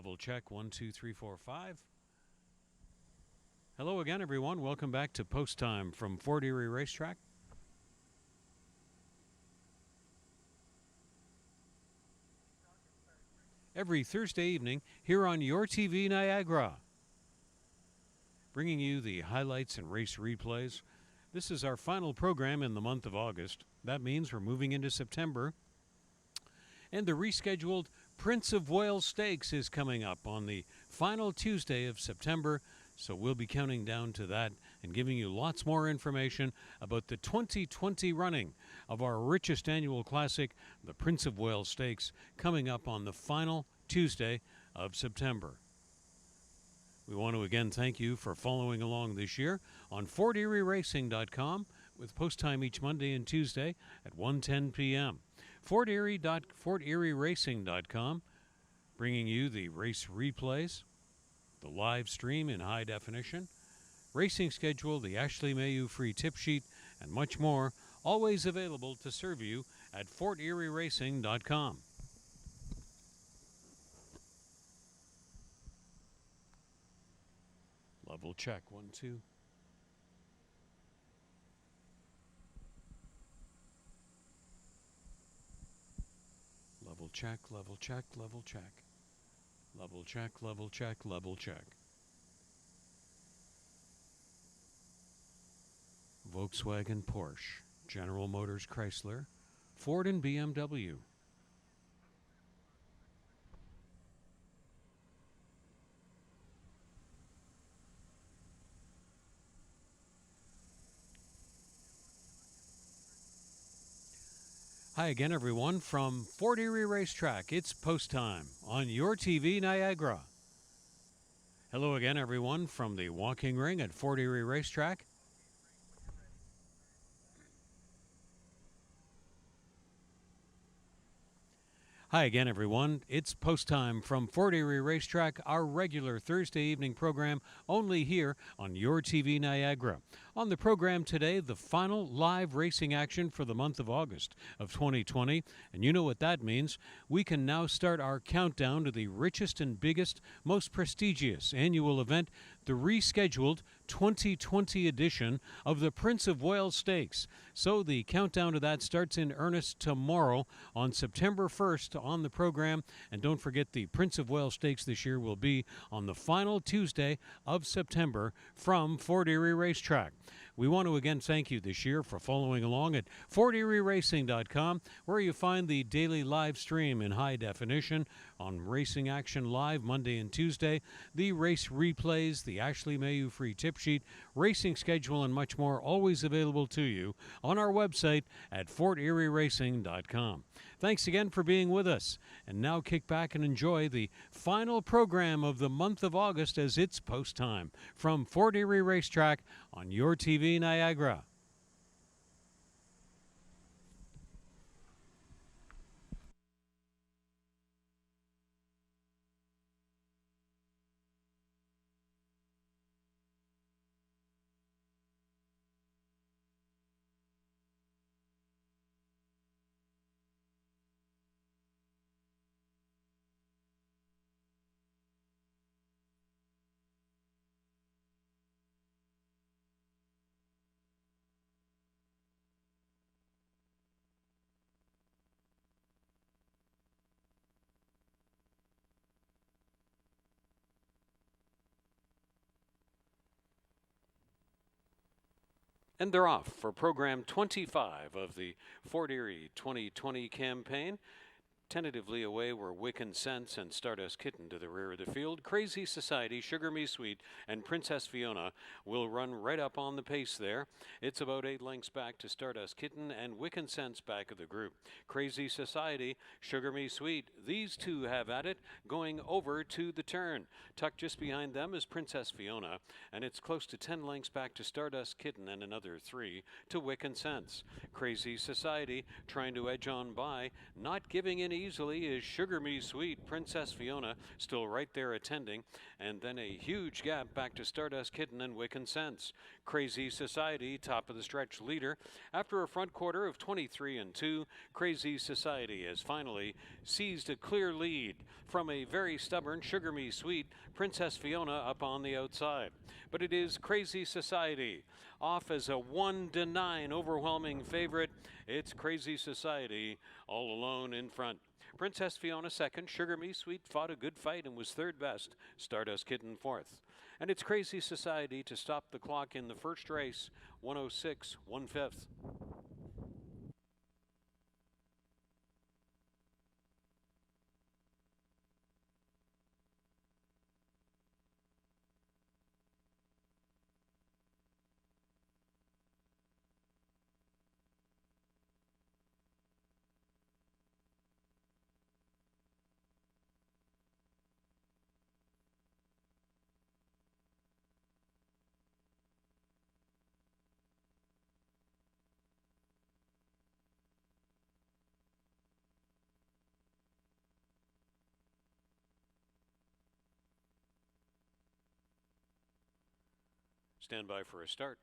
Level check, 1, 2, 3, 4, 5. Hello again, everyone. Welcome back to Post Time from Fort Erie Racetrack. Every Thursday evening here on your TV Niagara, bringing you the highlights and race replays. This is our final program in the month of August. That means we're moving into September. And the rescheduled Prince of Wales Stakes is coming up on the final Tuesday of September. So we'll be counting down to that and giving you lots more information about the 2020 running of our richest annual classic, the Prince of Wales Stakes, coming up on the final Tuesday of September. We want to again thank you for following along this year on FortErieRacing.com with post time each Monday and Tuesday at 1:10 p.m. FortErieRacing.com, bringing you the race replays, the live stream in high definition, racing schedule, the Ashley Mayu free tip sheet, and much more, always available to serve you at FortErieRacing.com. Level check, 1, 2. Level check, level check, level check. Level check, level check, level check. Volkswagen, Porsche, General Motors, Chrysler, Ford, and BMW. Hi again, everyone, from Fort Erie Racetrack. It's post time on your TV Niagara. Hello again, everyone, from the walking ring at Fort Erie Racetrack. Hi again, everyone. It's post time from Fort Erie Racetrack, our regular Thursday evening program, only here on your TV Niagara. On the program today, the final live racing action for the month of August of 2020. And you know what that means. We can now start our countdown to the richest and biggest, most prestigious annual event, the rescheduled 2020 edition of the Prince of Wales Stakes. So the countdown to that starts in earnest tomorrow on September 1st on the program. And don't forget, the Prince of Wales Stakes this year will be on the final Tuesday of September from Fort Erie Racetrack. We want to again thank you this year for following along at FortErieRacing.com, where you find the daily live stream in high definition on Racing Action Live Monday and Tuesday, the race replays, the Ashley Mayu free tip sheet, racing schedule, and much more, always available to you on our website at FortErieRacing.com. Thanks again for being with us. And now kick back and enjoy the final program of the month of August as it's post time from Fort Erie Racetrack on your TV Niagara. And they're off for program 25 of the Fort Erie 2020 campaign. Tentatively away were Wiccan Sense and Stardust Kitten to the rear of the field. Crazy Society, Sugar Me Sweet, and Princess Fiona will run right up on the pace there. It's about 8 lengths back to Stardust Kitten and Wiccan Sense back of the group. Crazy Society, Sugar Me Sweet, these two have at it, going over to the turn. Tucked just behind them is Princess Fiona, and it's close to 10 lengths back to Stardust Kitten and another 3 to Wiccan Sense. Crazy Society trying to edge on by, not giving any easily is Sugar Me Sweet, Princess Fiona, still right there attending. And then a huge gap back to Stardust Kitten and Wiccan Sense. Crazy Society, top of the stretch leader. After a front quarter of 23 and 2, Crazy Society has finally seized a clear lead from a very stubborn Sugar Me Sweet, Princess Fiona up on the outside. But it is Crazy Society off as a 1-9 overwhelming favorite. It's Crazy Society all alone in front. Princess Fiona second. Sugar Me Sweet fought a good fight and was third best. Stardust Kitten fourth. And it's Crazy Society to stop the clock in the first race, 106 1/5. Stand by for a start.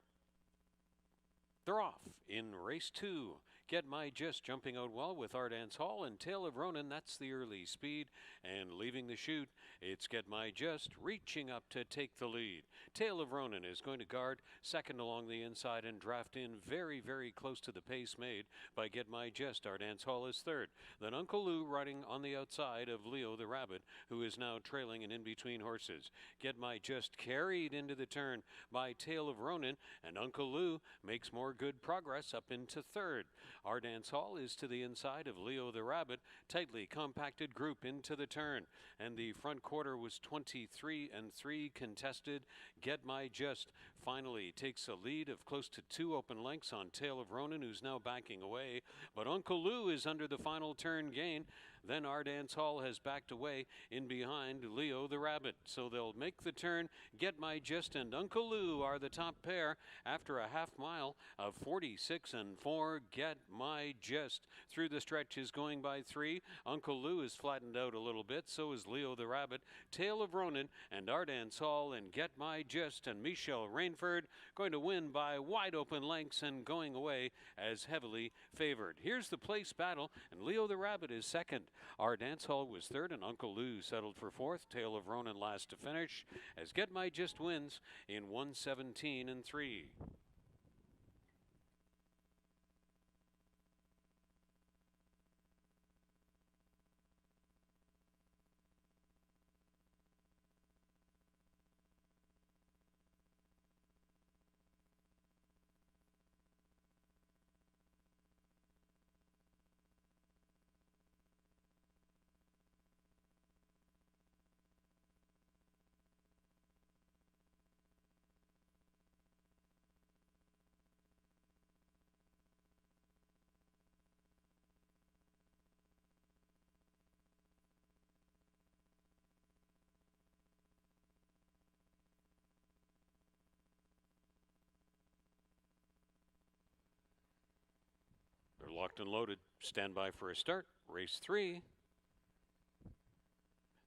They're off in race 2. Get My Gist jumping out well with Ardance Hall and Tale of Ronan. That's the early speed. And leaving the chute, it's Get My Gist reaching up to take the lead. Tale of Ronan is going to guard second along the inside and draft in very, very close to the pace made by Get My Gist. Ardance Hall is third. Then Uncle Lou riding on the outside of Leo the Rabbit, who is now trailing and in between horses. Get My Gist carried into the turn by Tale of Ronan, and Uncle Lou makes more good progress up into third. Ardance Hall is to the inside of Leo the Rabbit, tightly compacted group into the turn, and the front quarter was 23 and 3 contested. Get My Gist finally takes a lead of close to 2 open lengths on Tale of Ronan, who's now backing away, but Uncle Lou is under the final turn gain. Then Ardance Hall has backed away in behind Leo the Rabbit. So they'll make the turn. Get My Gist and Uncle Lou are the top pair after a half mile of 46 and 4. Get My Gist through the stretch is going by 3. Uncle Lou is flattened out a little bit. So is Leo the Rabbit. Tale of Ronan and Ardance Hall and Get My Gist and Michelle Rainford going to win by wide open lengths and going away as heavily favored. Here's the place battle, and Leo the Rabbit is second. Ardance Hall was third, and Uncle Lou settled for fourth. Tale of Ronan last to finish, as Get My Gist wins in 117 and 3. They're locked and loaded. Stand by for a start. Race 3.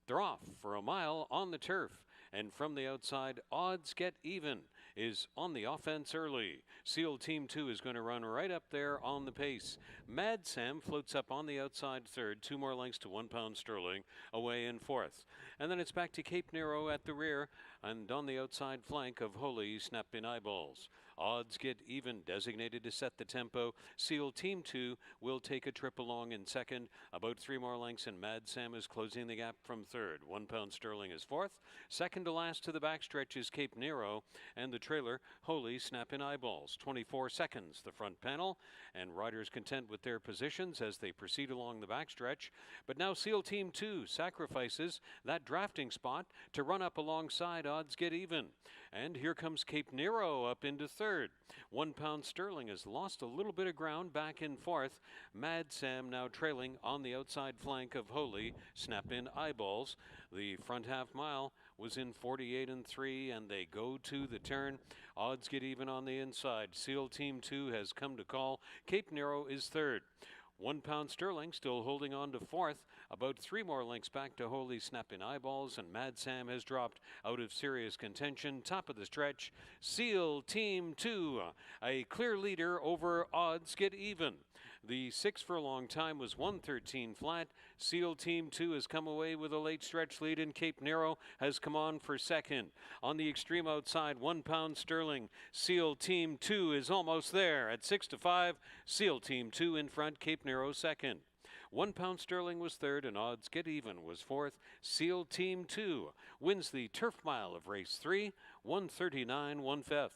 They're off for a mile on the turf. And from the outside, Odds Get Even is on the offense early. SEAL Team 2 is going to run right up there on the pace. Mad Sam floats up on the outside third, 2 more lengths to 1 pound sterling, away in fourth. And then it's back to Cape Nero at the rear, and on the outside flank of Holy Snap in Eyeballs. Odds Get Even designated to set the tempo. SEAL Team 2 will take a trip along in second, about 3 more lengths, and Mad Sam is closing the gap from third. 1 pound sterling is fourth. Second to last to the backstretch is Cape Nero, and the trailer Holy Snap in Eyeballs. 24 seconds the front panel, and riders content with their positions as they proceed along the backstretch. But now SEAL Team 2 sacrifices that drafting spot to run up alongside Odds Get Even. And here comes Cape Nero up into third. 1 pound sterling has lost a little bit of ground back in fourth. Mad Sam now trailing on the outside flank of Holy Snap in Eyeballs. The front half mile was in 48 and 3, and they go to the turn. Odds Get Even on the inside. SEAL Team 2 has come to call. Cape Nero is third. 1 Pound Sterling still holding on to fourth, about 3 more lengths back to Holy Snapping Eyeballs, and Mad Sam has dropped out of serious contention. Top of the stretch, Seal Team 2, a clear leader over Odds Get Even. The 6 furlong time was 1:13 flat. Seal Team 2 has come away with a late stretch lead, and Cape Nero has come on for second. On the extreme outside, 1 Pound Sterling. Seal Team 2 is almost there at 6-5. Seal Team 2 in front, Cape Nero second. 1 Pound Sterling was third, and Odds Get Even was fourth. Seal Team 2 wins the Turf Mile of race 3, 1:39 1/5.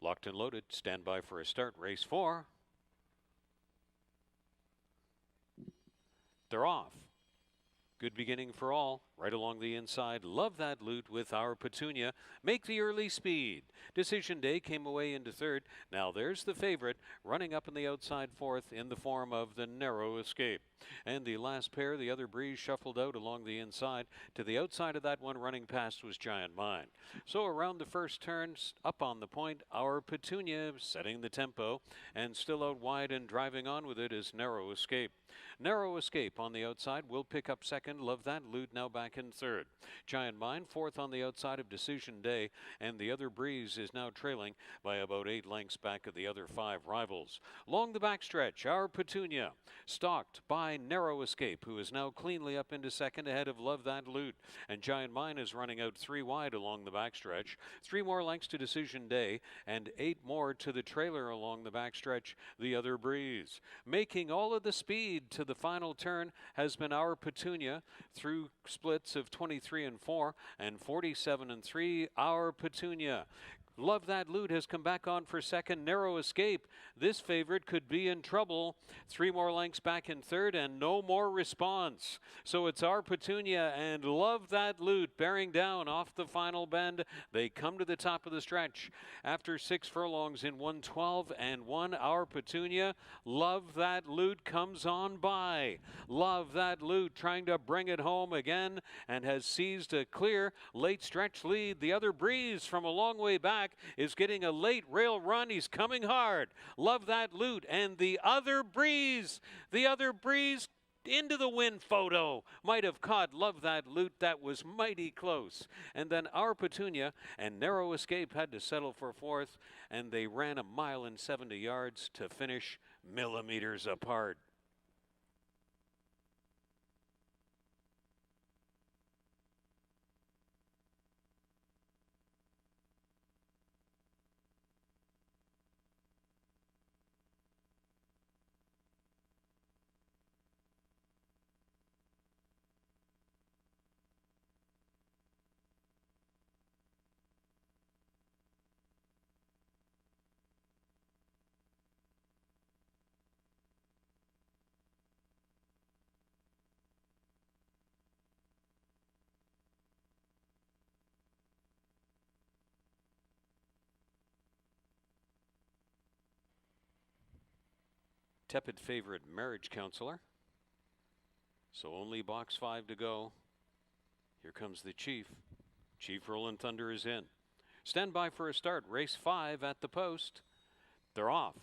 Locked and loaded, stand by for a start, race 4. They're off. Good beginning for all. Right along the inside, Love That Loot with Our Petunia. Make the early speed. Decision Day came away into third. Now there's the favorite, running up in the outside fourth in the form of the Narrow Escape. And the last pair, the Other Breeze, shuffled out along the inside. To the outside of that one running past was Giant Mine. So around the first turns, up on the point, Our Petunia setting the tempo, and still out wide and driving on with it is Narrow Escape. Narrow Escape on the outside will pick up second. Love That Loot now back in third. Giant Mine fourth on the outside of Decision Day, and the Other Breeze is now trailing by about 8 lengths back of the other 5 rivals. Along the backstretch, Our Petunia, stalked by Narrow Escape, who is now cleanly up into second ahead of Love That Loot. And Giant Mine is running out 3 wide along the backstretch. 3 more lengths to Decision Day, and 8 more to the trailer along the backstretch, the Other Breeze. Making all of the speed to the final turn has been Our Petunia through splits of 23 and 4 and 47 and 3. Our Petunia. Love That Loot has come back on for second. Narrow Escape, this favorite, could be in trouble. 3 more lengths back in third and no more response. So it's Our Petunia and Love That Loot bearing down off the final bend. They come to the top of the stretch. After 6 furlongs in 1:12 and 1, Our Petunia, Love That Loot comes on by. Love That Loot trying to bring it home again and has seized a clear late stretch lead. The Other Breeze from a long way back is getting a late rail run. He's coming hard. Love That Loot and the Other Breeze. The Other Breeze into the win photo. Might have caught Love That Loot. That was mighty close. And then Our Petunia and Narrow Escape had to settle for fourth, and they ran 1 mile and 70 yards to finish millimeters apart. Tepid favorite, Marriage Counselor. So only box 5 to go. Here comes the Chief. Chief Rolling Thunder is in. Stand by for a start. Race 5 at the post. They're off.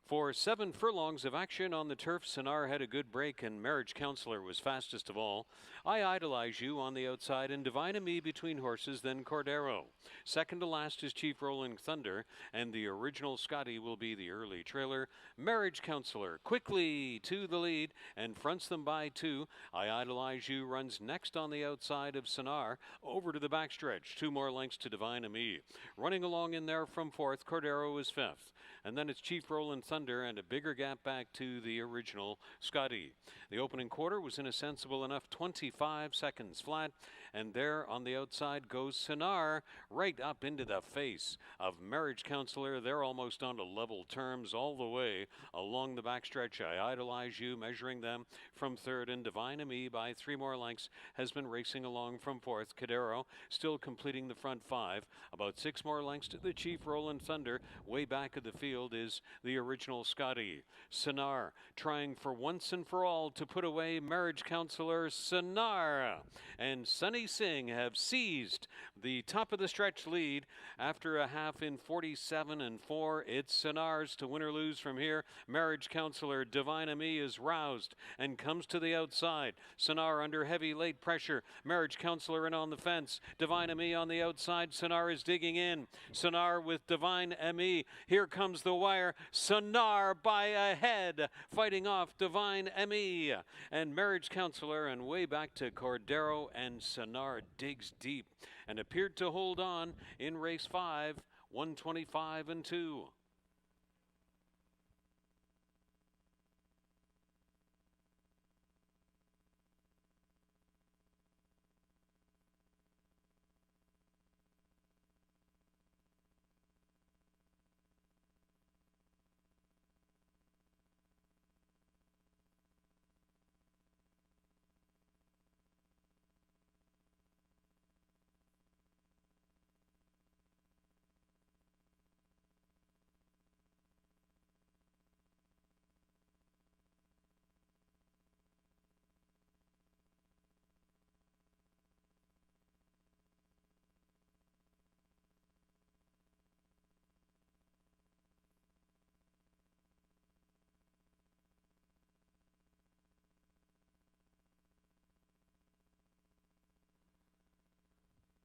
For 7 furlongs of action on the turf, Sonar had a good break, and Marriage Counselor was fastest of all. I Idolize You on the outside, and Divine Me between horses, then Cordero. Second to last is Chief Rolling Thunder, and the original Scotty will be the early trailer. Marriage Counselor quickly to the lead and fronts them by 2. I Idolize You runs next on the outside of Sonar, over to the backstretch. 2 more lengths to Divine Me. Running along in there from 4th, Cordero is 5th. And then it's Chief Rolling Thunder Thunder and a bigger gap back to the original Scotty. The opening quarter was in a sensible enough 25 seconds flat, and there on the outside goes Sinar right up into the face of Marriage Counselor. They're almost on to level terms all the way along the backstretch. I Idolize You measuring them from third, and Divine Ami by 3 more lengths has been racing along from fourth. Cadero still completing the front 5. About 6 more lengths to the Chief Roland Thunder. Way back of the field is the original Scotty. Sinar trying for once and for all to put away Marriage Counselor. Sinar and Sunny Singh have seized the top of the stretch lead after a half in 47 and 4. It's Sinar's to win or lose from here. Marriage Counselor Divine Ami is roused and comes to the outside. Sinar under heavy late pressure. Marriage Counselor in on the fence. Divine Ami on the outside. Sinar is digging in. Sinar with Divine Ami. Here comes the wire. Sinar by a head, fighting off Divine Ami and Marriage Counselor, and way back to Cordero, and Sinar digs deep and appeared to hold on in race 5, 125 and 2.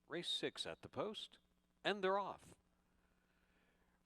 Race 6 at the post, and they're off.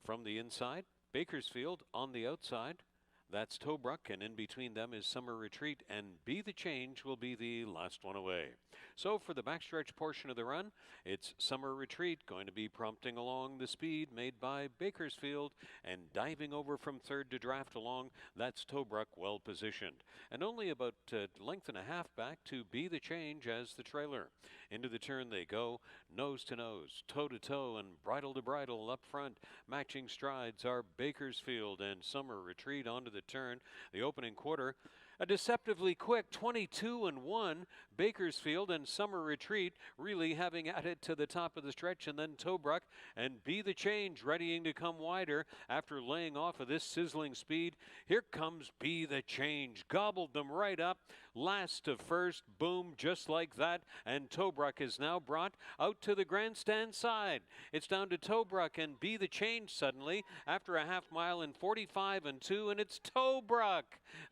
From the inside, Bakersfield on the outside. That's Tobruk, and in between them is Summer Retreat, and Be the Change will be the last one away. So for the backstretch portion of the run, it's Summer Retreat going to be prompting along the speed made by Bakersfield, and diving over from third to draft along, that's Tobruk, well positioned. And only about a length and a half back to Be the Change as the trailer. Into the turn they go, nose to nose, toe to toe, and bridle to bridle up front. Matching strides are Bakersfield and Summer Retreat onto the turn. The opening quarter, a deceptively quick 22 and 1. Bakersfield and Summer Retreat really having at it to the top of the stretch, and then Tobruk and Be the Change readying to come wider after laying off of this sizzling speed. Here comes Be the Change, gobbled them right up, last to first, boom, just like that, and Tobruk is now brought out to the grandstand side. It's down to Tobruk and Be the Change suddenly after a half mile in 45 and 2, and it's Tobruk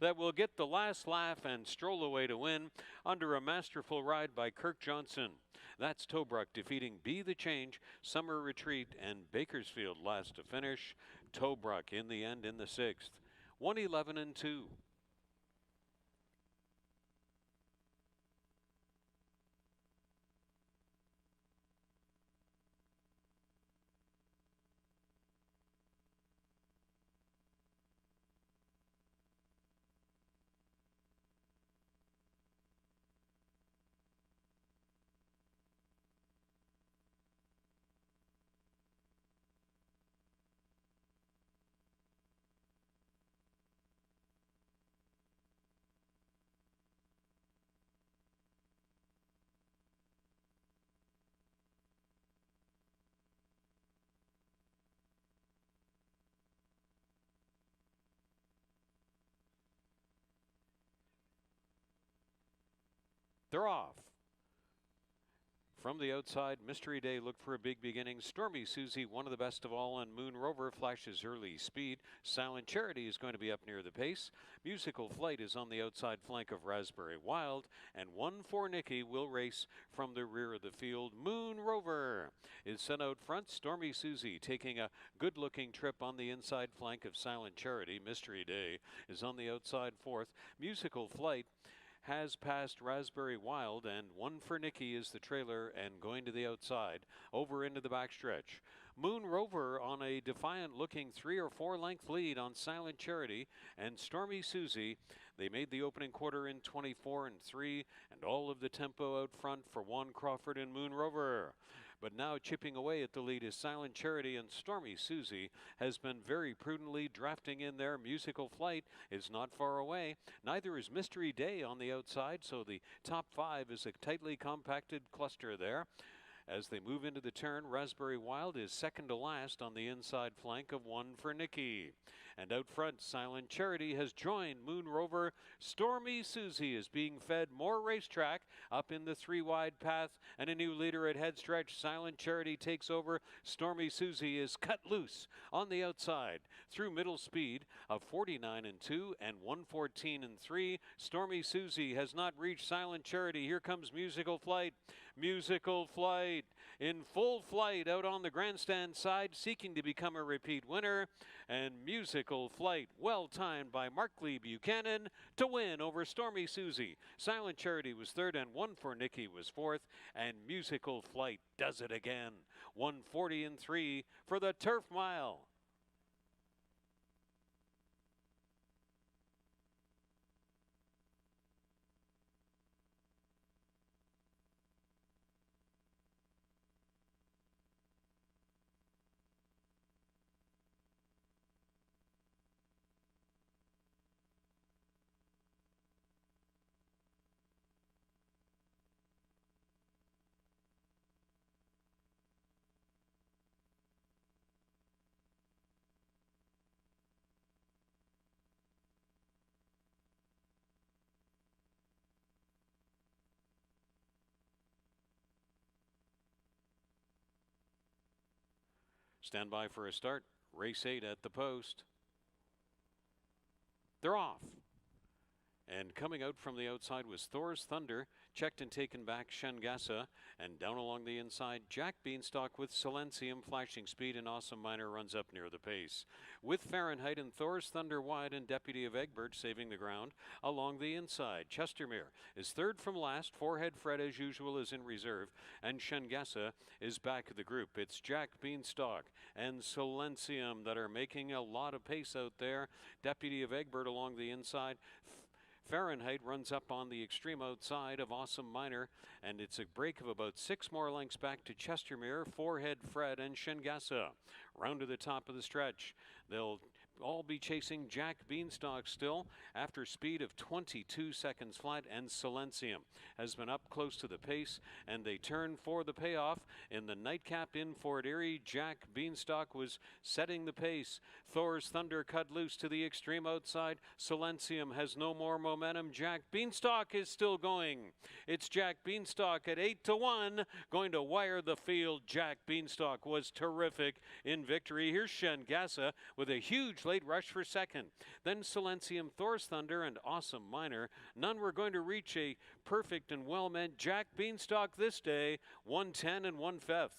that will get the last laugh and stroll away to win under a masterful ride by Kirk Johnson. That's Tobruk defeating Be the Change, Summer Retreat, and Bakersfield last to finish. Tobruk in the end in the 6th, 111 and 2. They're off. From the outside, Mystery Day looked for a big beginning. Stormy Susie, one of the best of all, and Moon Rover flashes early speed. Silent Charity is going to be up near the pace. Musical Flight is on the outside flank of Raspberry Wild, and 1-4 Nikki will race from the rear of the field. Moon Rover is sent out front. Stormy Susie taking a good-looking trip on the inside flank of Silent Charity. Mystery Day is on the outside fourth. Musical Flight has passed Raspberry Wild, and 1-4 Nikki is the trailer and going to the outside over into the backstretch. Moon Rover on a defiant-looking 3 or 4 length lead on Silent Charity and Stormy Susie. They made the opening quarter in 24 and 3, and all of the tempo out front for Juan Crawford and Moon Rover. But now chipping away at the lead is Silent Charity, and Stormy Susie has been very prudently drafting in there. Musical Flight is not far away. Neither is Mystery Day on the outside, so the top 5 is a tightly compacted cluster there. As they move into the turn, Raspberry Wild is second to last on the inside flank of One for Nikki. And out front, Silent Charity has joined Moon Rover. Stormy Susie is being fed more racetrack up in the 3 wide path, and a new leader at head stretch. Silent Charity takes over. Stormy Susie is cut loose on the outside through middle speed of 49 and 2 and 114 and 3. Stormy Susie has not reached Silent Charity. Here comes Musical Flight. Musical Flight in full flight out on the grandstand side, seeking to become a repeat winner. And Musical Flight, well timed by Mark Lee Buchanan to win over Stormy Susie. Silent Charity was third, and One for Nikki was fourth. And Musical Flight does it again. 140 and 3 for the Turf Mile. Stand by for a start. Race 8 at the post. They're off. And coming out from the outside was Thor's Thunder, checked and taken back Shengasa, and down along the inside, Jack Beanstalk with Silencium flashing speed, and Awesome Miner runs up near the pace. With Fahrenheit and Thor's Thunder wide, and Deputy of Egbert saving the ground along the inside. Chestermere is third from last. Forehead Fred, as usual, is in reserve, and Shengasa is back of the group. It's Jack Beanstalk and Silencium that are making a lot of pace out there. Deputy of Egbert along the inside. Fahrenheit runs up on the extreme outside of Awesome Miner, and it's a break of about 6 more lengths back to Chestermere, Forehead Fred, and Shengasa. Round to the top of the stretch. They'll all be chasing Jack Beanstalk still after speed of 22 seconds flat, and Silencium has been up close to the pace, and they turn for the payoff in the nightcap in Fort Erie. Jack Beanstalk was setting the pace. Thor's Thunder cut loose to the extreme outside. Silencium has no more momentum. Jack Beanstalk is still going. It's Jack Beanstalk at 8-1 going to wire the field. Jack Beanstalk was terrific in victory. Here's Shengasa with a huge late rush for second. Then Silencium, Thor's Thunder, and Awesome Miner. None were going to reach a perfect and well-meant Jack Beanstalk this day. 110 and 1/5.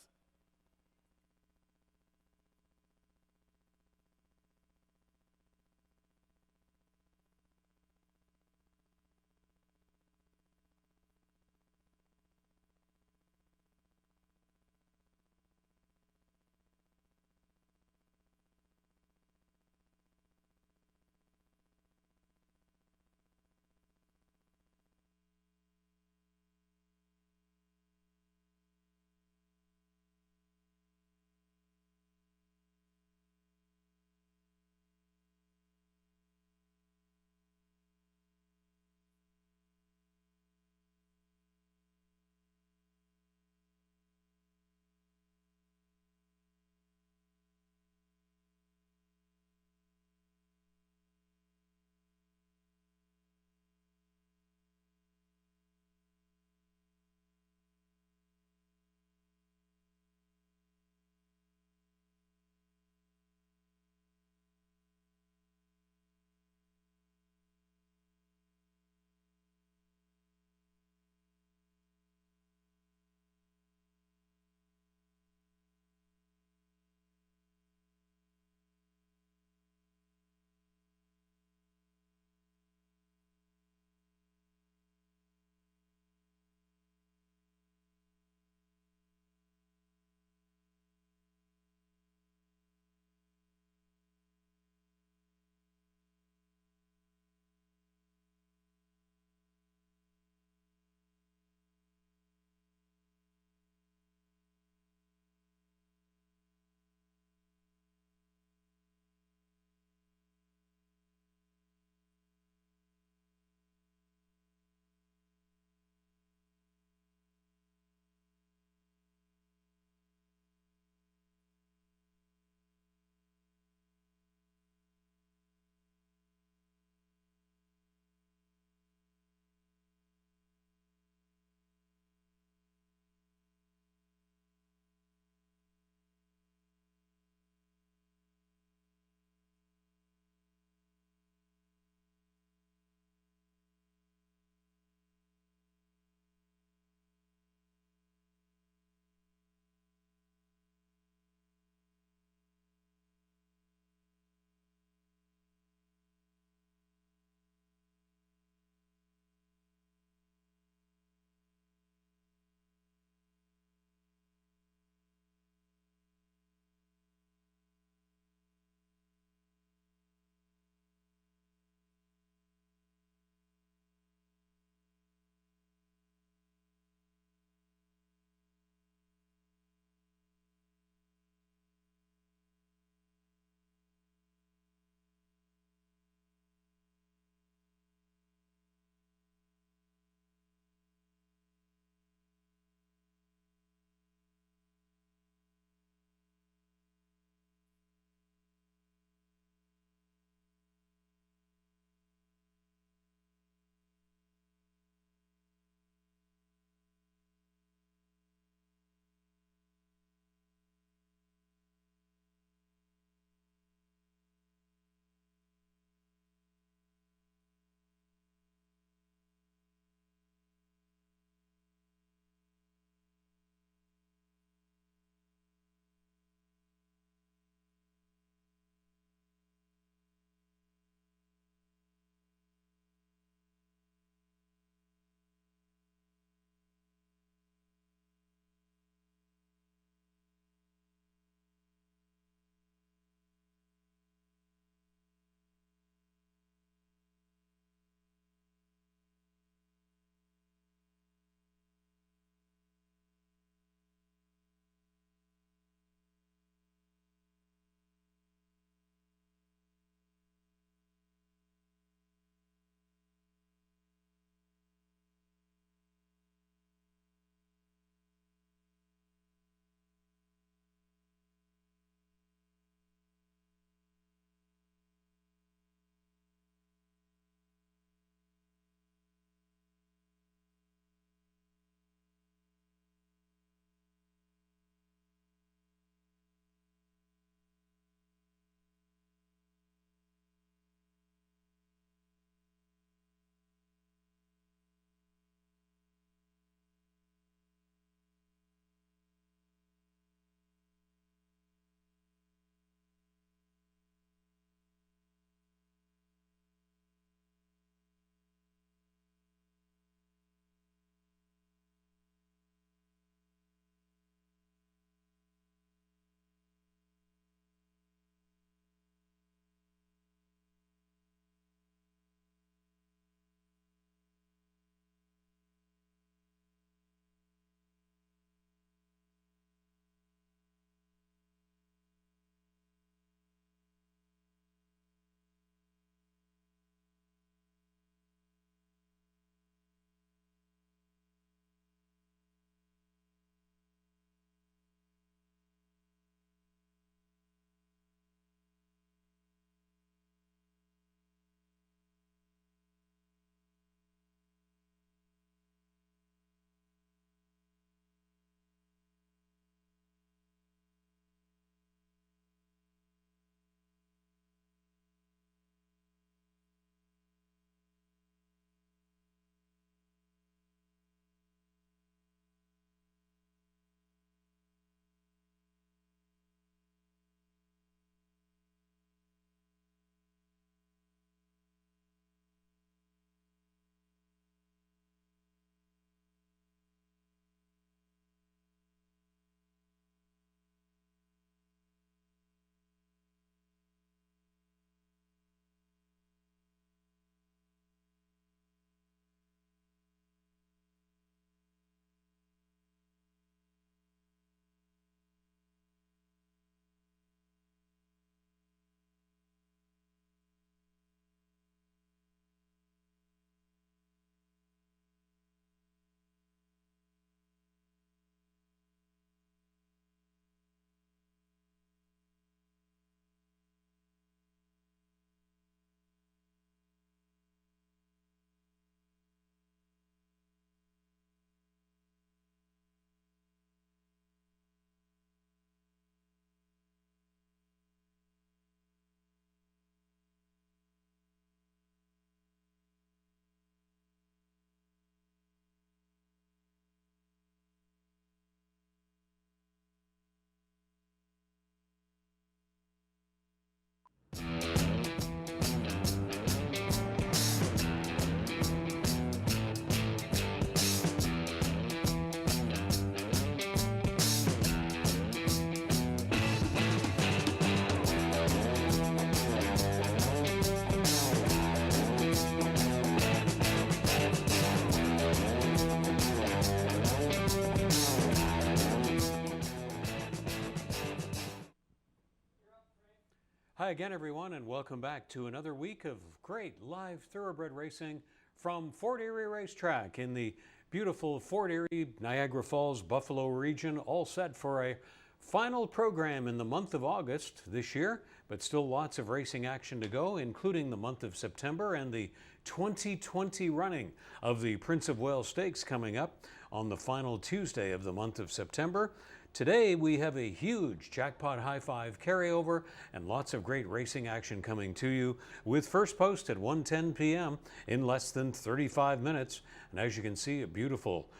Hi again, everyone, and welcome back to another week of great live thoroughbred racing from Fort Erie Racetrack in the beautiful Fort Erie, Niagara Falls, Buffalo region, all set for a final program in the month of August this year, but still lots of racing action to go, including the month of September and the 2020 running of the Prince of Wales Stakes coming up on the final Tuesday of the month of September. Today we have a huge jackpot high five carryover and lots of great racing action coming to you with first post at 1:10 p.m. in less than 35 minutes. And as you can see, a beautiful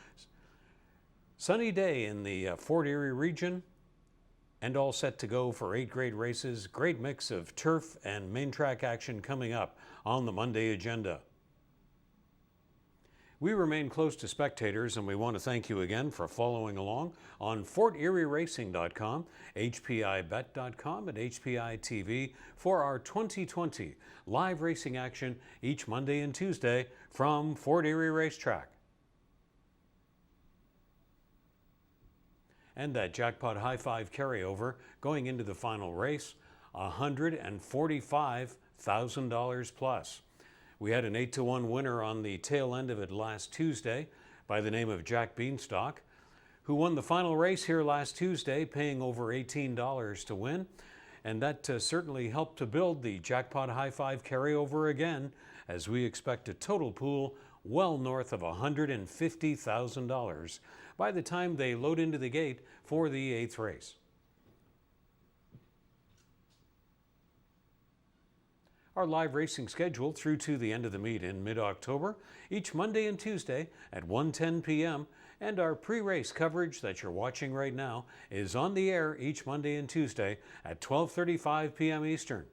sunny day in the Fort Erie region and all set to go for 8 great races. Great mix of turf and main track action coming up on the Monday agenda. We remain close to spectators, and we want to thank you again for following along on FortErieRacing.com, HPIBet.com, and HPI TV for our 2020 live racing action each Monday and Tuesday from Fort Erie Racetrack. And that jackpot high five carryover going into the final race, $145,000 plus. We had an 8-to-1 winner on the tail end of it last Tuesday by the name of Jack Beanstalk, who won the final race here last Tuesday, paying over $18 to win. And that certainly helped to build the jackpot high five carryover again, as we expect a total pool well north of $150,000 by the time they load into the gate for the 8th race. Our live racing schedule through to the end of the meet in mid-October, each Monday and Tuesday at 1:10 p.m. And our pre-race coverage that you're watching right now is on the air each Monday and Tuesday at 12:35 p.m. Eastern.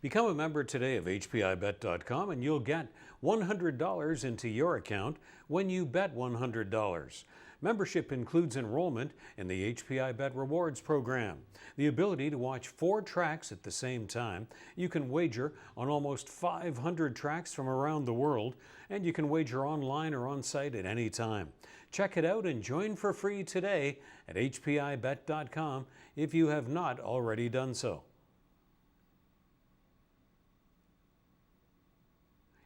Become a member today of HPIBet.com and you'll get $100 into your account when you bet $100. Membership includes enrollment in the HPI Bet Rewards program, the ability to watch 4 tracks at the same time. You can wager on almost 500 tracks from around the world, and you can wager online or on site at any time. Check it out and join for free today at HPIBet.com if you have not already done so.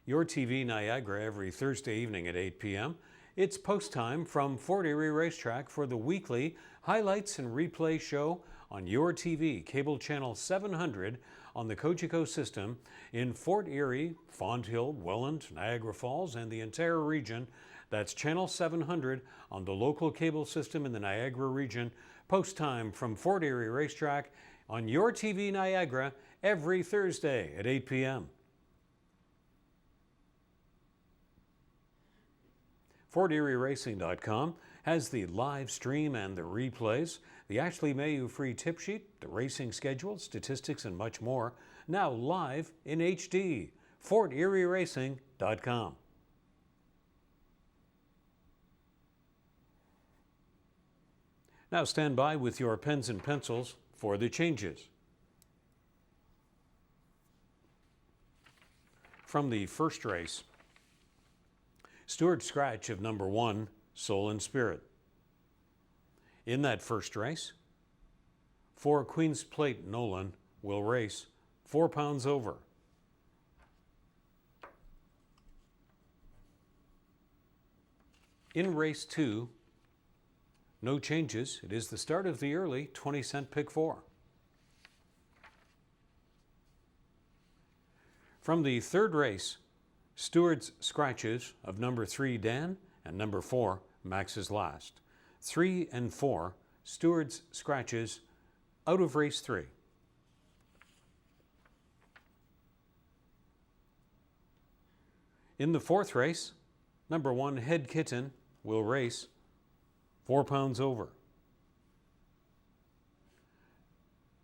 Your TV Niagara every Thursday evening at 8 p.m. It's post time from Fort Erie Racetrack for the weekly highlights and replay show on Your TV, cable channel 700 on the Cogeco system in Fort Erie, Fonthill, Welland, Niagara Falls, and the entire region. That's channel 700 on the local cable system in the Niagara region. Post time from Fort Erie Racetrack on Your TV Niagara every Thursday at 8 p.m. FortErieRacing.com has the live stream and the replays, the Ashley Mayu free tip sheet, the racing schedule, statistics, and much more, now live in HD. FortErieRacing.com. Now stand by with your pens and pencils for the changes. From the first race, Stewart Scratch of number 1, Soul and Spirit. In that first race, 4 Queen's Plate Nolan will race 4 pounds over. In race 2, no changes. It is the start of the early 20-cent pick 4. From the third race, Stewart's Scratches of number 3, Dan, and number 4, Max's Last. 3 and 4, Stewart's Scratches out of race 3. In the fourth race, number 1, Head Kitten, will race 4 pounds over.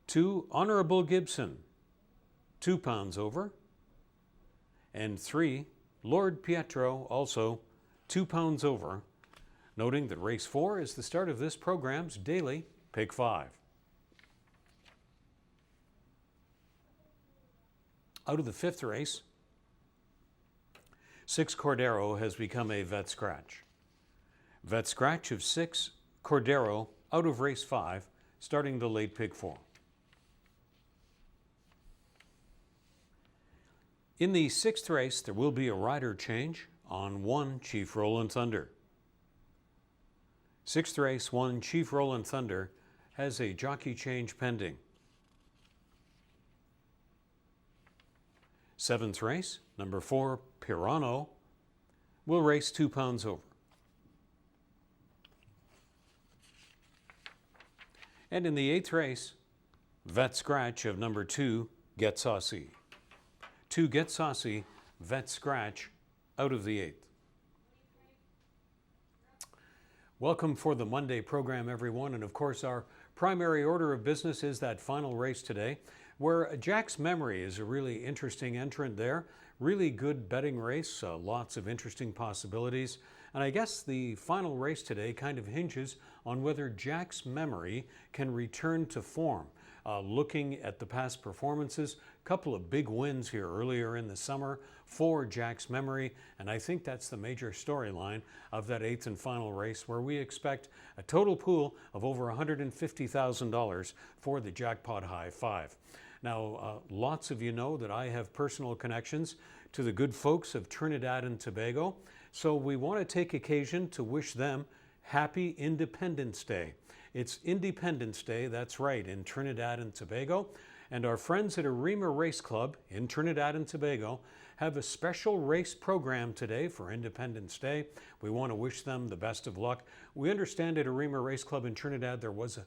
2, Honorable Gibson, 2 pounds over. And 3, Lord Pietro, also 2 pounds over, noting that race 4 is the start of this program's daily Pick 5. Out of the fifth race, 6 Cordero has become a vet scratch. Vet scratch of 6 Cordero out of race 5, starting the late pick 4. In the 6th race, there will be a rider change on 1 Chief Roland Thunder. 6th race, 1 Chief Roland Thunder has a jockey change pending. 7th race, number 4 Pirano will race 2 pounds over. And in the 8th race, Vet Scratch of number 2 Get Saucy. 2 Get Saucy, Vet Scratch out of the 8th. Welcome for the Monday program, everyone. And of course, our primary order of business is that final race today, where Jack's Memory is a really interesting entrant there. Really good betting race, lots of interesting possibilities. And I guess the final race today kind of hinges on whether Jack's Memory can return to form. Looking at the past performances, a couple of big wins here earlier in the summer for Jack's Memory, and I think that's the major storyline of that 8th and final race, where we expect a total pool of over $150,000 for the Jackpot High 5. Now, lots of you know that I have personal connections to the good folks of Trinidad and Tobago, so we want to take occasion to wish them Happy Independence Day. It's Independence Day, that's right, in Trinidad and Tobago, and our friends at Arima Race Club in Trinidad and Tobago have a special race program today for Independence Day. We want to wish them the best of luck. We understand at Arima Race Club in Trinidad there was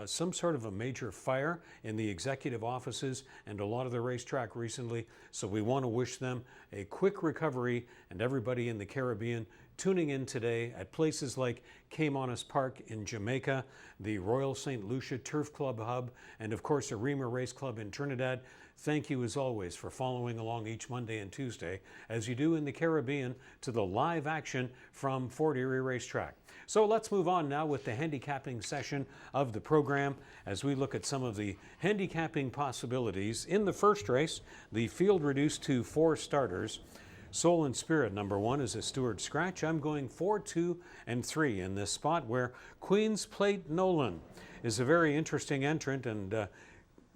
some sort of a major fire in the executive offices and a lot of the racetrack recently, so we want to wish them a quick recovery, and everybody in the Caribbean tuning in today at places like Caymanas Park in Jamaica, the Royal St. Lucia Turf Club Hub, and of course Arima Race Club in Trinidad. Thank you as always for following along each Monday and Tuesday, as you do in the Caribbean, to the live action from Fort Erie Racetrack. So let's move on now with the handicapping session of the program as we look at some of the handicapping possibilities. In the first race, the field reduced to 4 starters. Soul and Spirit, number 1, is a Stewart Scratch. I'm going 4, 2, and 3 in this spot, where Queen's Plate Nolan is a very interesting entrant and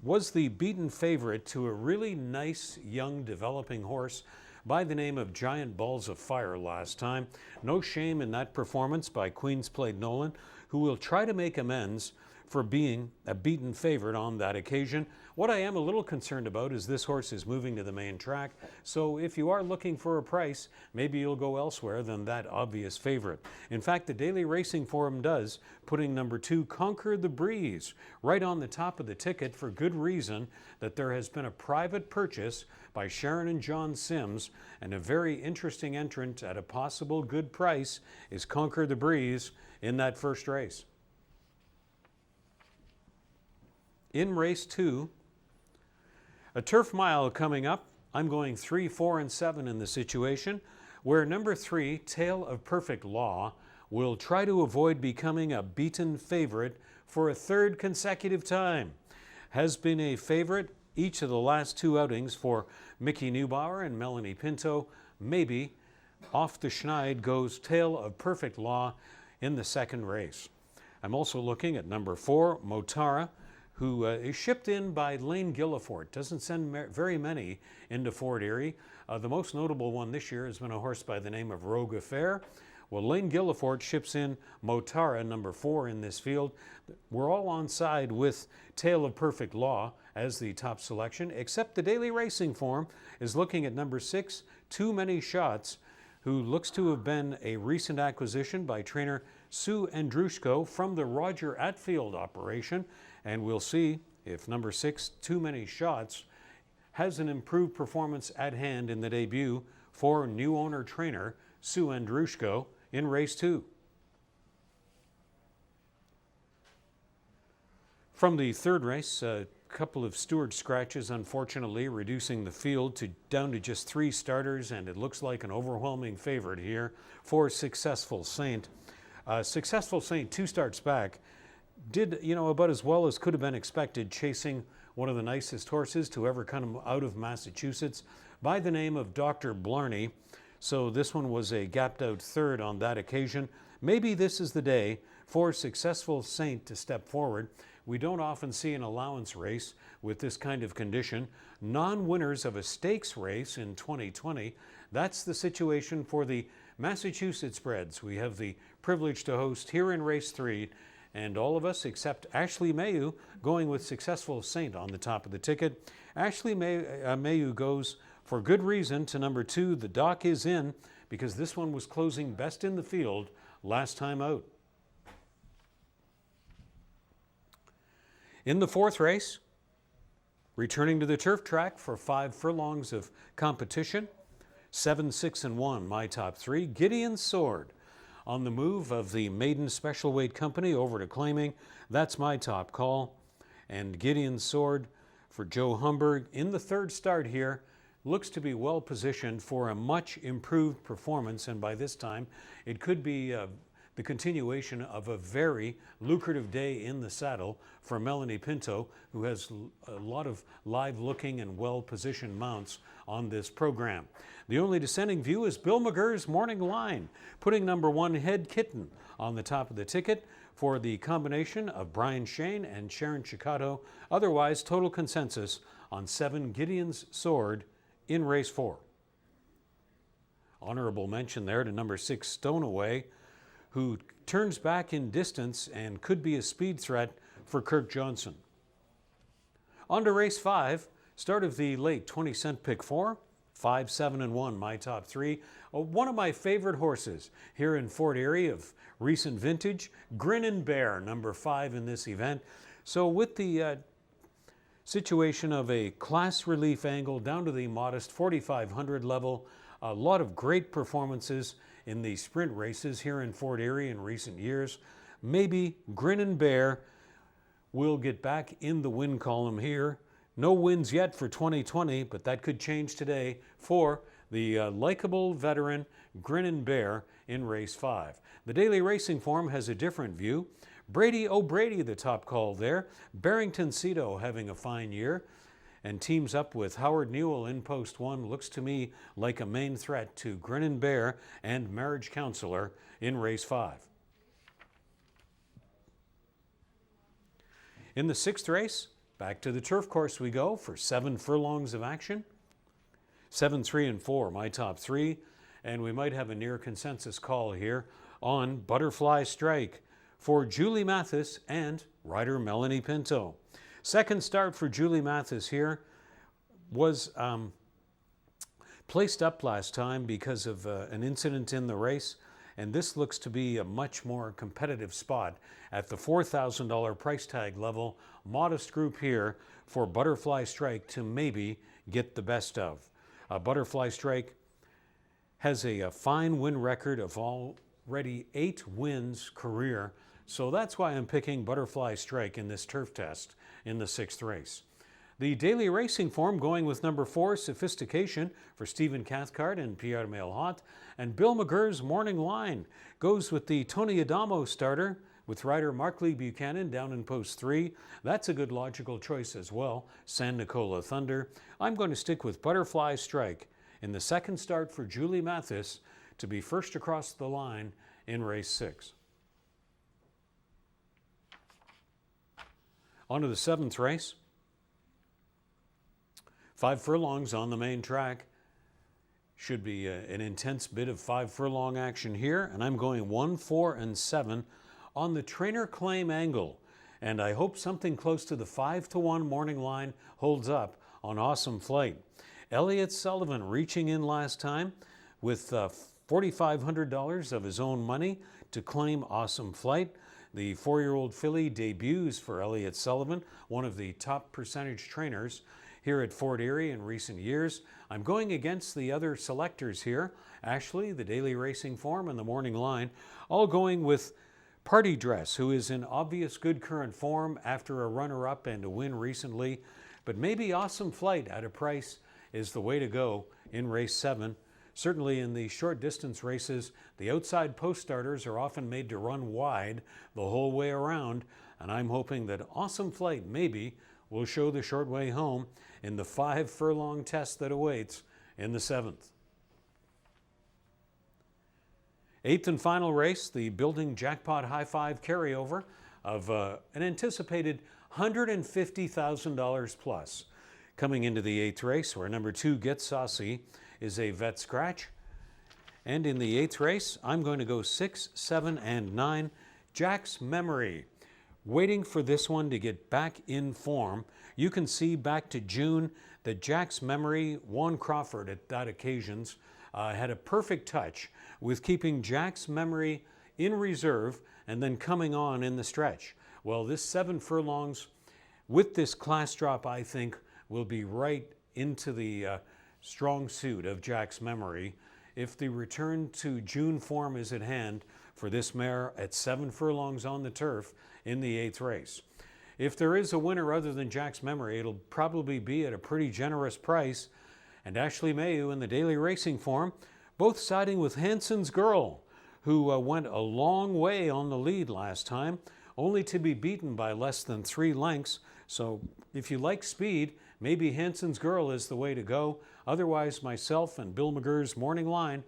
was the beaten favorite to a really nice young developing horse by the name of Giant Balls of Fire last time. No shame in that performance by Queen's Plate Nolan, who will try to make amends for being a beaten favorite on that occasion. What I am a little concerned about is this horse is moving to the main track, so if you are looking for a price, maybe you'll go elsewhere than that obvious favorite. In fact, the Daily Racing Form does, putting number 2, Conquer the Breeze, right on the top of the ticket for good reason, that there has been a private purchase by Sharon and John Sims, and a very interesting entrant at a possible good price is Conquer the Breeze in that first race. In race 2, a turf mile coming up. I'm going 3, 4, and 7 in the situation, where number 3, Tale of Perfect Law, will try to avoid becoming a beaten favorite for a 3rd consecutive time. Has been a favorite each of the last 2 outings for Mickey Neubauer and Melanie Pinto. Maybe off the schneid goes Tale of Perfect Law in the 2nd race. I'm also looking at number 4, Motara, who is shipped in by Lane Gillifort. Doesn't send very many into Fort Erie. The most notable one this year has been a horse by the name of Rogue Affair. Well, Lane Gillifort ships in Motara, number 4 in this field. We're all on side with Tale of Perfect Law as the top selection, except the Daily Racing Form is looking at number 6, Too Many Shots, who looks to have been a recent acquisition by trainer Sue Andrushko from the Roger Atfield operation. And we'll see if number 6, Too Many Shots, has an improved performance at hand in the debut for new owner trainer Sue Andrushko in race 2. From the 3rd race, a couple of Stewart Scratches, unfortunately, reducing the field down to just 3 starters, and it looks like an overwhelming favorite here for Successful Saint. Successful Saint, 2 starts back, did, about as well as could have been expected, chasing one of the nicest horses to ever come out of Massachusetts by the name of Dr. Blarney. So this one was a gapped out 3rd on that occasion. maybe this is the day for Successful Saint to step forward. We don't often see an allowance race with this kind of condition. Non-winners of a stakes race in 2020. That's the situation for the Massachusetts breds. We have the privilege to host here in race 3, and all of us except Ashley Mayu going with Successful Saint on the top of the ticket. Ashley Mayu goes for good reason to number 2. The Dock is in because this one was closing best in the field last time out. In the 4th race, returning to the turf track for 5 furlongs of competition, 7, 6, and 1, my top 3. Gideon's Sword on the move of the maiden special weight company over to claiming. That's my top call. And Gideon's Sword for Joe Humber in the 3rd start here looks to be well positioned for a much improved performance, and by this time it could be the continuation of a very lucrative day in the saddle for Melanie Pinto, who has a lot of live looking and well positioned mounts on this program. The only dissenting view is Bill McGurr's Morning Line, putting number 1 Head Kitten on the top of the ticket for the combination of Brian Shane and Sharon Chicato. Otherwise, total consensus on 7 Gideon's Sword in race 4. Honorable mention there to number 6 Stoneway, who turns back in distance and could be a speed threat for Kirk Johnson. On to race 5, start of the late 20-cent pick 4, 5, 7, and 1, my top 3. One of my favorite horses here in Fort Erie of recent vintage, Grin and Bear, number 5 in this event. So with the situation of a class relief angle down to the modest 4,500 level, a lot of great performances in the sprint races here in Fort Erie in recent years. Maybe Grin and Bear will get back in the win column here. No wins yet for 2020, but that could change today for the likable veteran Grin and Bear in race 5. The Daily Racing Form has a different view. Brady O'Brady, the top call there. Barrington Cito having a fine year and teams up with Howard Newell in post 1. Looks to me like a main threat to Grin and Bear and Marriage Counselor in race 5. In the 6th race, back to the turf course we go for 7 furlongs of action. 7, 3, and 4, my top 3. And we might have a near consensus call here on Butterfly Strike for Julie Mathis and rider Melanie Pinto. Second start for Julie Mathis here was placed up last time because of an incident in the race, and this looks to be a much more competitive spot at the $4,000 price tag level. Modest group here for Butterfly Strike to maybe get the best of. Butterfly Strike has a fine win record of already 8 wins career, so that's why I'm picking Butterfly Strike in this turf test in the 6th race. The Daily Racing Form going with number 4, Sophistication, for Stephen Cathcart and Pierre Mailhot. And Bill McGurr's Morning Line goes with the Tony Adamo starter with rider Markley Buchanan down in post 3. That's a good logical choice as well, San Nicola Thunder. I'm going to stick with Butterfly Strike in the 2nd start for Julie Mathis to be first across the line in race 6. On to the 7th race. 5 furlongs on the main track. Should be an intense bit of 5 furlong action here, and I'm going 1, 4, and 7 on the trainer claim angle. And I hope something close to the 5-1 Morning Line holds up on Awesome Flight. Elliott Sullivan reaching in last time with $4,500 of his own money to claim Awesome Flight. The 4-year-old filly debuts for Elliott Sullivan, one of the top percentage trainers here at Fort Erie in recent years. I'm going against the other selectors here. Ashley, the Daily Racing Form, and the Morning Line, all going with Party Dress, who is in obvious good current form after a runner-up and a win recently. But maybe Awesome Flight at a price is the way to go in race 7. Certainly in the short distance races, the outside post starters are often made to run wide the whole way around, and I'm hoping that Awesome Flight maybe will show the short way home in the 5 furlong test that awaits in the 7th. Eighth and final race, the Building Jackpot High Five carryover of an anticipated $150,000 plus. Coming into the eighth race, where number 2, Get Saucy, is a vet scratch. And in the eighth race, I'm going to go 6, 7, and 9, Jack's Memory. Waiting for this one to get back in form. You can see back to June that Jack's Memory, Juan Crawford at that occasions, had a perfect touch with keeping Jack's Memory in reserve and then coming on in the stretch. Well, this 7 furlongs with this class drop, I think, will be right into the strong suit of Jack's Memory if the return to June form is at hand for this mare at 7 furlongs on the turf in the eighth race. If there is a winner other than Jack's Memory, it'll probably be at a pretty generous price. And Ashley Mayu in the daily racing form, both siding with Hanson's Girl, who went a long way on the lead last time, only to be beaten by less than 3 lengths. So if you like speed, maybe Hanson's Girl is the way to go. Otherwise, myself and Bill McGurr's morning line,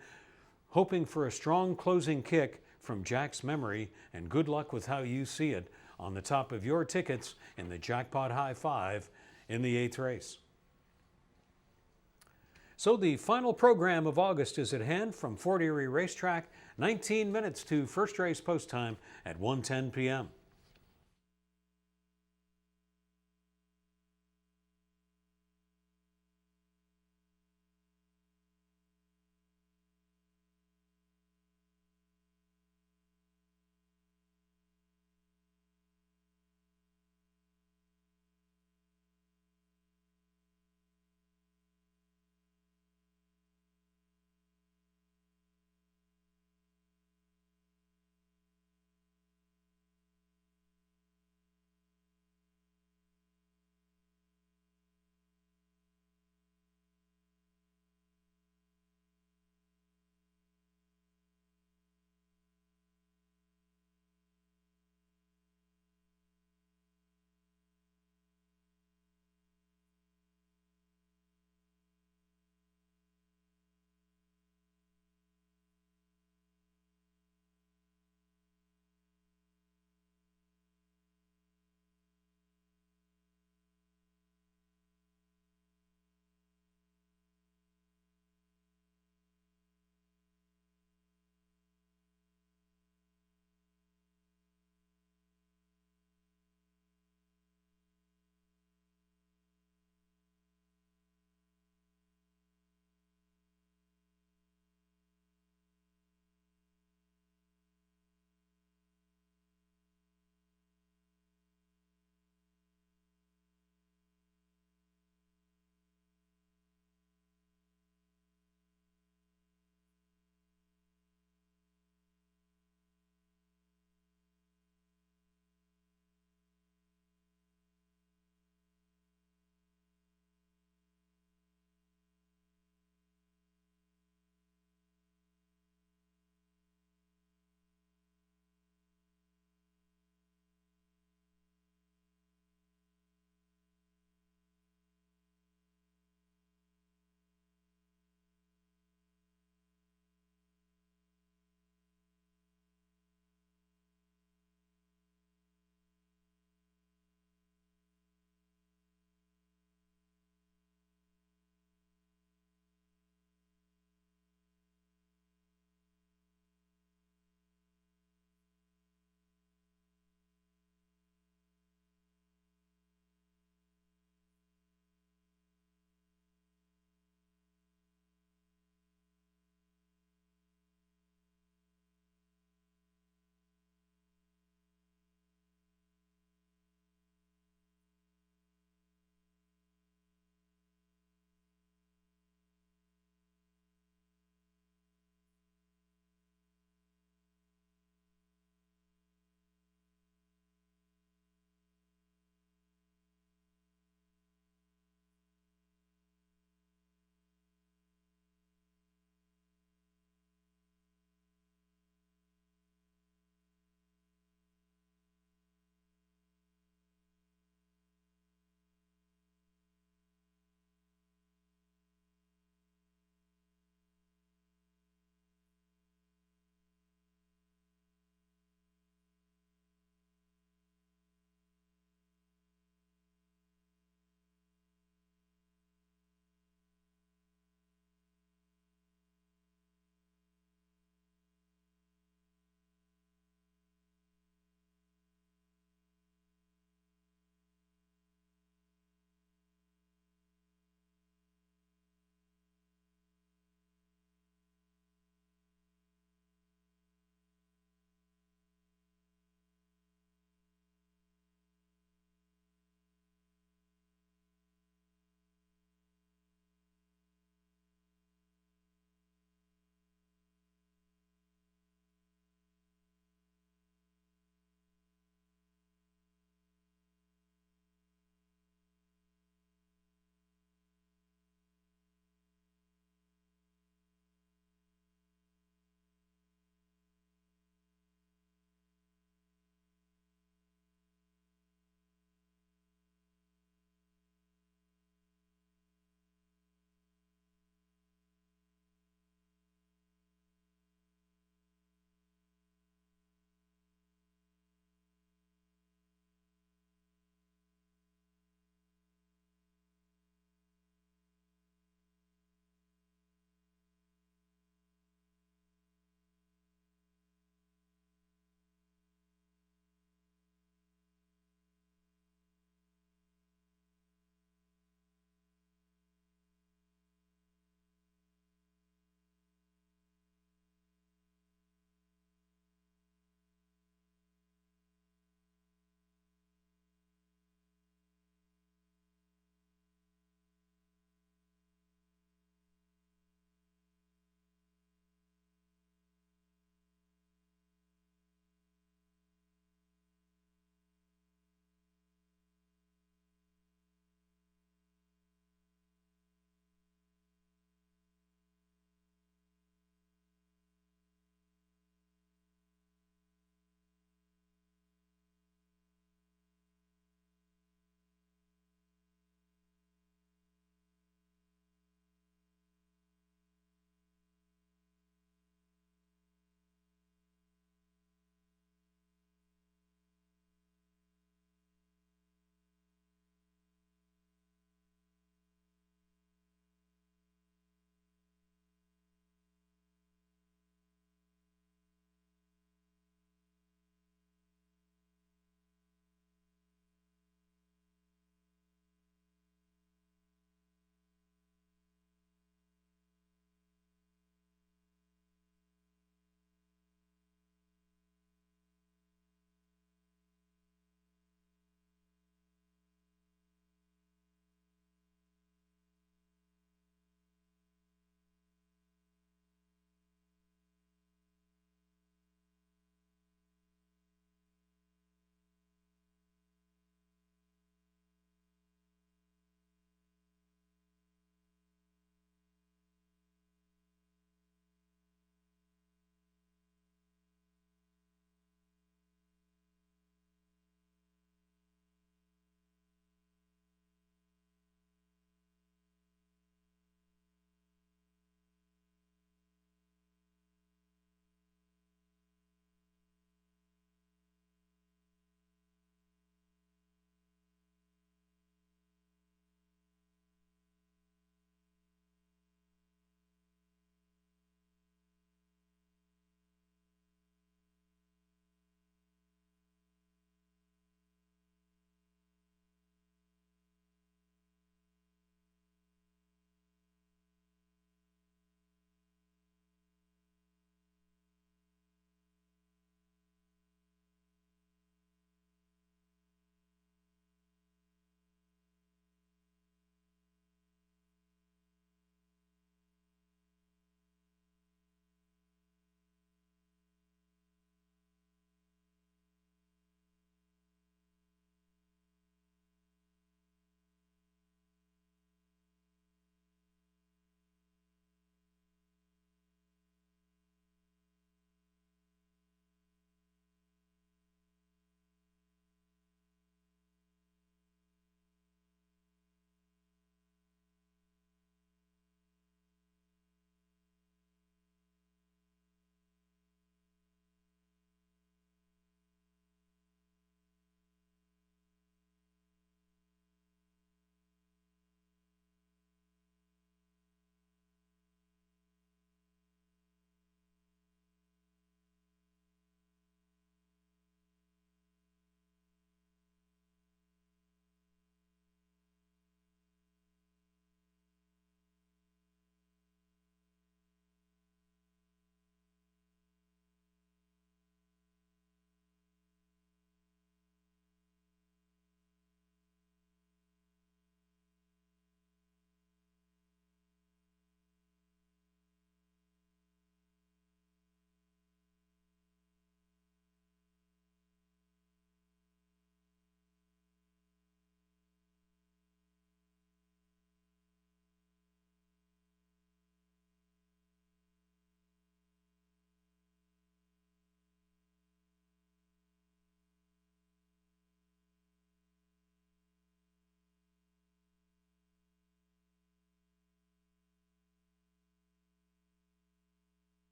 hoping for a strong closing kick from Jack's Memory, and good luck with how you see it on the top of your tickets in the Jackpot High Five in the eighth race. So the final program of August is at hand from Fort Erie Racetrack, 19 minutes to first race post time at 1:10 p.m.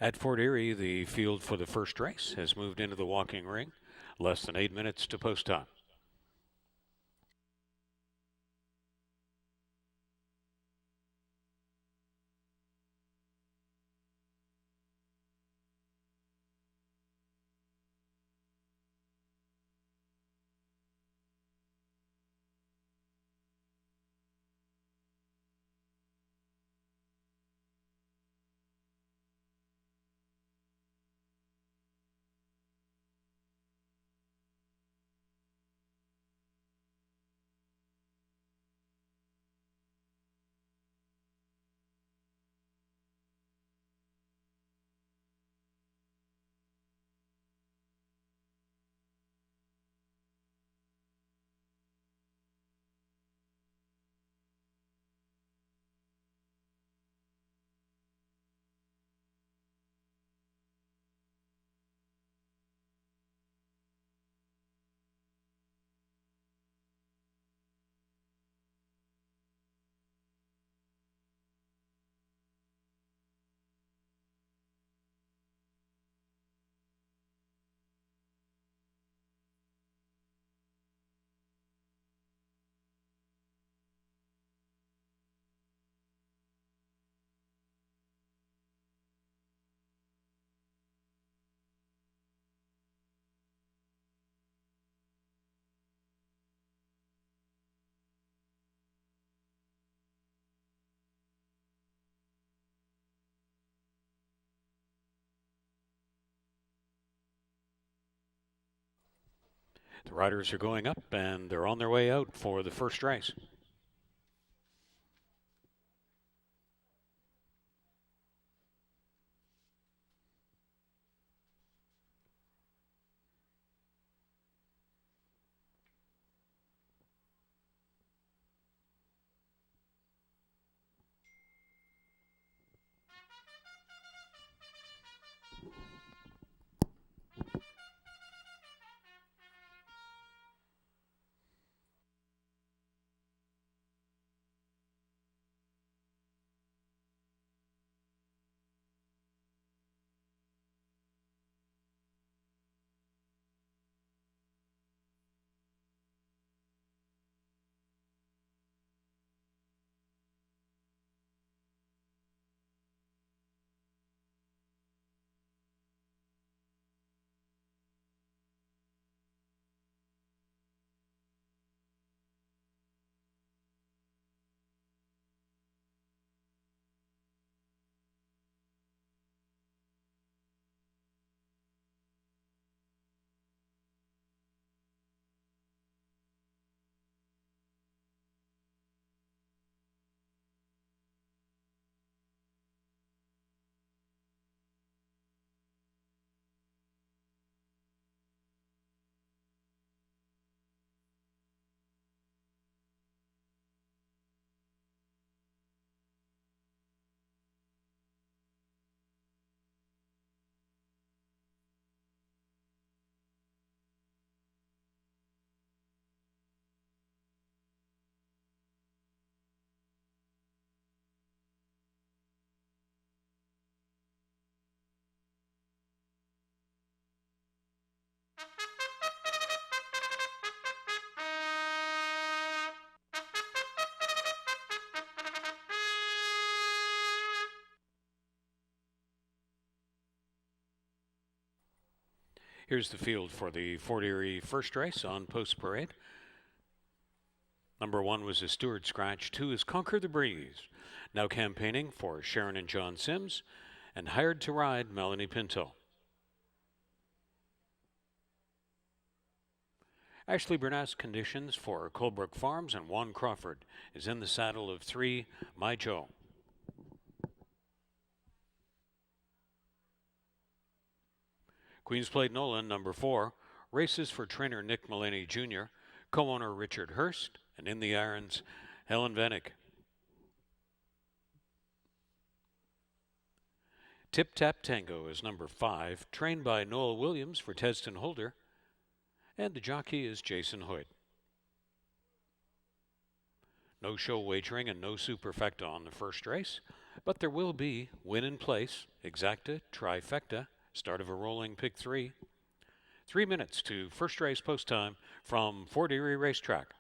At Fort Erie, the field for the first race has moved into the walking ring. Less than 8 minutes to post time. The riders are going up and they're on their way out for the first race. Here's the field for the Fort Erie first race on Post Parade. Number 1 was a Stewart Scratch. 2 is Conquer the Breeze. Now campaigning for Sharon and John Sims. And Hired to Ride, Melanie Pinto. Ashley Burness conditions for Colebrook Farms, and Juan Crawford is in the saddle of 3, My Joe. Queens Plate Nolan, number 4, races for trainer Nick Mullaney Jr., co-owner Richard Hurst, and in the irons, Helen Vennick. Tip Tap Tango is number 5, trained by Noel Williams for Teston Holder, and the jockey is Jason Hoyt. No show wagering and no superfecta on the first race. But there will be win in place, exacta, trifecta, start of a rolling pick three. 3 minutes to first race post time from Fort Erie Racetrack.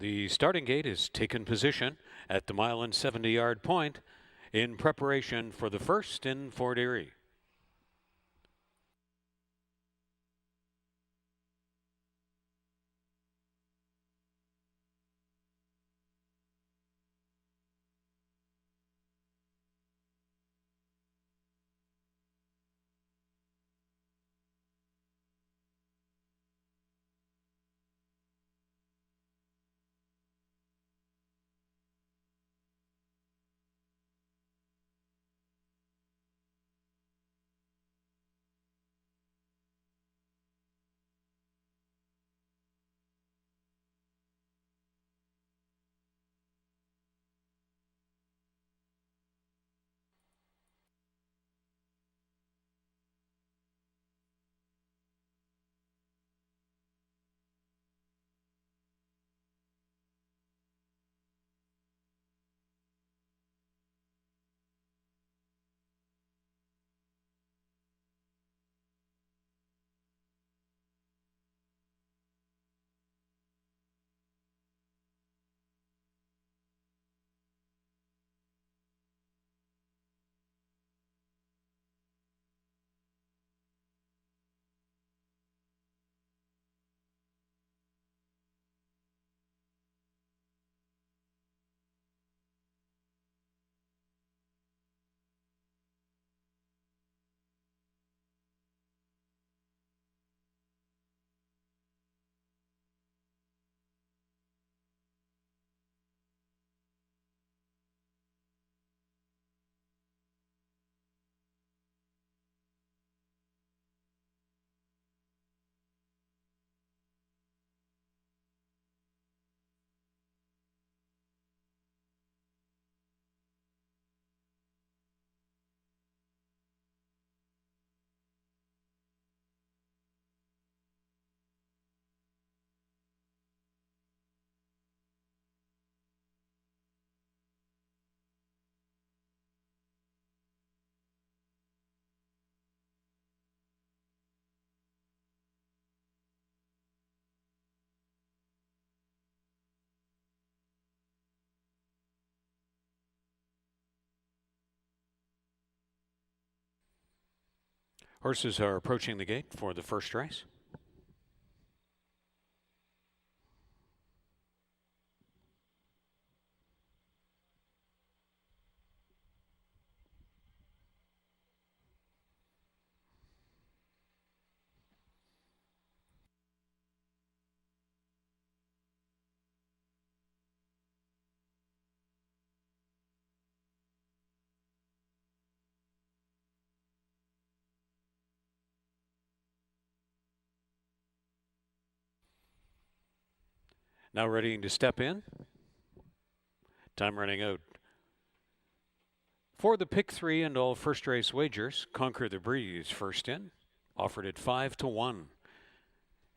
The starting gate is taken position at the mile and 70-yard point in preparation for the first in Fort Erie. Horses are approaching the gate for the first race. Now readying to step in. Time running out. For the pick 3 and all first race wagers, Conquer the Breeze first in, offered at 5-1.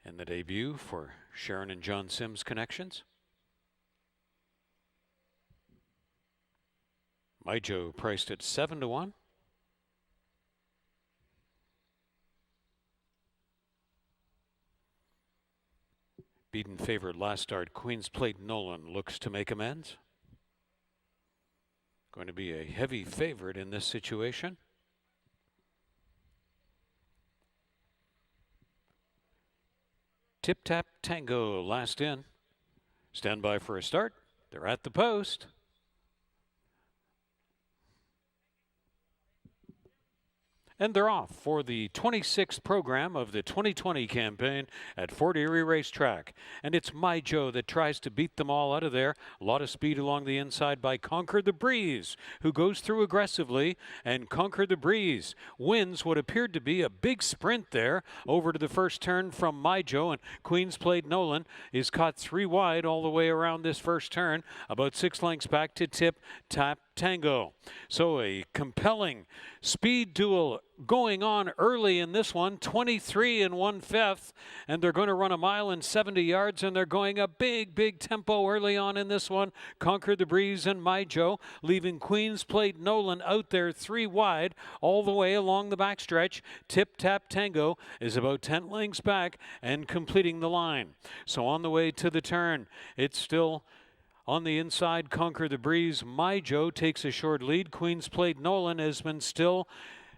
And the debut for Sharon and John Sims Connections. My Joe priced at 7-1. Beaten favorite last start, Queen's Plate Nolan looks to make amends. Going to be a heavy favorite in this situation. Tip Tap Tango last in. Stand by for a start. They're at the post. And they're off for the 26th program of the 2020 campaign at Fort Erie Racetrack. And it's My Joe that tries to beat them all out of there. A lot of speed along the inside by Conquer the Breeze, who goes through aggressively. And Conquer the Breeze wins what appeared to be a big sprint there over to the first turn from My Joe. And Queen's Plate Nolan is caught 3 wide all the way around this first turn, about 6 lengths back to Tip Tap Tango. So a compelling speed duel going on early in this one, 23 1/5, and they're going to run 1 mile and 70 yards, and they're going a big tempo early on in this one. Conquer the Breeze and My Joe, leaving Queen's Plate Nolan out there 3 wide all the way along the backstretch. Tip Tap Tango is about 10 lengths back and completing the line. So on the way to the turn, it's still on the inside. Conquer the Breeze. My Joe takes a short lead. Queen's Plate Nolan has been still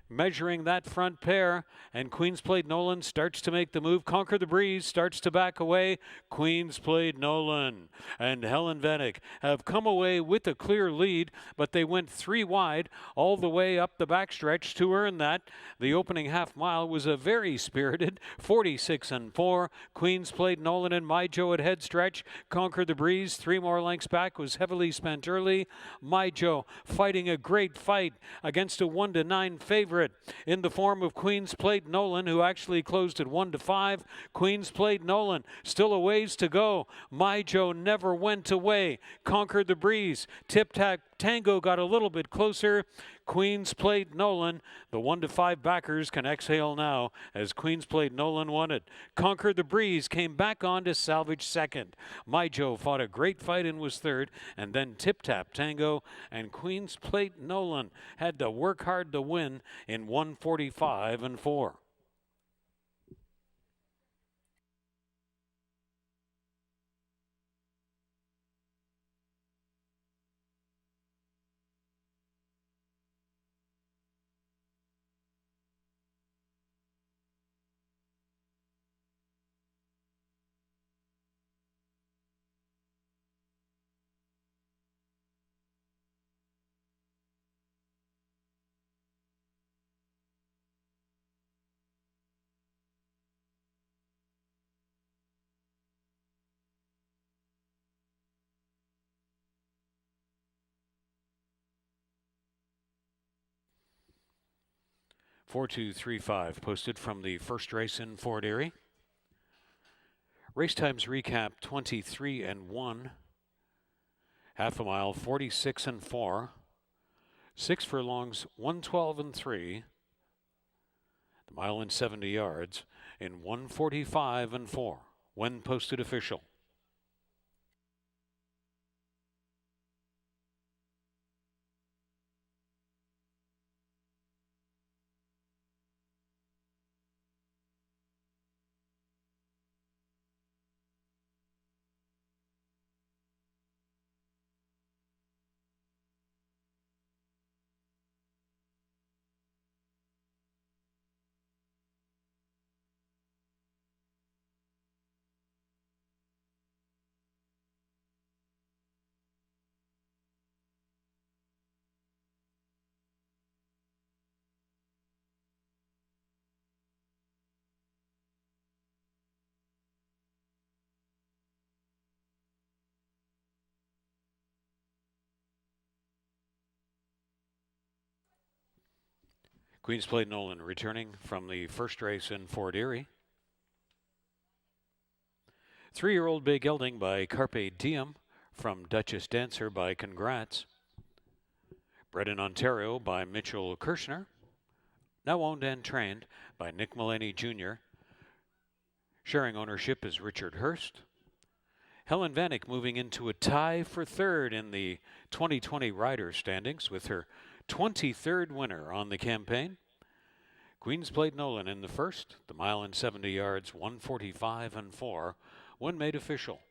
measuring that front pair, and Queen's Plate Nolan starts to make the move. Conquer the Breeze starts to back away. Queen's Plate Nolan and Helen Vanek have come away with a clear lead, but they went 3 wide all the way up the backstretch to earn that. The opening half mile was a very spirited 46 4. Queen's Plate Nolan and My Joe at head stretch. Conquer the Breeze 3 more lengths back, was heavily spent early. My Joe fighting a great fight against a 1-9 favorite in the form of Queen's Plate Nolan, who actually closed at 1-5. Queen's Plate Nolan still a ways to go. My Joe never went away. Conquered the Breeze. Tip Tap Tango got a little bit closer. Queen's Plate Nolan, the 1-5 backers can exhale now as Queen's Plate Nolan won it. Conquer the Breeze came back on to salvage second. My Joe fought a great fight and was third, and then Tip Tap Tango and Queen's Plate Nolan had to work hard to win in 1:45 4. (4-2-3-5) posted from the first race in Fort Erie. Race times recap: 23 1. Half a mile, 46 4. 6 furlongs, 112 3. The mile and 70 yards in 1:45 4. When posted official. Queen's Plate Nolan returning from the first race in Fort Erie. 3-Year-Old Big Gelding by Carpe Diem from Duchess Dancer by Congrats. Bred in Ontario by Mitchell Kirshner. Now owned and trained by Nick Mullaney Jr. Sharing ownership is Richard Hurst. Helen Vanek moving into a tie for third in the 2020 rider standings with her 23rd winner on the campaign. Queen's Plate Nolan in the first, the mile and 70 yards, 145 and 4, when made official.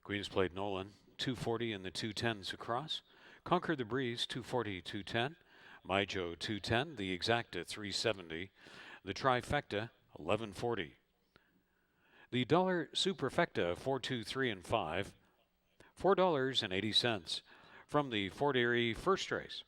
Queen's Plate Nolan, 240 in the 210s across. Conquer the Breeze, 240, 210. Maijo, 210. The Exacta, 370. The Trifecta, 1140. The Dollar Superfecta, 423 and 5, $4.80 from the Fort Erie first race.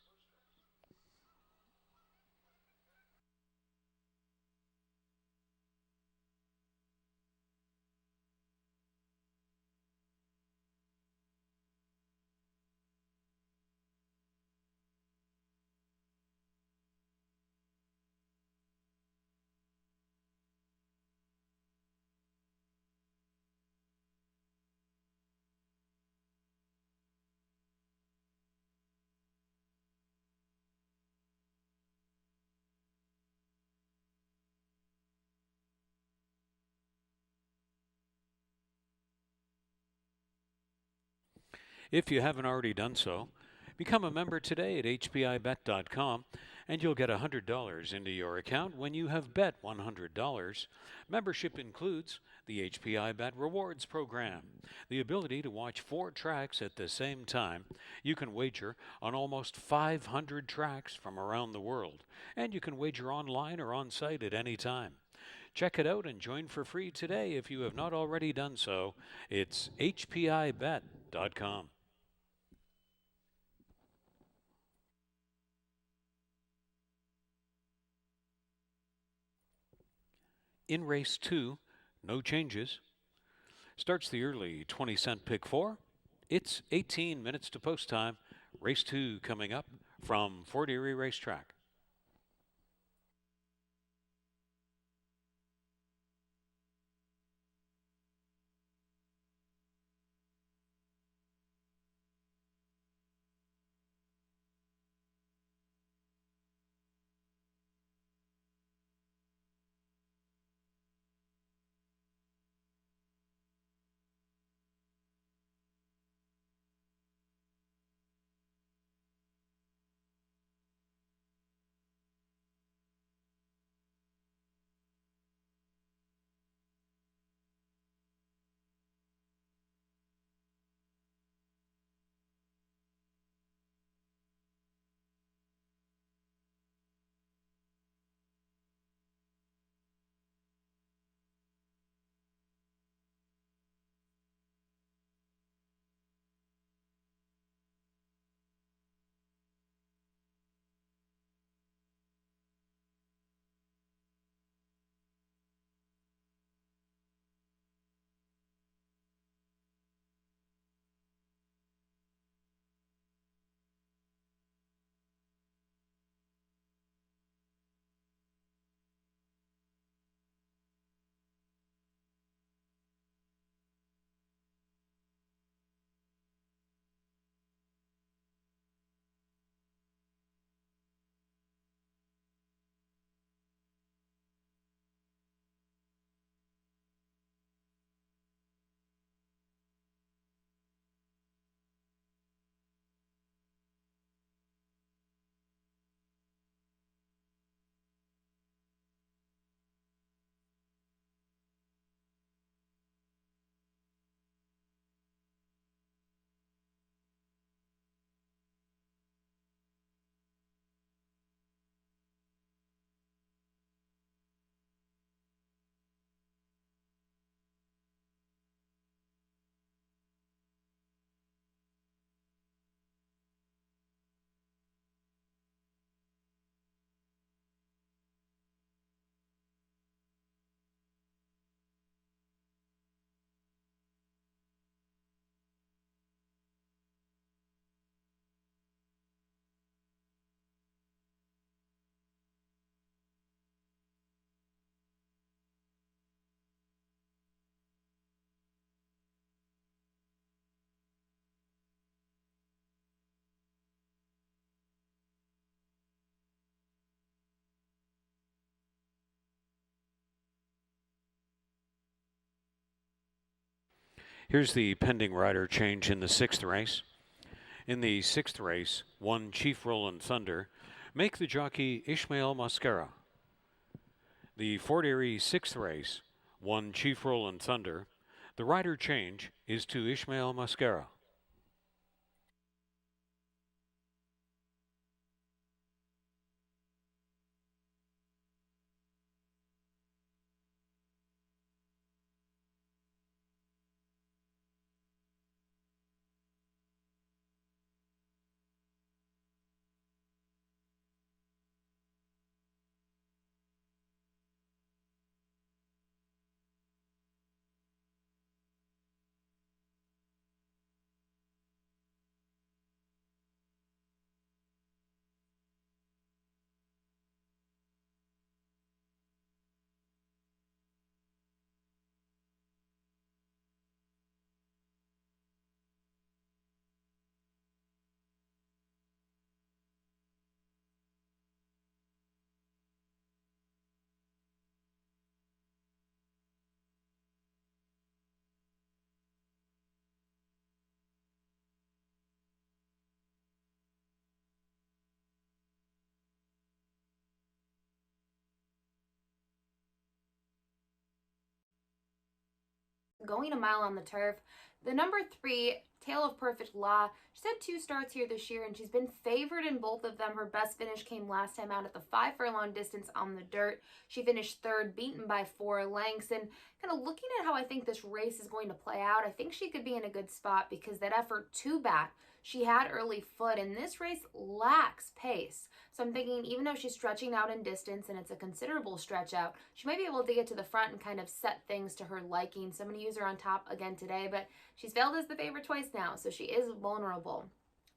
If you haven't already done so, become a member today at hpibet.com and you'll get $100 into your account when you have bet $100. Membership includes the HPI Bet Rewards Program, the ability to watch 4 tracks at the same time. You can wager on almost 500 tracks from around the world, and you can wager online or on site at any time. Check it out and join for free today if you have not already done so. It's hpibet.com. In race 2, no changes. Starts the early 20-cent pick 4. It's 18 minutes to post time. Race 2 coming up from Fort Erie Racetrack. Here's the pending rider change in the sixth race. In the sixth race, 1 Chief Roland Thunder, make the jockey Ishmael Mascara. The Fort Erie sixth race, 1 Chief Roland Thunder, the rider change is to Ishmael Mascara. Going a mile on the turf. The number 3, Tale of Perfect Law, she's had 2 starts here this year and she's been favored in both of them. Her best finish came last time out at the 5 furlong distance on the dirt. She finished third, beaten by 4 lengths. And kind of looking at how I think this race is going to play out, I think she could be in a good spot because that effort 2 back, she had early foot, and this race lacks pace. So I'm thinking even though she's stretching out in distance and it's a considerable stretch out, she might be able to get to the front and kind of set things to her liking. So I'm going to use her on top again today, but she's failed as the favorite twice now, so she is vulnerable.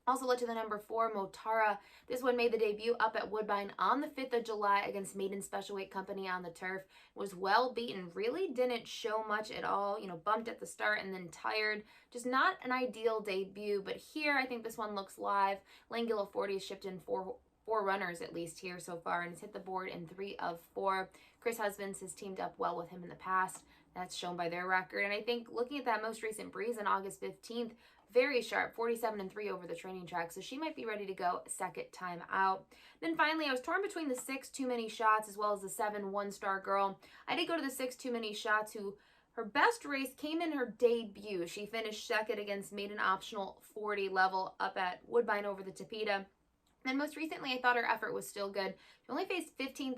Also look to the number 4, Motara. This one made the debut up at Woodbine on the 5th of July against Maiden Special Weight Company on the turf. Was well beaten, really didn't show much at all, bumped at the start and then tired. Just not an ideal debut, but here I think this one looks live. Langilla 40 has shipped in four runners at least here so far and has hit the board in 3 of 4. Chris Husbands has teamed up well with him in the past. That's shown by their record. And I think looking at that most recent breeze on August 15th, very sharp, 47-3 over the training track. So she might be ready to go second time out. Then finally, I was torn between the 6 Too Many Shots as well as the 7 One Star Girl. I did go to the 6 Too Many Shots, who her best race came in her debut. She finished second against Maiden Optional 40 level up at Woodbine over the Tapeta. Then most recently, I thought her effort was still good. She only faced $15,000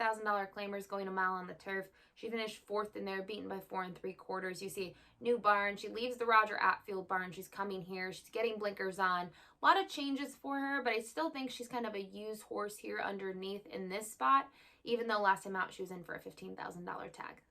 claimers going a mile on the turf. She finished 4th in there, beaten by 4 3/4. You see, new barn. She leaves the Roger Atfield barn. She's coming here. She's getting blinkers on. A lot of changes for her, but I still think she's kind of a used horse here underneath in this spot, even though last time out she was in for a $15,000 tag.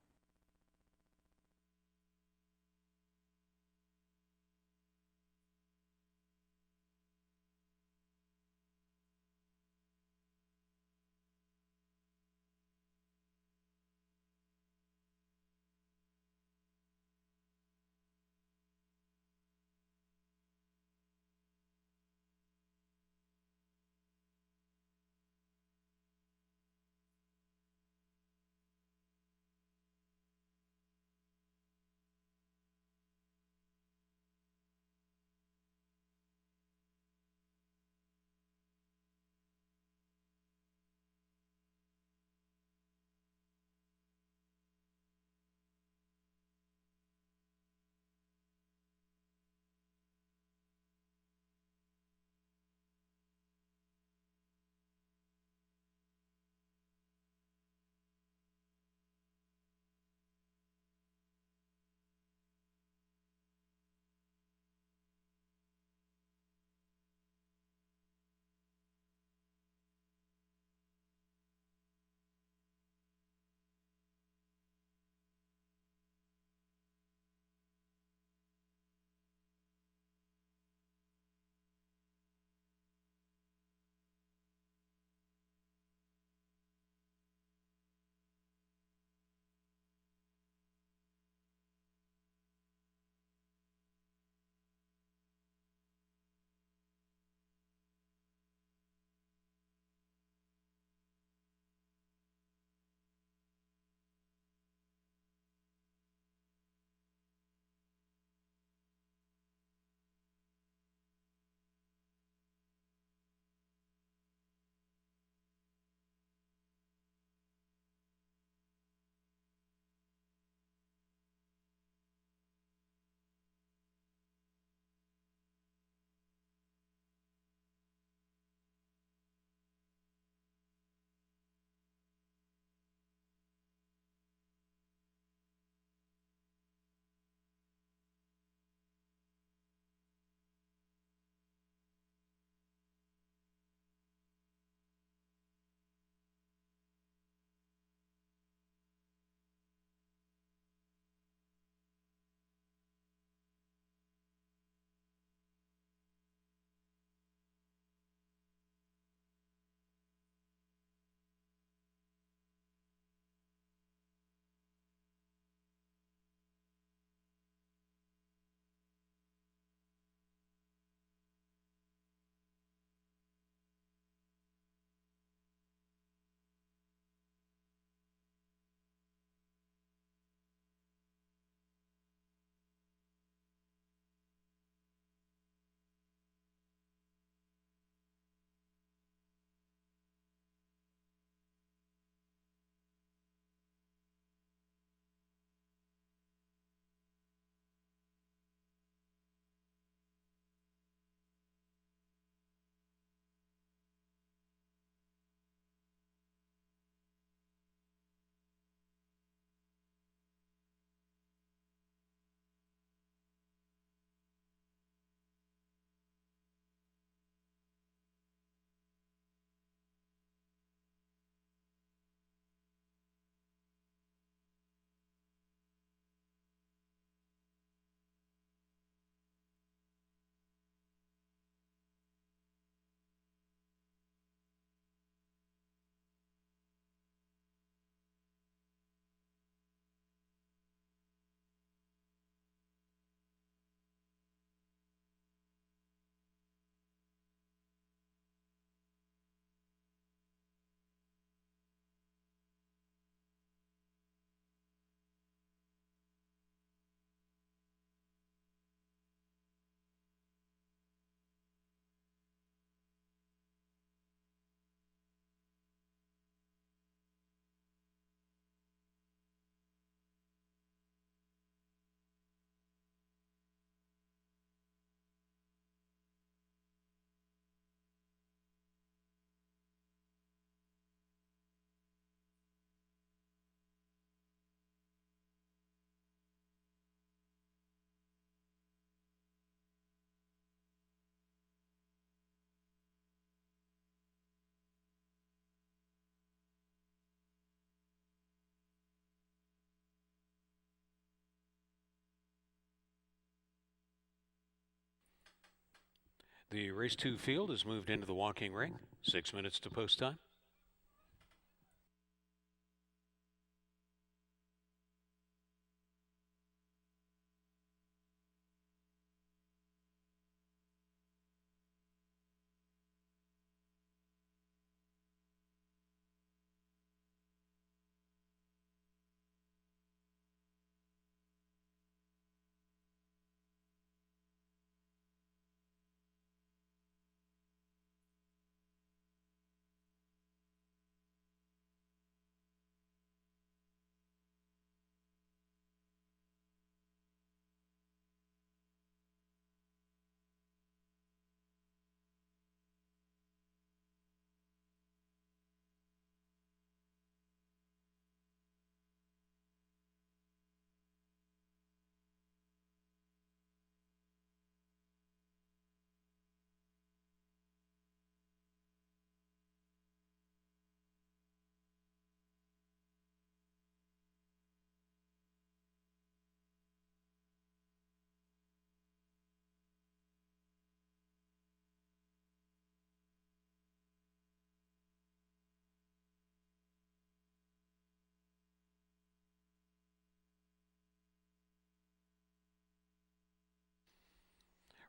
The race 2 field has moved into the walking ring. 6 minutes to post time.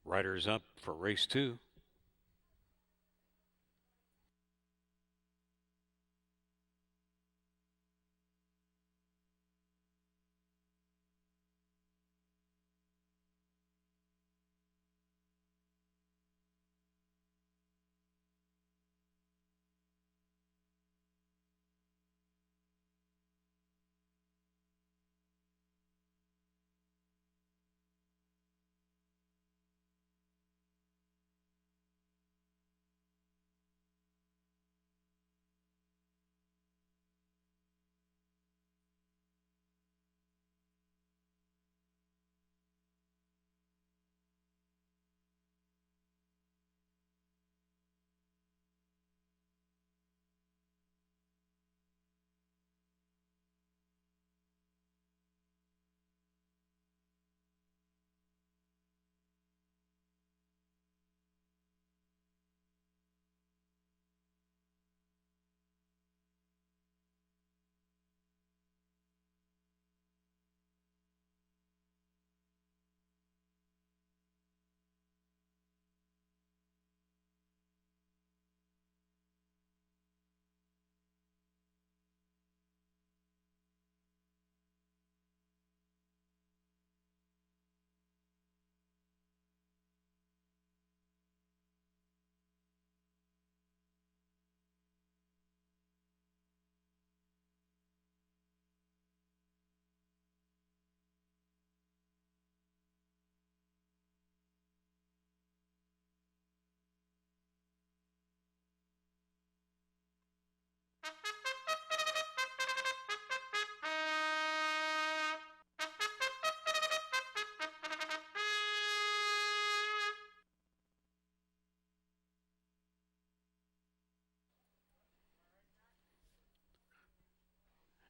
Riders up for race 2.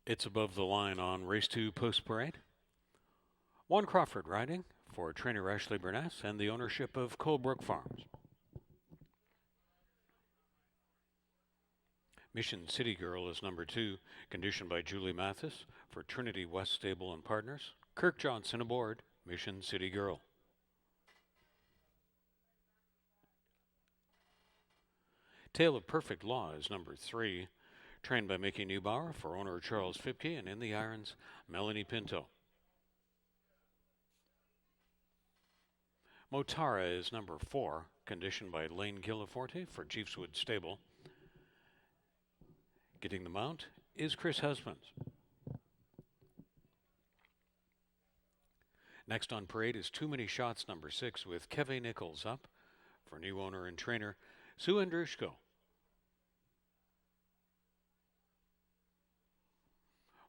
It's above the line on race 2 post parade. Juan Crawford riding for trainer Ashley Burness and the ownership of Colebrook Farms. Mission City Girl is number 2, conditioned by Julie Mathis for Trinity West Stable and Partners. Kirk Johnson aboard Mission City Girl. Tale of Perfect Law is number 3, trained by Mickey Neubauer for owner Charles Fipke, and in the irons, Melanie Pinto. Motara is number 4, conditioned by Lane Gillaforte for Chiefswood Stable. Getting the mount is Chris Husbands. Next on parade is Too Many Shots number 6 with Kevin Nichols up for new owner and trainer Sue Andrushko.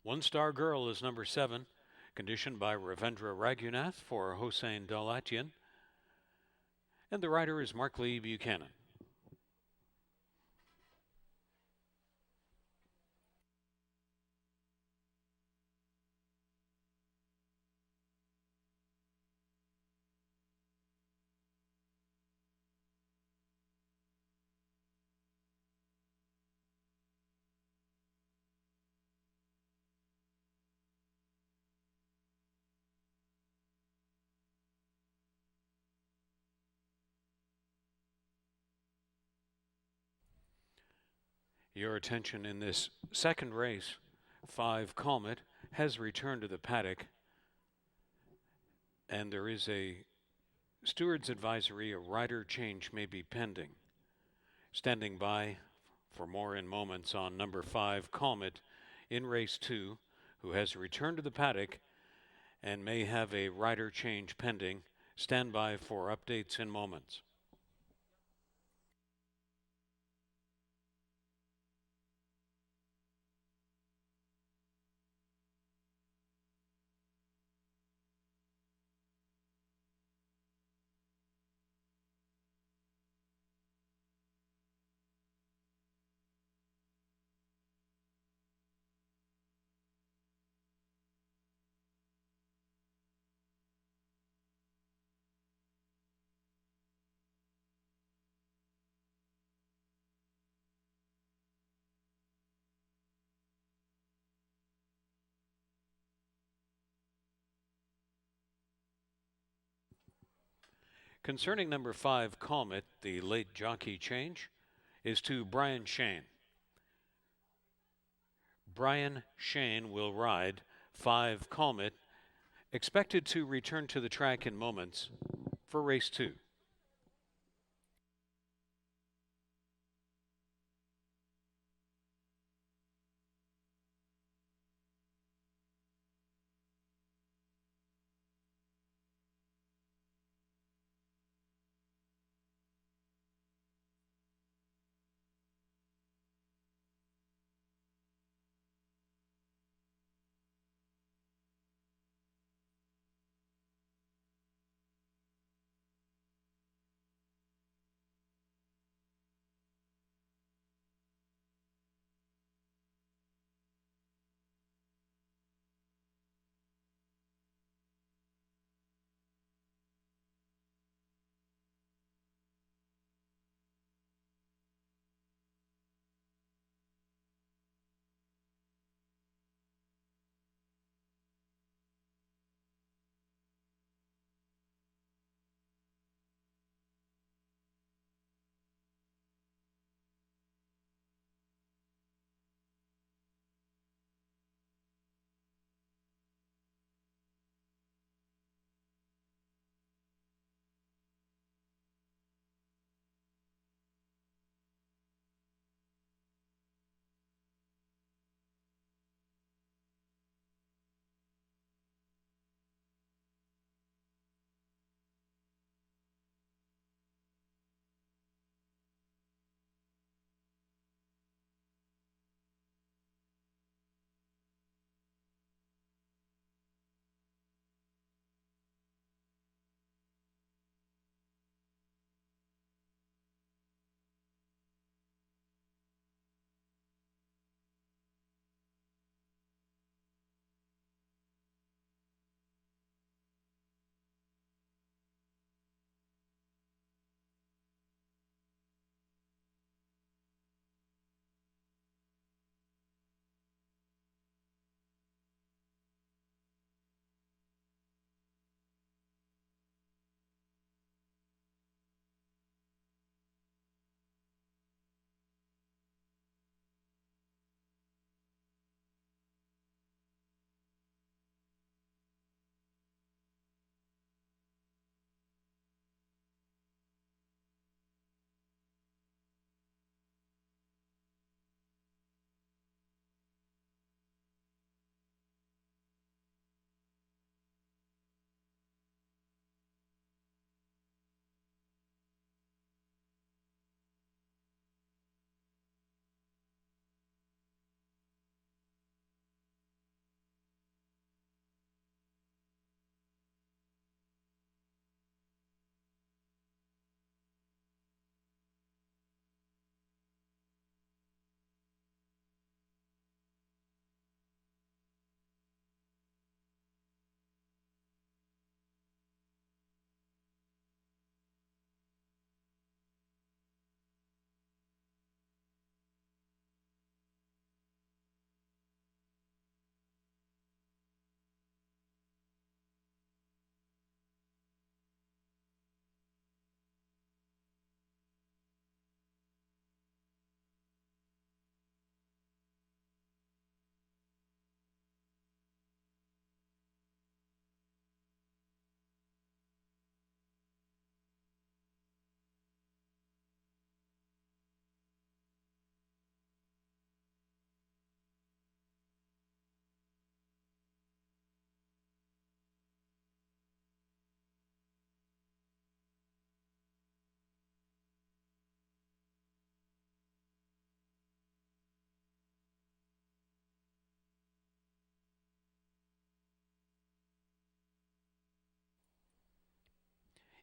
One Star Girl is number 7, conditioned by Ravendra Raghunath for Hossein Dalatian. And the rider is Mark Lee Buchanan. Your attention in this second race. 5 Comet has returned to the paddock, and there is a steward's advisory. A rider change may be pending. Standing by for more in moments on number 5 Comet in race 2, who has returned to the paddock and may have a rider change pending. Stand by for updates in moments. Concerning number 5 Comet, the late jockey change is to Brian Shane. Brian Shane will ride 5 Comet, expected to return to the track in moments for race 2.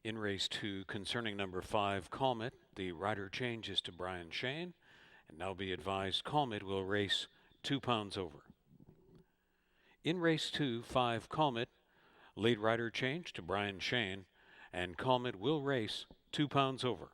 In race 2, concerning number 5, Calm It, the rider changes to Brian Shane, and now be advised Calm It will race 2 pounds over. In race 2, 5, Calm It, lead rider change to Brian Shane, and Calm It will race 2 pounds over.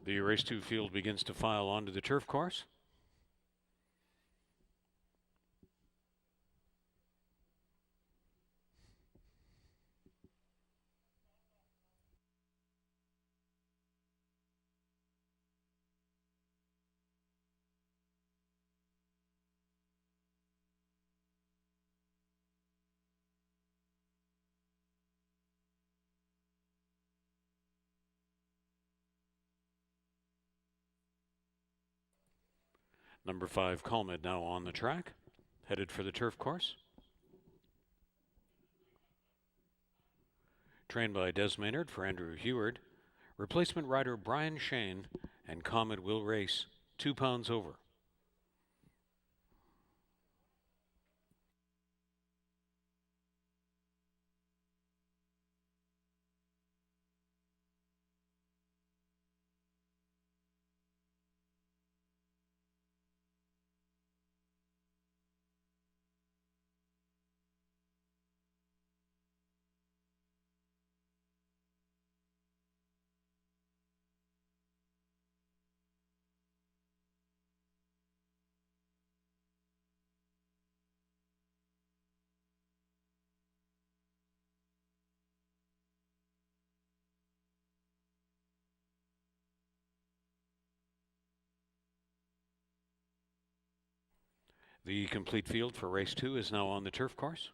The race 2 field begins to file onto the turf course. Number 5, Calm It, now on the track, headed for the turf course. Trained by Des Maynard for Andrew Heward, replacement rider Brian Shane, and Calm It will race 2 pounds over. The complete field for race 2 is now on the turf course.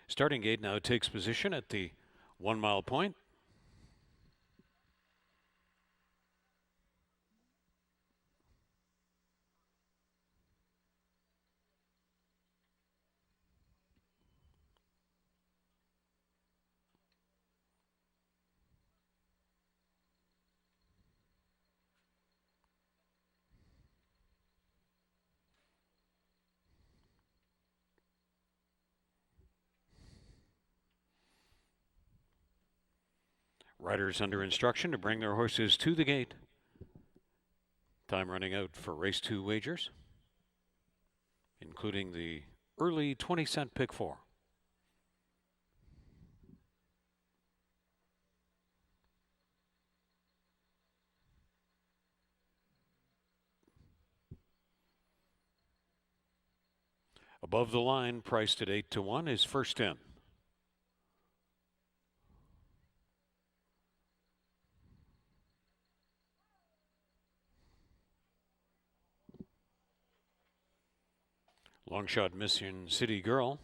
Starting gate now takes position at the 1 mile point. Riders under instruction to bring their horses to the gate. Time running out for race 2 wagers, including the early 20-cent pick 4. Above the line, priced at 8 to 1, is First In. Long shot Mission City Girl.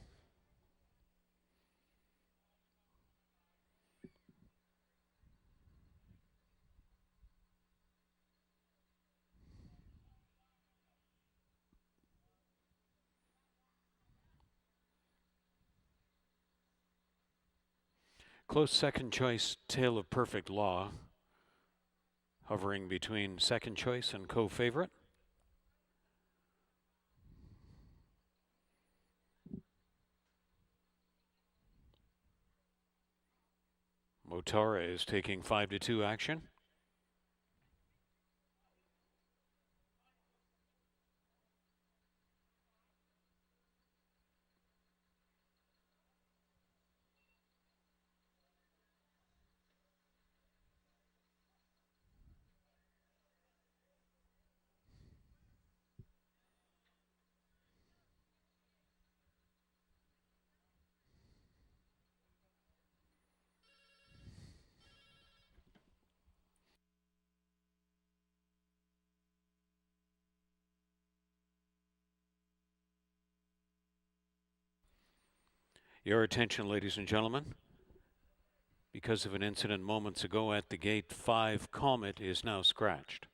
Close second choice, Tale of Perfect Law, hovering between second choice and co-favorite. Motara is taking 5-2 action. Your attention, ladies and gentlemen. Because of an incident moments ago at the gate, 5 Comet is now scratched.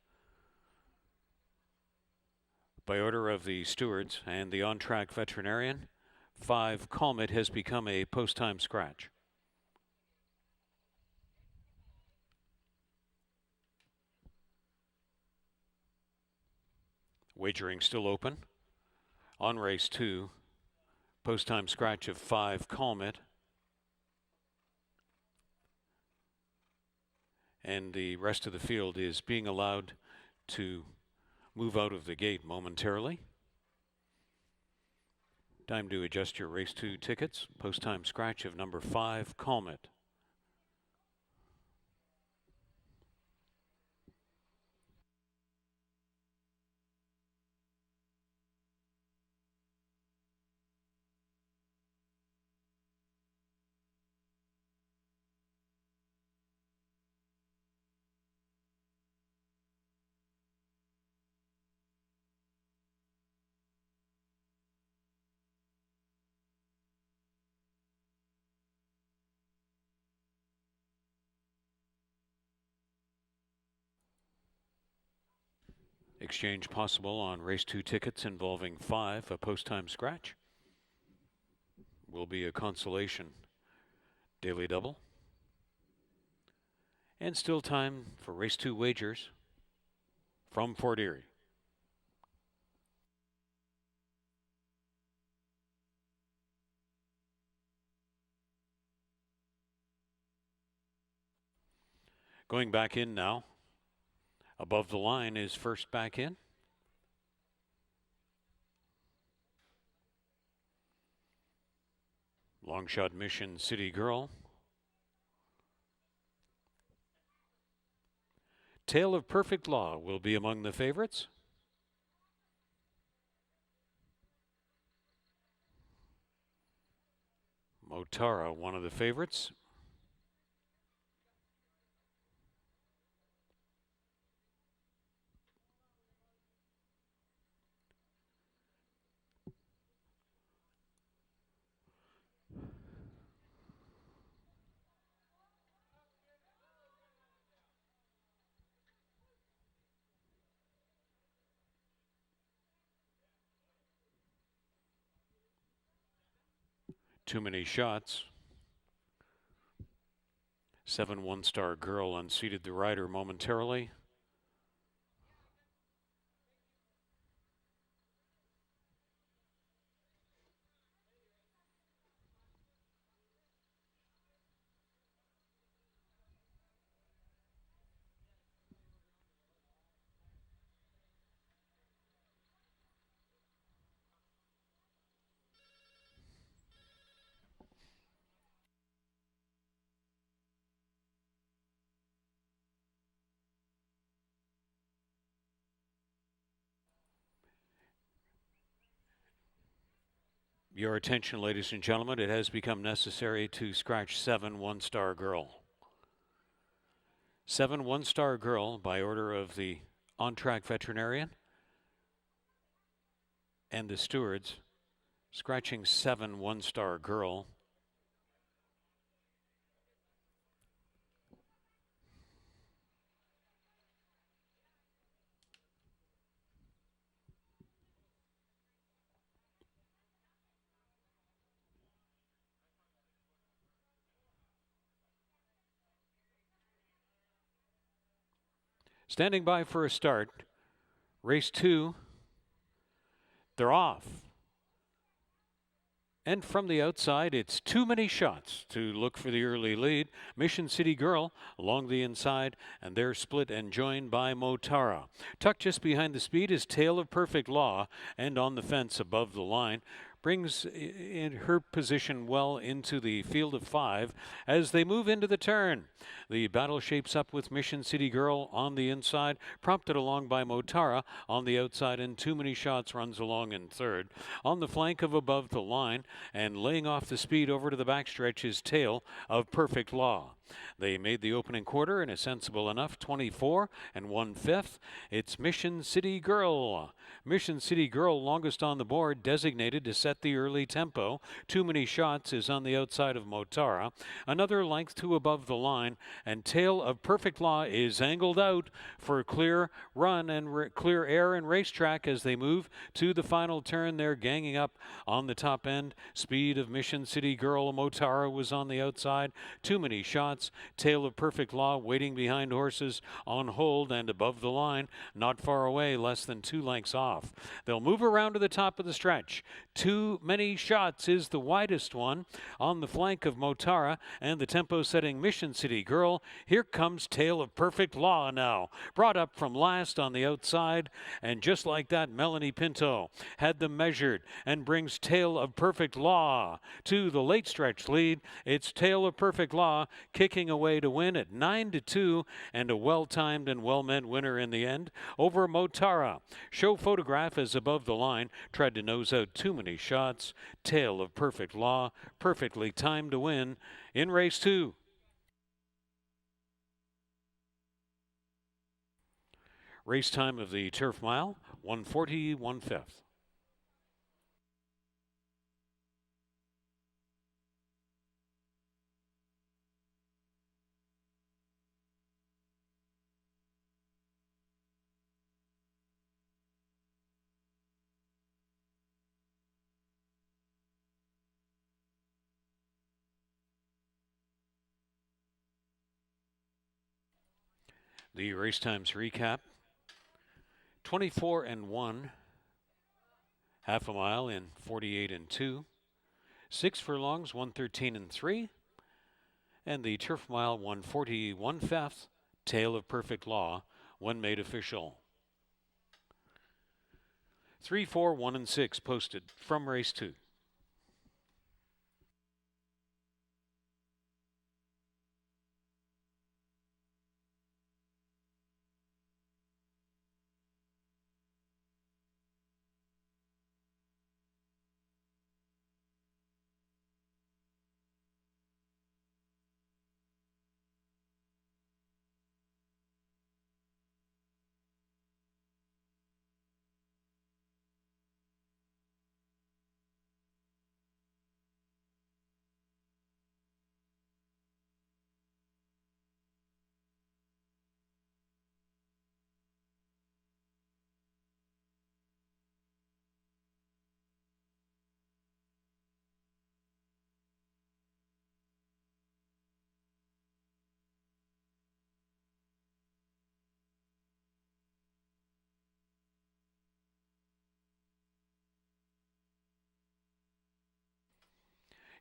By order of the stewards and the on-track veterinarian, 5 Comet has become a post-time scratch. Wagering still open. On race 2, post-time scratch of 5 Comet. And the rest of the field is being allowed to move out of the gate momentarily. Time to adjust your race 2 tickets. Post-time scratch of number 5 Comet. Exchange possible on race 2 tickets involving 5, a post-time scratch. Will be a consolation daily double. And still time for race 2 wagers from Fort Erie. Going back in now. Above the line is first back in. Long shot Mission City Girl. Tale of Perfect Law will be among the favorites. Motara, one of the favorites. Too many shots. 7 one-star girl unseated the rider momentarily. Your attention, ladies and gentlemen, it has become necessary to scratch 7 one-star girl. 7 one-star girl by order of the on-track veterinarian and the stewards Scratching 7, 1-star girl. Standing by for a start. Race 2. They're off. And from the outside, it's too many shots to look for the early lead. Mission City Girl along the inside, and they're split and joined by Motara. Tucked just behind the speed is Tale of Perfect Law, and on the fence above the line. Brings in her position well into the field of 5 as they move into the turn. The battle shapes up with Mission City Girl on the inside, prompted along by Motara on the outside, and Too Many Shots runs along in third. On the flank of above the line and laying off the speed over to the backstretch is Tale of Perfect Law. They made the opening quarter in a sensible enough 24 and 1/5. It's Mission City Girl. Mission City Girl, longest on the board, designated to set the early tempo. Too Many Shots is on the outside of Motara. Another length to above the line, and Tale of Perfect Law is angled out for clear run and clear air and racetrack as they move to the final turn. They're ganging up on the top end. Speed of Mission City Girl. Motara was on the outside. Too Many Shots. Tale of Perfect Law waiting behind horses on hold and above the line, not far away, less than 2 lengths off. They'll move around to the top of the stretch. Too Many Shots is the widest one on the flank of Motara and the tempo-setting Mission City Girl. Here comes Tale of Perfect Law now, brought up from last on the outside, and just like that, Melanie Pinto had them measured and brings Tale of Perfect Law to the late stretch lead. It's Tale of Perfect Law kicking away to win at 9-2, and a well-timed and well-meant winner in the end over Motara. Show photograph is above the line, tried to nose out Too Many Shots. Tale of Perfect Law, perfectly timed to win in race 2. Race time of the turf mile, 1:40, 1/5. The race times recap: 24 and 1, half a mile in 48 and 2, 6 furlongs, 113 and 3, and the turf mile 1:40, 1/5. Tale of Perfect Law, when made official. 3, 4, 1, and 6 posted from race 2.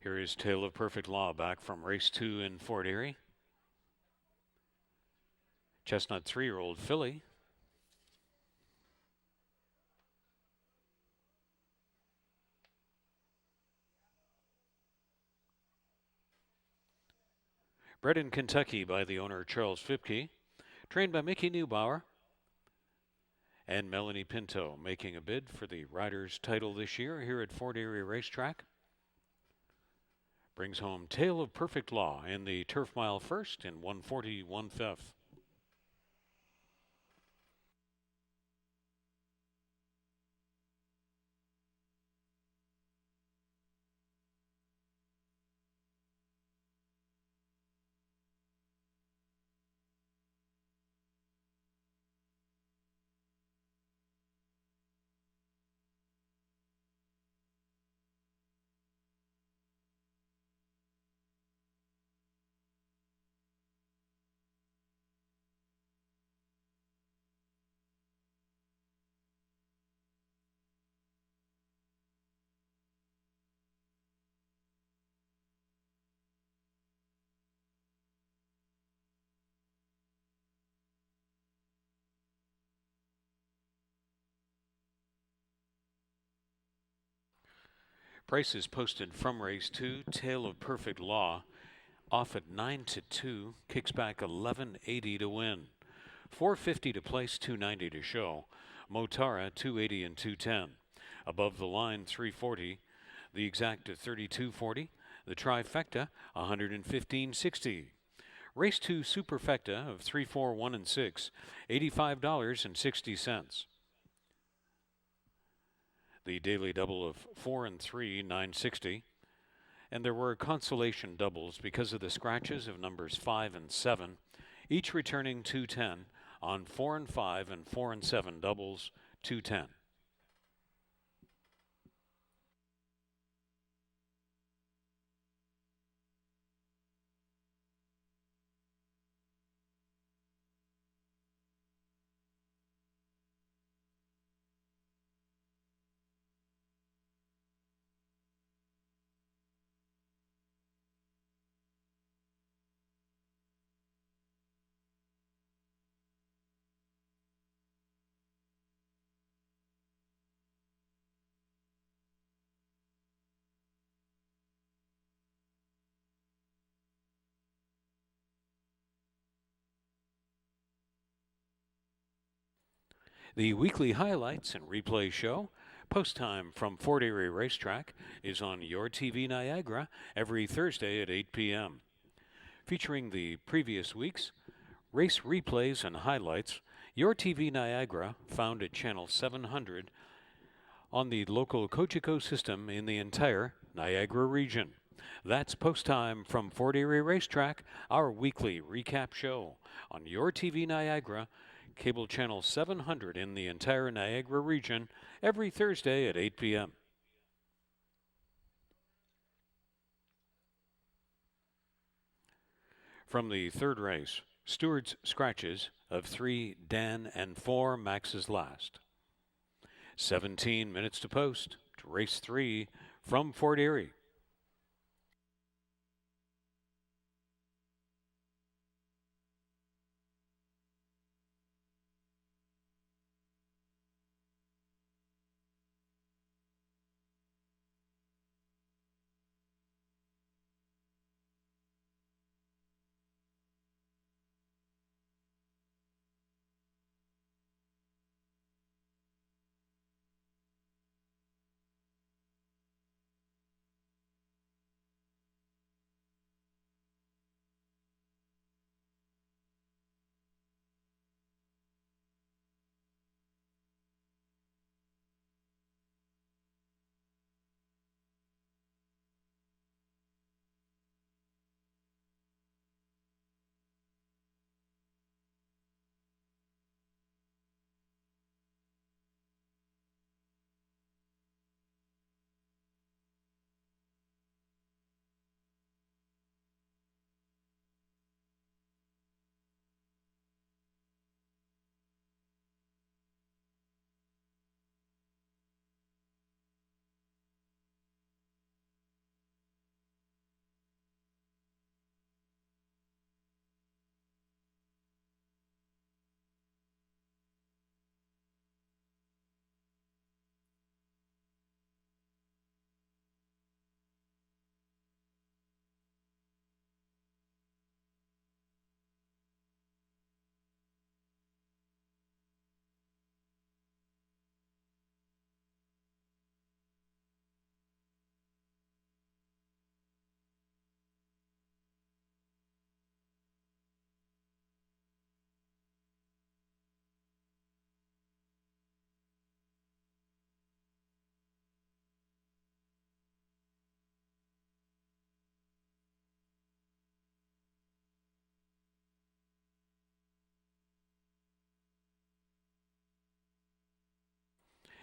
Here is Tale of Perfect Law back from race 2 in Fort Erie. Chestnut 3-year-old filly. Bred in Kentucky by the owner Charles Fipke. Trained by Mickey Neubauer. And Melanie Pinto making a bid for the Riders' title this year here at Fort Erie Racetrack. Brings home Tale of Perfect Law in the turf mile first in 1:40, 1/5. Prices posted from race 2, Tale of Perfect Law, off at 9-2, kicks back 11.80 to win. 450 to place, 290 to show. Motara 280 and 210. Above the line 340. The exact at 32.40. The trifecta 115.60. Race 2 superfecta of 3, 4, 1, and 6, $85.60. The daily double of 4 and 3, $9.60. And there were consolation doubles because of the scratches of numbers 5 and 7, each returning 210 on 4 and 5 and 4 and 7 doubles, 210. The weekly highlights and replay show, post time from Fort Erie Racetrack, is on Your TV Niagara every Thursday at 8 p.m. Featuring the previous week's race replays and highlights, Your TV Niagara, found at channel 700 on the local Cogeco system in the entire Niagara region. That's post time from Fort Erie Racetrack, our weekly recap show on Your TV Niagara, cable channel 700 in the entire Niagara region, every Thursday at 8 p.m. From the third race, Stewart's Scratches of 3, Dan, and 4, Max's Last. 17 minutes to post to race 3 from Fort Erie.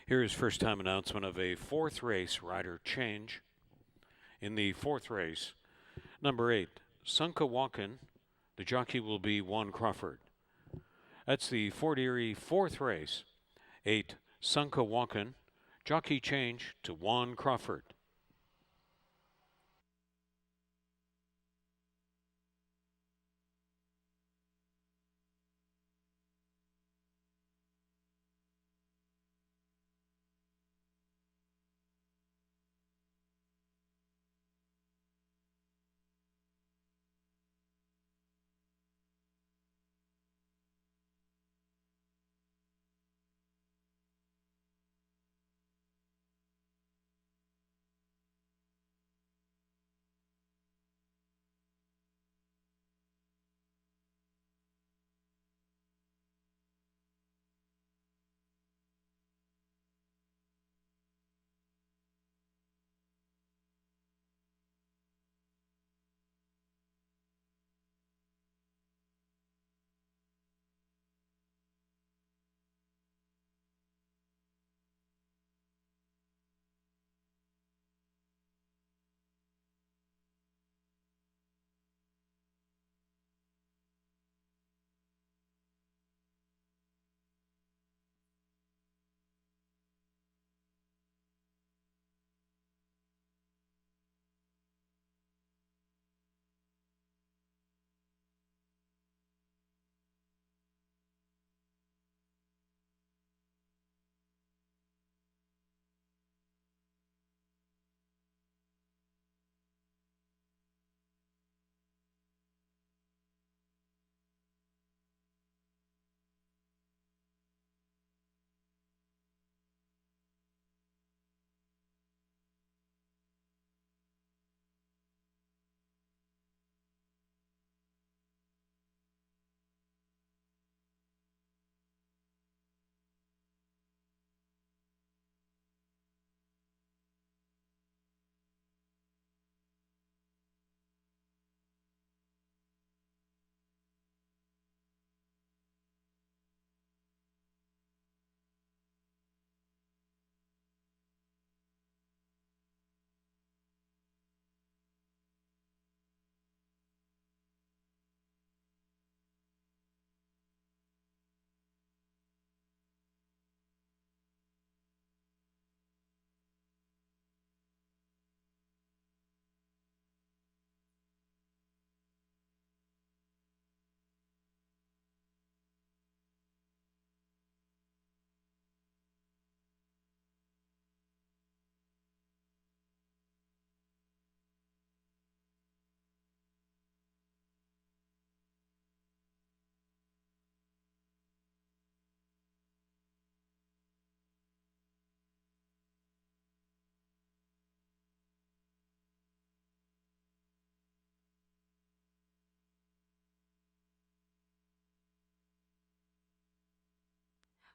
Here is first time announcement of a fourth race rider change. In the fourth race, number 8, Sunka Walken, the jockey will be Juan Crawford. That's the Fort Erie fourth race. 8, Sunka Walken, jockey change to Juan Crawford.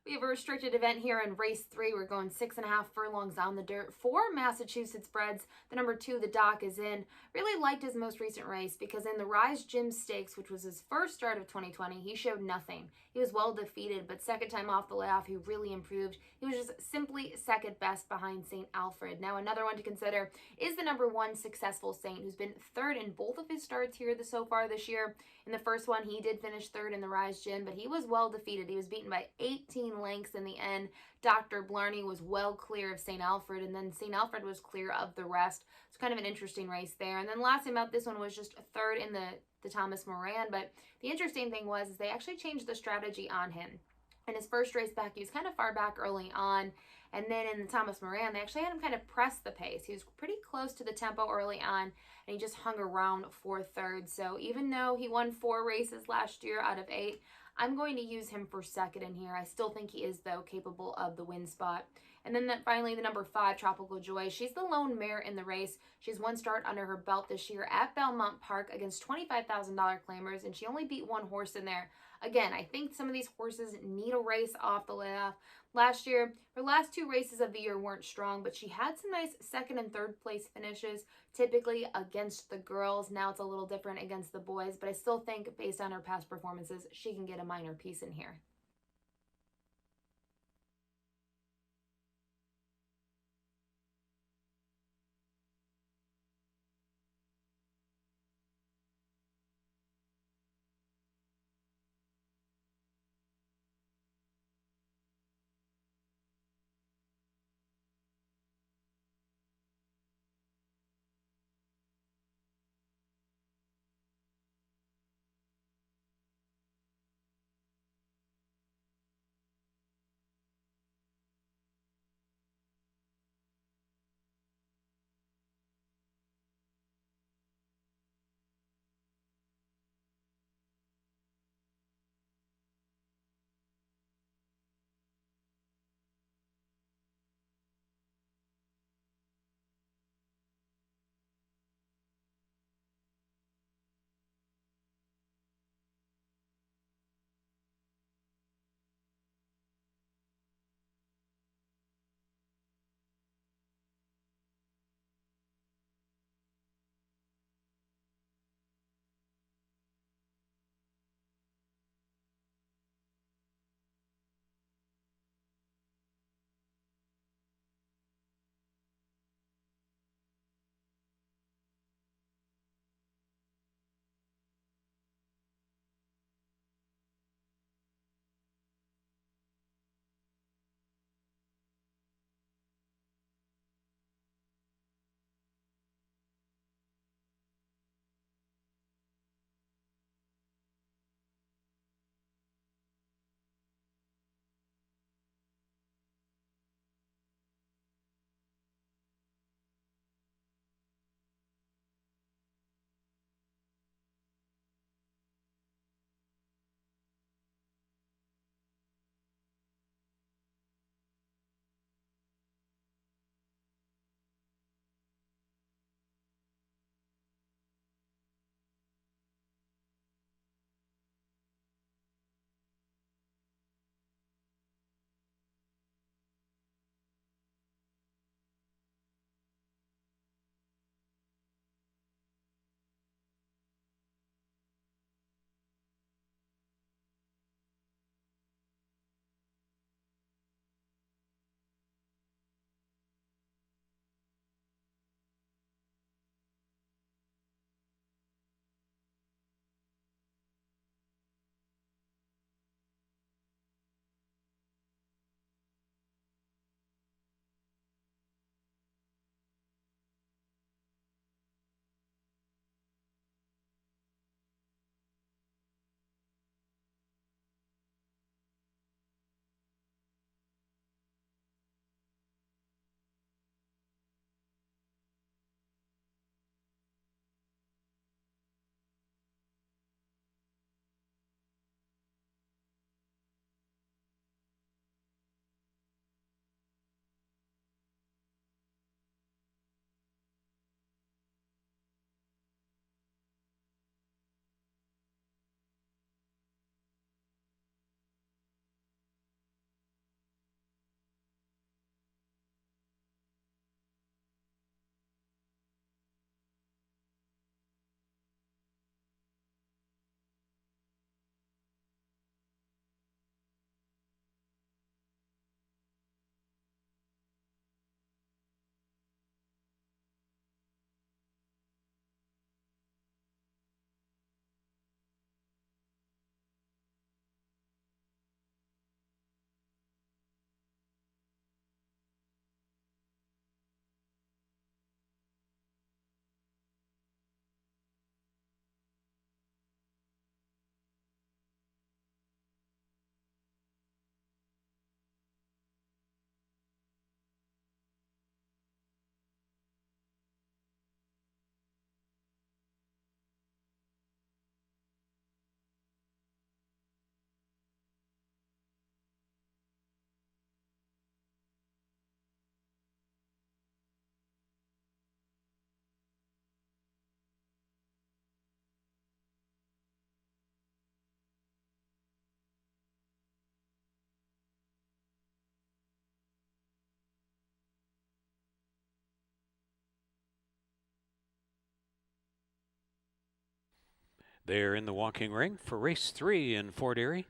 We have a restricted event here in race 3. We're going 6.5 furlongs on the dirt for Massachusetts breds. The number 2, the Doc, is in. Really liked his most recent race because in the Rise Gym Stakes, which was his first start of 2020, he showed nothing. He was well defeated, but second time off the layoff, he really improved. He was just simply second best behind St. Alfred. Now, another one to consider is the number 1, Successful Saint, who's been third in both of his starts here so far this year. In the first one, he did finish third in the Rise Gym, but he was well defeated. He was beaten by 18 lengths in the end. Dr. Blarney was well clear of St. Alfred, and then St. Alfred was clear of the rest. It's kind of an interesting race there. And then last thing about this one was just a third in the Thomas Moran, but the interesting thing was is they actually changed the strategy on him. In his first race back, he was kind of far back early on. And then in the Thomas Moran, they actually had him kind of press the pace. He was pretty close to the tempo early on, and he just hung around for third. So even though he won 4 races last year out of 8, I'm going to use him for second in here. I still think he is, though, capable of the win spot. And then finally, the number 5, Tropical Joy. She's the lone mare in the race. She has 1 start under her belt this year at Belmont Park against $25,000 claimers, and she only beat 1 horse in there. Again, I think some of these horses need a race off the layoff. Last year, her last 2 races of the year weren't strong, but she had some nice second and third place finishes, typically against the girls. Now it's a little different against the boys, but I still think based on her past performances, she can get a minor piece in here. They're in the walking ring for race 3 in Fort Erie.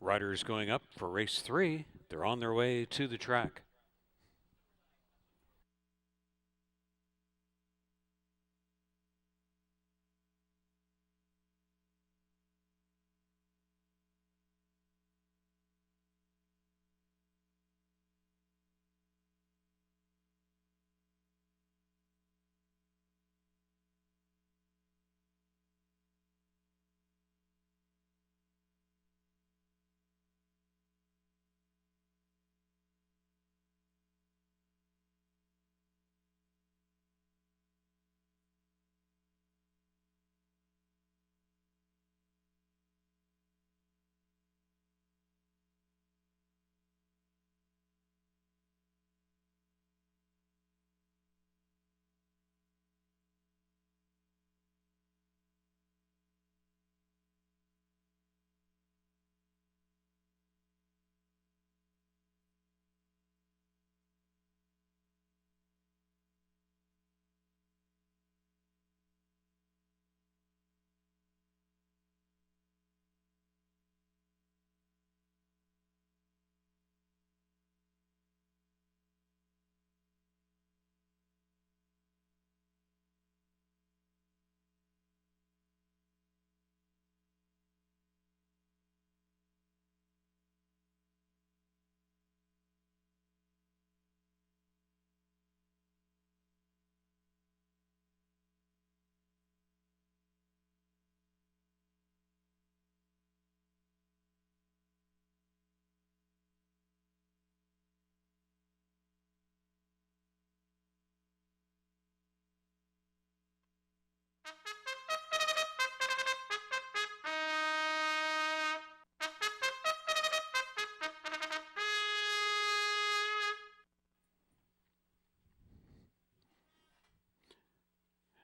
Riders going up for race 3. They're on their way to the track.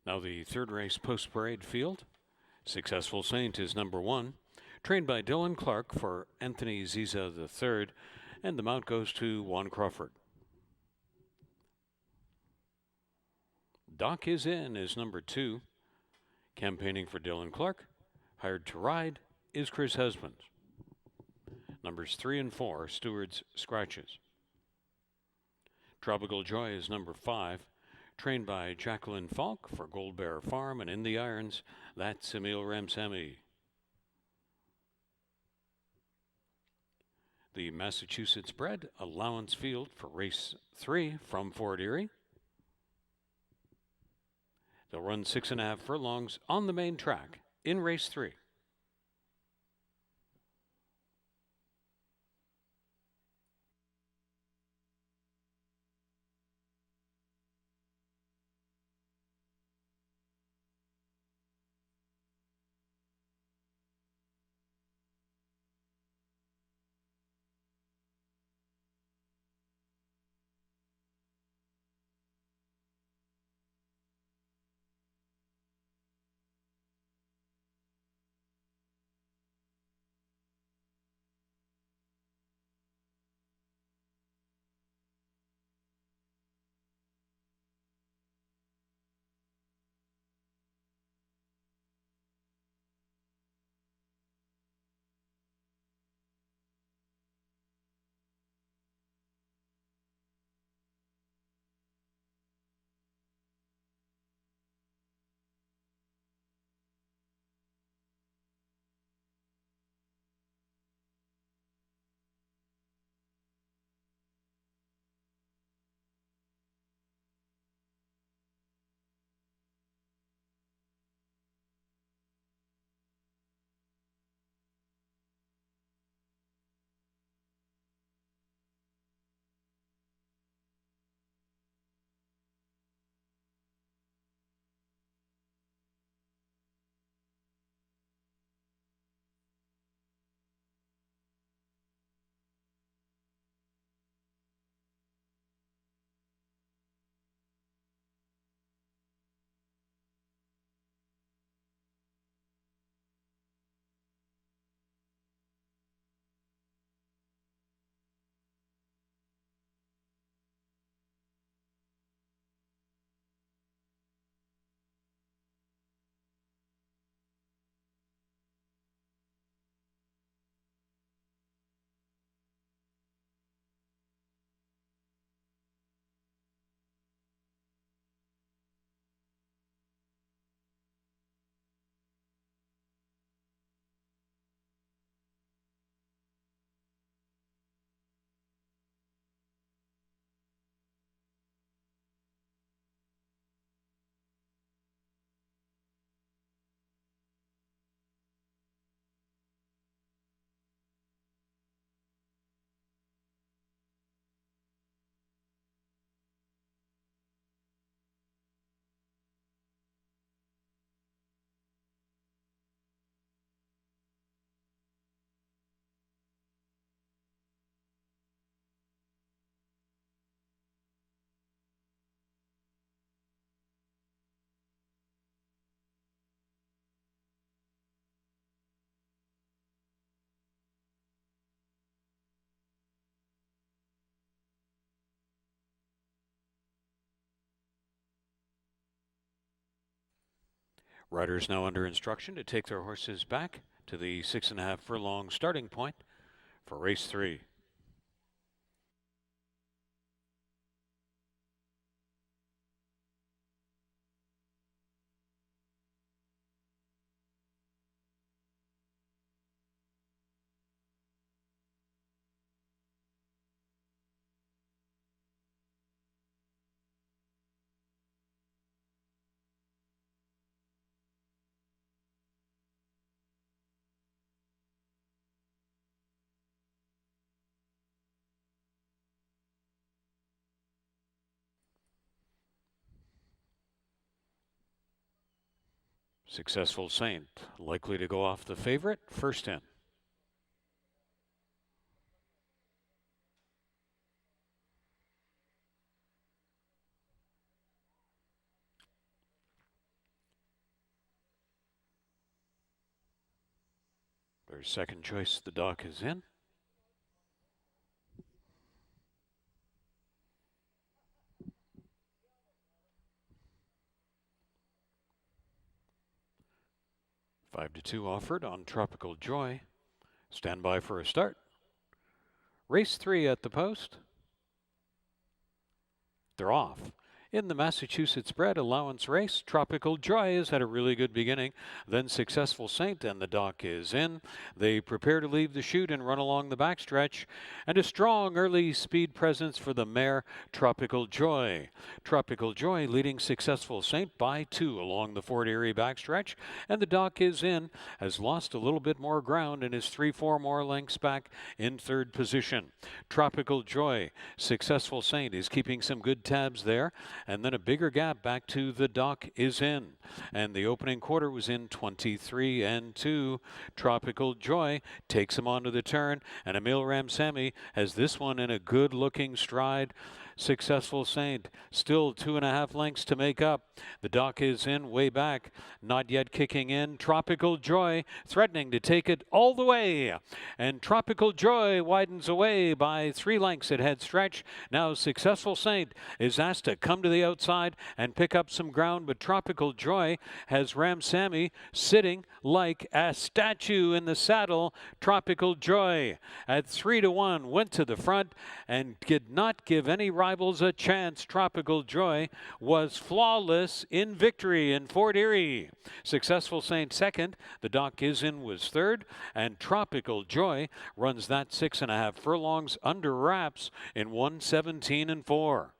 Now the third race post-parade field. Successful Saint is number 1, trained by Dylan Clark for Anthony Ziza III, and the mount goes to Juan Crawford. Doc is in is number 2, campaigning for Dylan Clark. Hired to ride is Chris Husbands. Numbers 3 and 4, Stewards Scratches. Tropical Joy is number 5, trained by Jacqueline Falk for Gold Bear Farm, and in the irons, that's Emil Ramsamy. The Massachusetts bred Allowance Field for race 3 from Fort Erie. They'll run 6.5 furlongs on the main track in race 3. Riders now under instruction to take their horses back to the 6.5 furlong starting point for race 3. Successful Saint, likely to go off the favorite, first in. Their second choice, the dock is in. Five to 2 offered on Tropical Joy. Stand by for a start. Race 3 at the post. They're off. In the Massachusetts bred allowance race, Tropical Joy has had a really good beginning. Then Successful Saint, and the dock is in. They prepare to leave the chute and run along the backstretch. And a strong early speed presence for the mare, Tropical Joy. Tropical Joy leading Successful Saint by 2 along the Fort Erie backstretch. And the dock is in, has lost a little bit more ground and is 3-4 more lengths back in third position. Tropical Joy, Successful Saint is keeping some good tabs there. And then a bigger gap back to the dock is in. And the opening quarter was in 23-2. Tropical Joy takes him onto the turn, and Emil Ramsamy has this one in a good looking stride. Successful Saint still 2.5 lengths to make up. The dock is in way back, not yet kicking in. Tropical Joy threatening to take it all the way, and Tropical Joy widens away by 3 lengths at head stretch. Now Successful Saint is asked to come to the outside and pick up some ground, but Tropical Joy has Ramsamy sitting like a statue in the saddle. Tropical Joy at 3-1 went to the front and did not give any rivals a chance. Tropical Joy was flawless in victory in Fort Erie. Successful Saint second, the dock is in was third, and Tropical Joy runs that 6.5 furlongs under wraps in 1:17-4.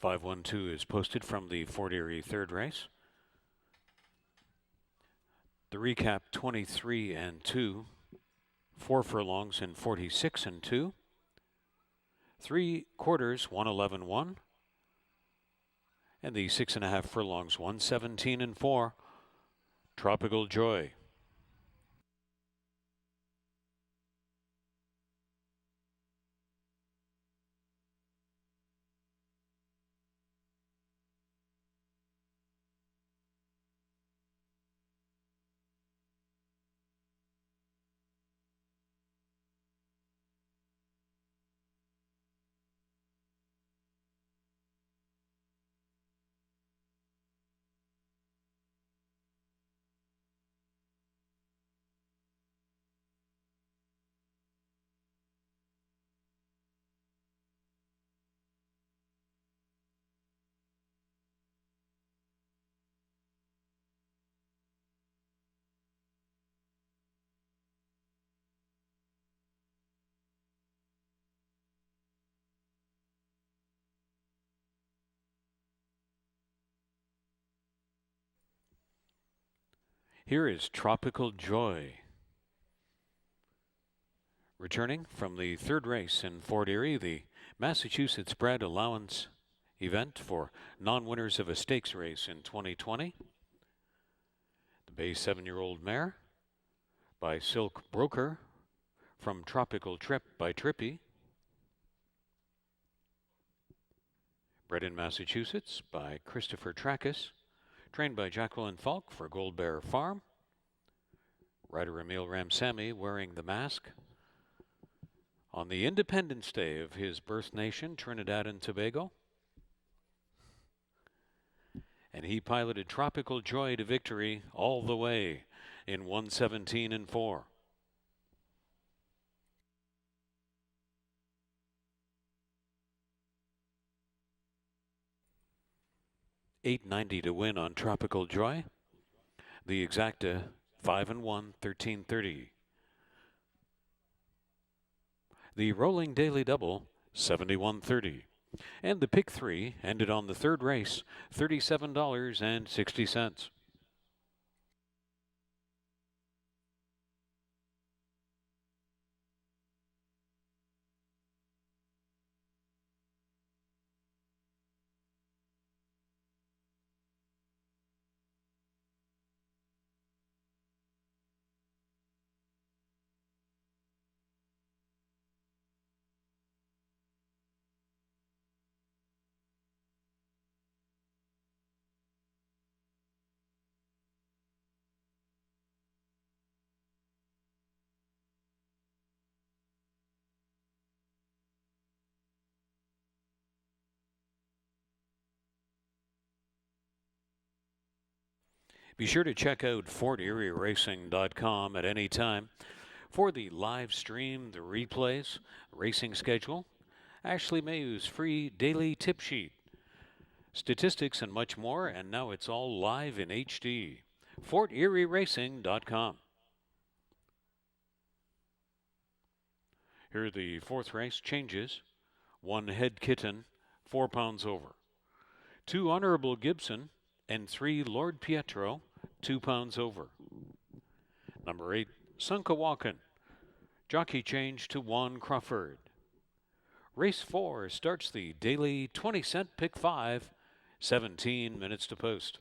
(512) is posted from the Fort Erie third race. The recap 23-2, 4 furlongs in 46-2, 3 quarters 111-1, and the 6.5 furlongs 117-4. Tropical Joy. Here is Tropical Joy. Returning from the third race in Fort Erie, the Massachusetts Bred Allowance event for non-winners of a stakes race in 2020. The bay 7-year-old mare by Silk Broker from Tropical Trip by Trippy. Bred in Massachusetts by Christopher Trackus. Trained by Jacqueline Falk for Gold Bear Farm. Rider Emil Ramsamy wearing the mask. On the Independence Day of his birth nation, Trinidad and Tobago. And he piloted Tropical Joy to victory all the way in 1:17 and 4. $8.90 to win on Tropical Joy. The exacta 5-1, 13.30. The rolling daily double 71.30. And the pick 3 ended on the third race, $37.60. Be sure to check out FortErieRacing.com at any time for the live stream, the replays, racing schedule, Ashley Mayhew's free daily tip sheet, statistics, and much more. And now it's all live in HD. FortErieRacing.com. Here are the fourth race changes. 1 Head Kitten, 4 pounds over. 2 Honorable Gibson, and 3 Lord Pietro, 2 pounds over. Number 8, Sunkawakan. Jockey change to 1 Crawford. Race 4 starts the daily 20-cent pick 5, 17 minutes to post.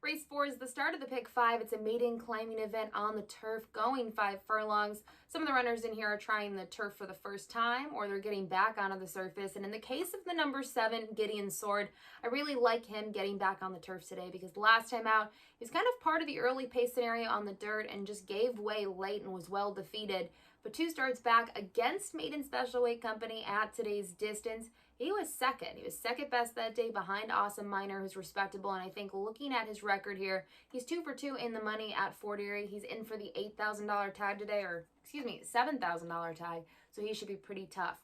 Race 4 is the start of the Pick 5. It's a maiden climbing event on the turf going 5 furlongs. Some of the runners in here are trying the turf for the first time or they're getting back onto the surface. And in the case of the number 7, Gideon Sword, I really like him getting back on the turf today because last time out, he was kind of part of the early pace scenario on the dirt and just gave way late and was well defeated. But 2 starts back against Maiden Special Weight Company at today's distance, he was second. He was second best that day behind Awesome Miner, who's respectable. And I think looking at his record here, he's 2 for 2 in the money at Fort Erie. He's in for the $8,000 tag today, or excuse me, $7,000 tag. So he should be pretty tough.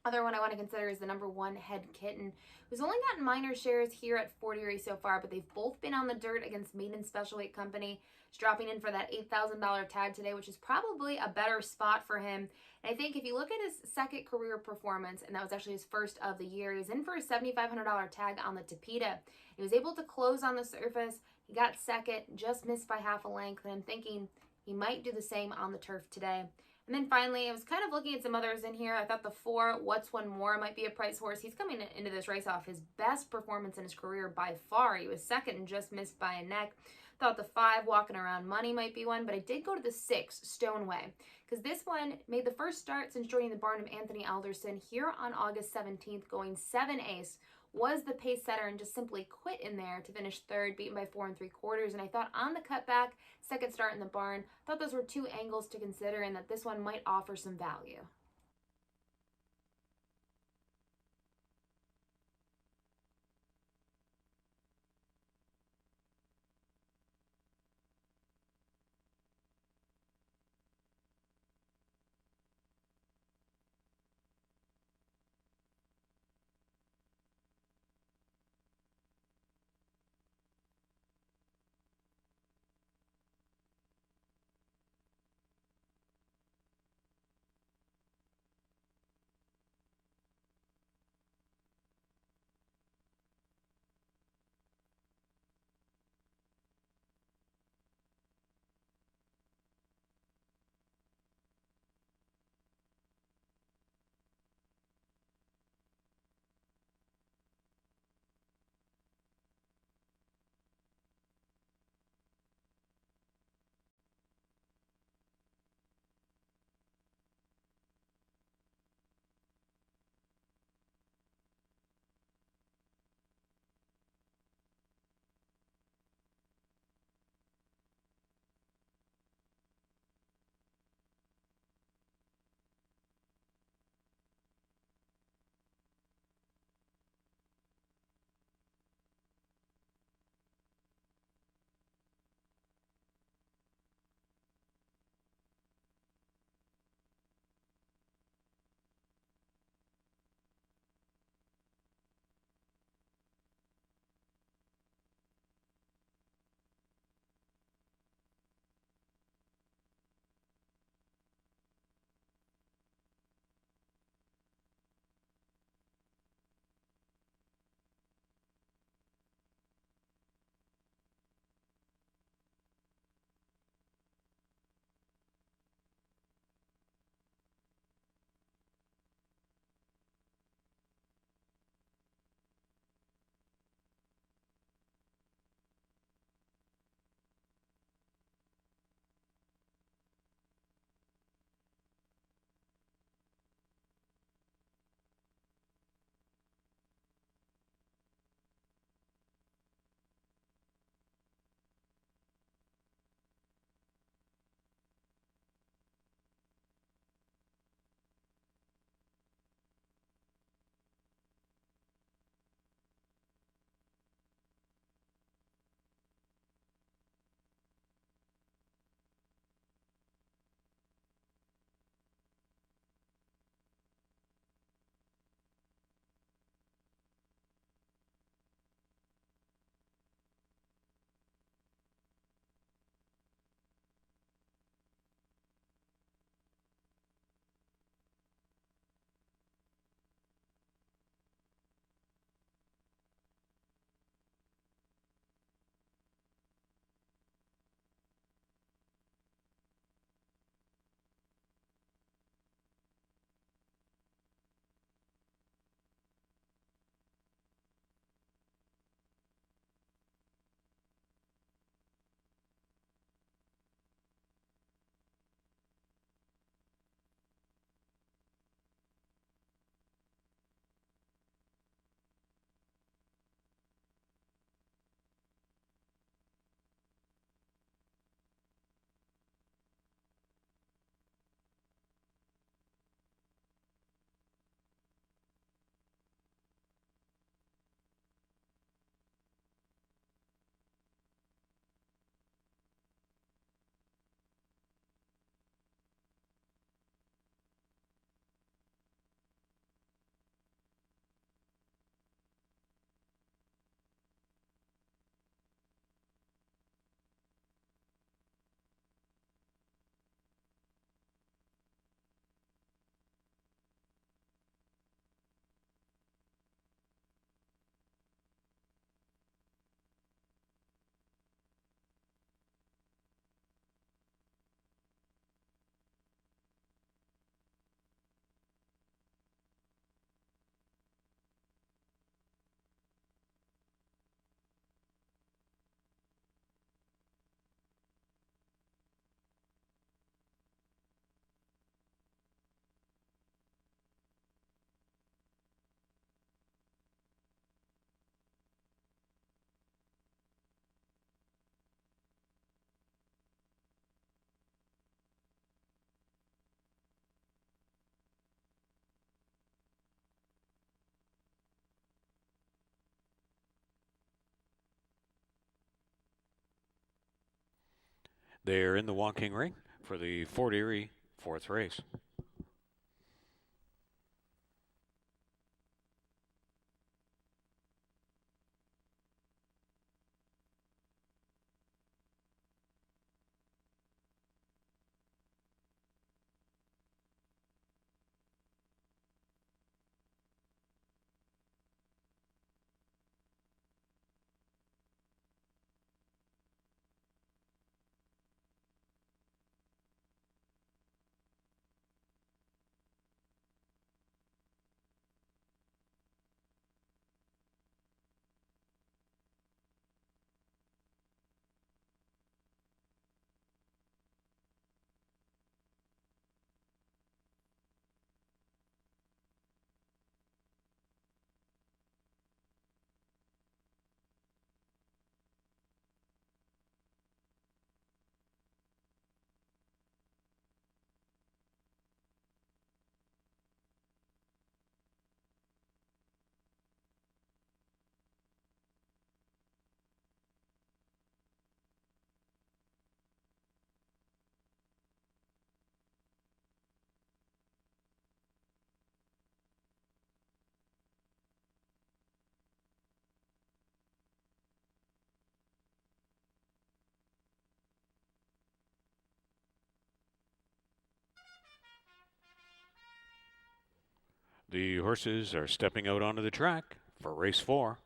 Other one I want to consider is the number 1, Head Kitten, who's only gotten minor shares here at Fort Erie so far, but they've both been on the dirt against Maiden Special Weight Company. He's dropping in for that $8,000 tag today, which is probably a better spot for him. And I think if you look at his second career performance, and that was actually his first of the year, he was in for a $7,500 tag on the Tapeta. He was able to close on the surface. He got second, just missed by half a length, and I'm thinking he might do the same on the turf today. And then finally, I was kind of looking at some others in here. I thought the 4, What's One More, might be a price horse. He's coming into this race off his best performance in his career by far. He was second and just missed by a neck. Thought the 5, Walking Around Money, might be one, but I did go to the 6, Stoneway, because this one made the first start since joining the barn of Anthony Alderson here on August 17th, going 7 ace. Was the pace setter and just simply quit in there to finish third, beaten by 4 3/4. And I thought on the cutback, second start in the barn, thought those were 2 angles to consider and that this one might offer some value. They're in the walking ring for the Fort Erie fourth race. The horses are stepping out onto the track for race 4.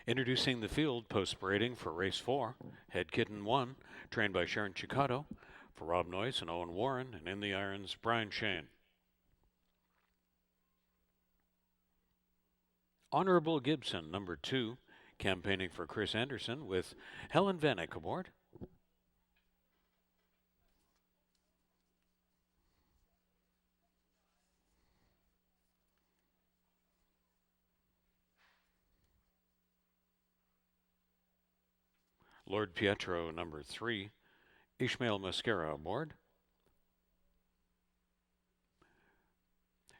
Introducing the field post parading for race 4. Head Kitten 1, trained by Sharon Chicato, for Rob Noyce and Owen Warren, and in the irons, Brian Shane. Honorable Gibson, number 2, campaigning for Chris Anderson with Helen Vanek aboard. Lord Pietro, number 3, Ishmael Mascara aboard.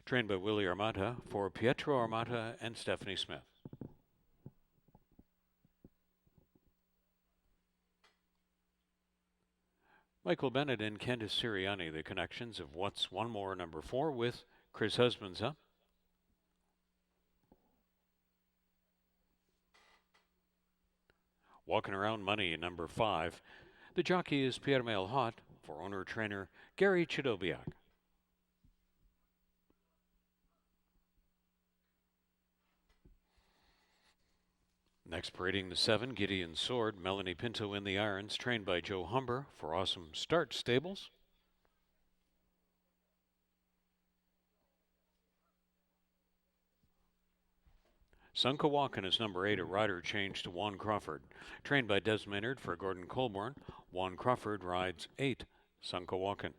Trained by Willie Armata for Pietro Armata and Stephanie Smith. Michael Bennett and Candice Sirianni, the connections of What's One More, number 4, with Chris Husbands up. Walking Around Money, number 5. The jockey is Pierre Melhot for owner-trainer Gary Chidobiak. Next, parading the 7, Gideon Sword, Melanie Pinto in the irons, trained by Joe Humber for Awesome Start Stables. Sunkawakan is number 8, a rider changed to Juan Crawford. Trained by Des Maynard for Gordon Colborne, Juan Crawford rides 8, Sunkawakan.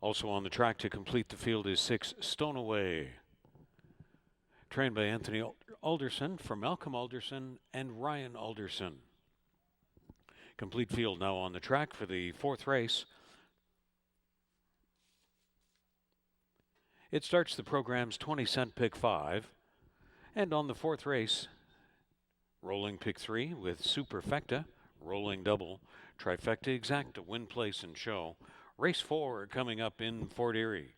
Also on the track to complete the field is 6, Stoneway. Trained by Anthony Alderson for Malcolm Alderson and Ryan Alderson. Complete field now on the track for the 4th race. It starts the program's 20-cent pick 5. And on the 4th race, rolling pick 3 with Superfecta, rolling double, trifecta exacta, win, place, and show. Race 4 coming up in Fort Erie.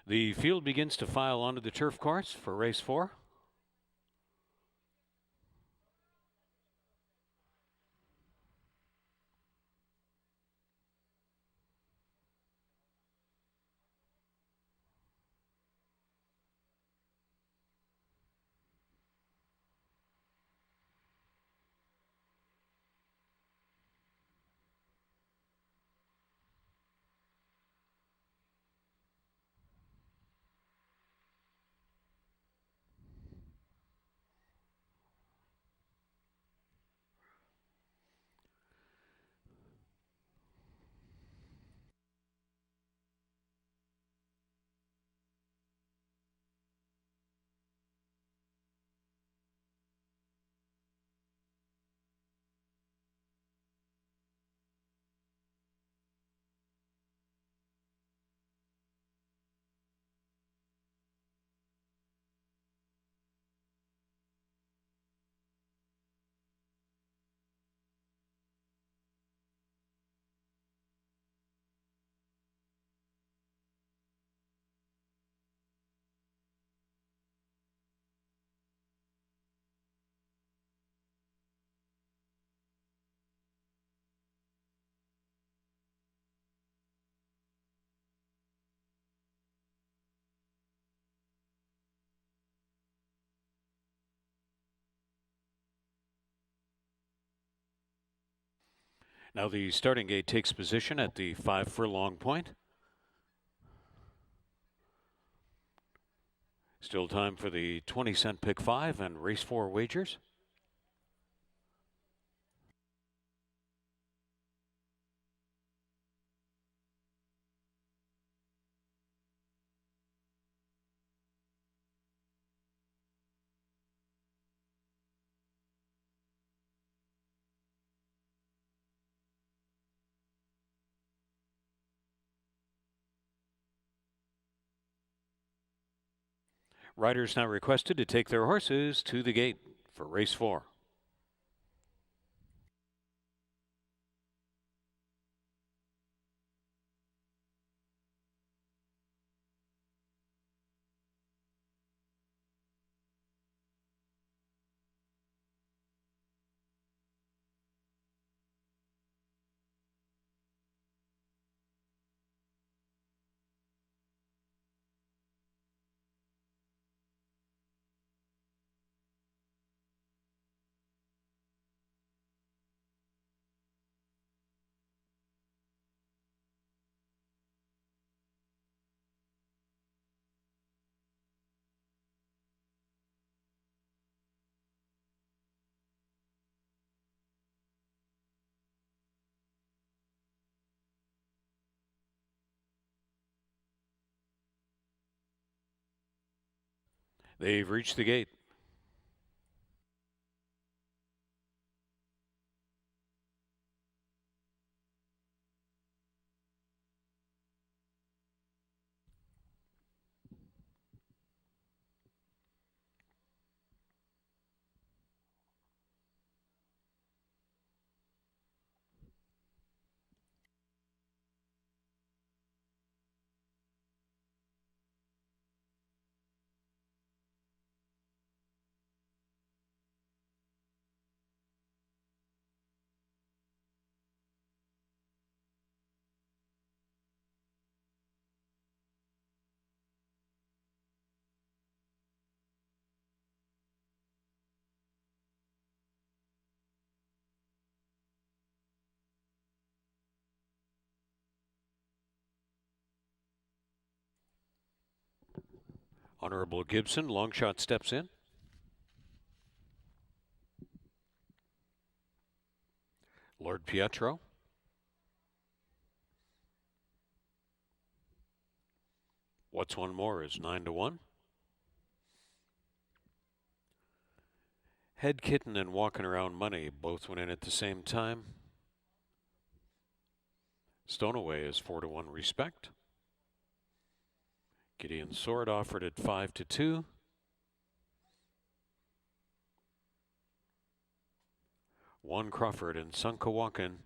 The field begins to file onto the turf course for race 4. Now the starting gate takes position at the 5 furlong point. Still time for the 20-cent pick 5 and race 4 wagers. Riders now requested to take their horses to the gate. for race 4. They've reached the gate. Honorable Gibson, long shot steps in. Lord Pietro. What's One More is 9-1. Head Kitten and Walking Around Money both went in at the same time. Stoneway is 4-1 respect. Gideon Sword offered at 5-2. Juan Crawford and Sunkawakan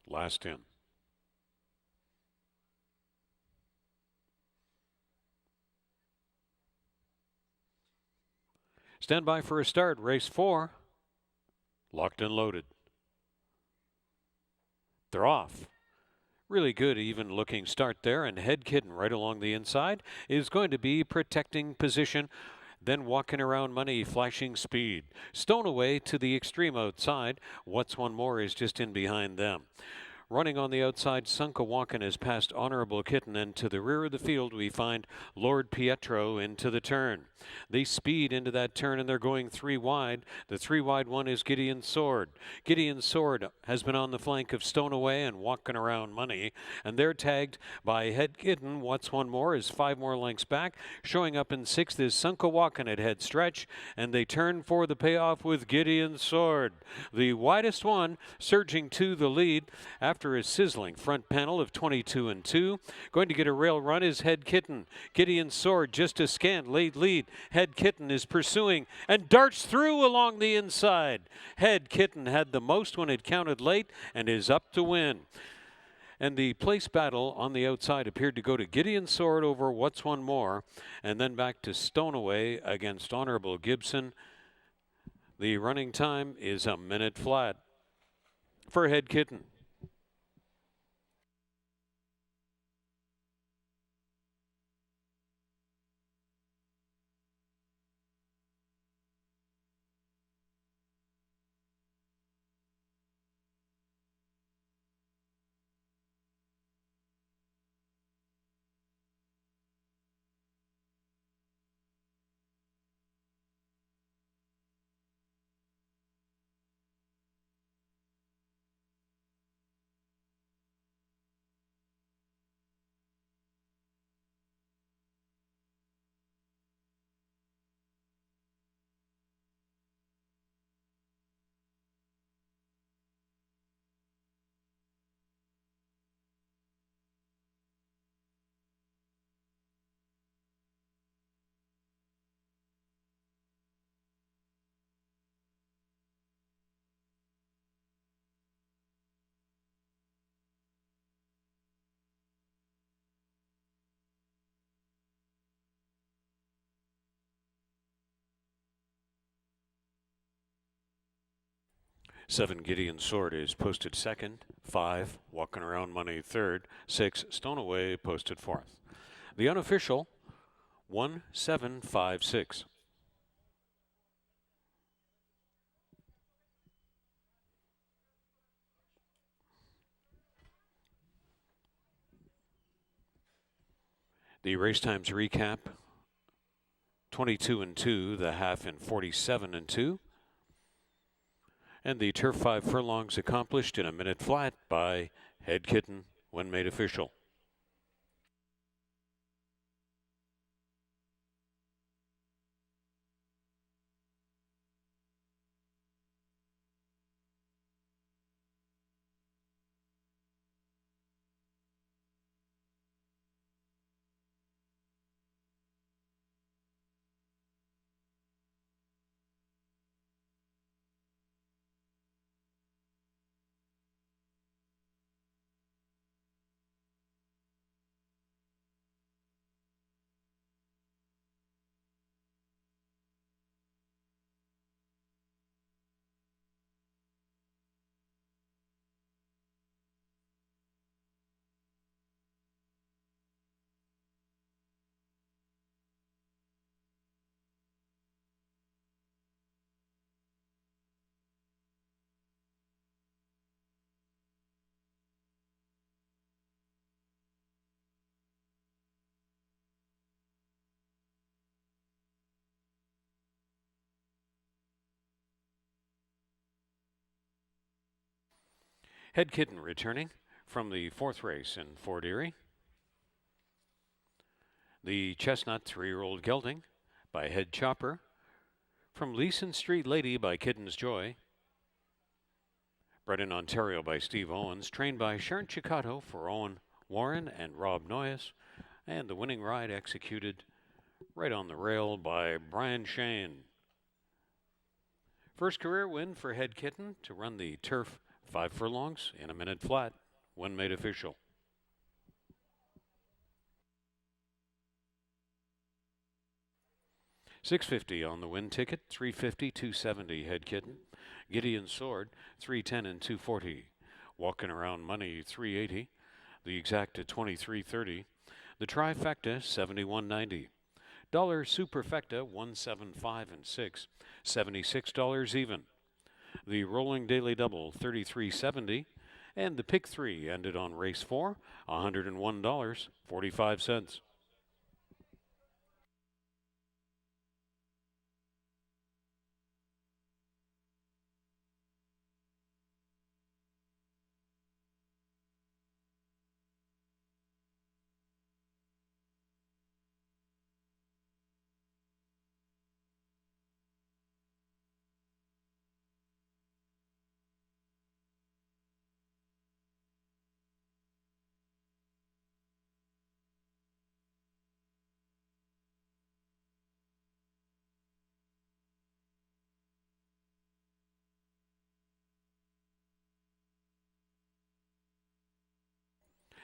last in. Stand by for a start. Race 4. Locked and loaded. They're off. Really good, even looking start there, and Head Kitten right along the inside is going to be protecting position. Then Walking Around Money, flashing speed. Stoneway to the extreme outside. What's One More is just in behind them. Running on the outside, Sunkawakan has passed Honorable Kitten, and to the rear of the field we find Lord Pietro into the turn. They speed into that turn and they're going 3 wide. The 3 wide one is Gideon Sword. Gideon Sword has been on the flank of Stoneway and Walking Around Money, and they're tagged by Head Kitten. What's One More is 5 more lengths back. Showing up in 6th is Sunkawakan at head stretch, and they turn for the payoff with Gideon Sword. The widest one surging to the lead after a sizzling front panel of 22-2. Going to get a rail run is Head Kitten. Gideon Sword just a scant late lead. Head Kitten is pursuing and darts through along the inside. Head Kitten had the most when it counted late and is up to win. And the place battle on the outside appeared to go to Gideon Sword over What's One More, and then back to Stoneway against Honorable Gibson. The running time is a minute flat for Head Kitten. 7 Gideon Sword is posted second. 5 Walking Around Money third. 6 Stowaway posted fourth. The unofficial 1756. The race times recap: 22 and 2, the half in 47 and 2. And the turf 5 furlongs accomplished in a minute flat by Head Kitten when made official. Head Kitten returning from the fourth race in Fort Erie. The Chestnut 3-year-old Gelding by Head Chopper. From Leeson Street Lady by Kitten's Joy. Bred in Ontario by Steve Owens. Trained by Sharon Chicato for Owen Warren and Rob Noyes. And the winning ride executed right on the rail by Brian Shane. First career win for Head Kitten to run the turf 5 furlongs in a minute flat when made official. $6.50 on the win ticket, $3.50, $2.70 Head Kitten. Gideon Sword, $3.10 and $2.40. Walking Around Money, $3.80. The exact at $23.30. The trifecta, $71.90. Dollar Superfecta, $175 and $6. $76 even. The Rolling Daily Double, $33.70. And the Pick 3 ended on race 4, $101.45.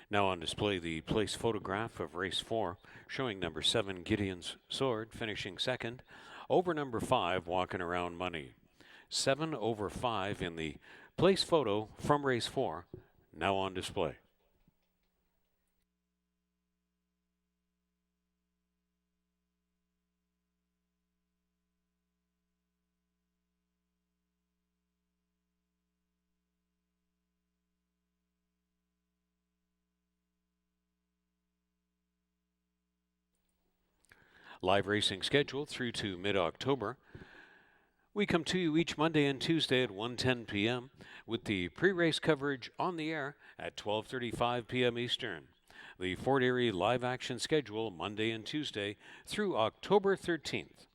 Now on display the place photograph of race 4, showing number 7 Gideon's Sword finishing second, over number 5 Walking Around Money. 7 over 5 in the place photo from race 4, now on display. Live racing schedule through to mid-October. We come to you each Monday and Tuesday at 1:10 p.m. with the pre-race coverage on the air at 12:35 p.m. Eastern. The Fort Erie live action schedule Monday and Tuesday through October 13th.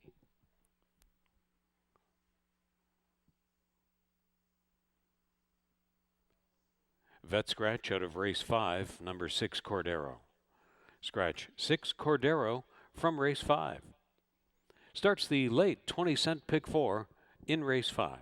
Vet scratch out of race 5, number 6 Cordero. Scratch 6 Cordero from race 5. Starts the late 20-cent pick 4 in race 5.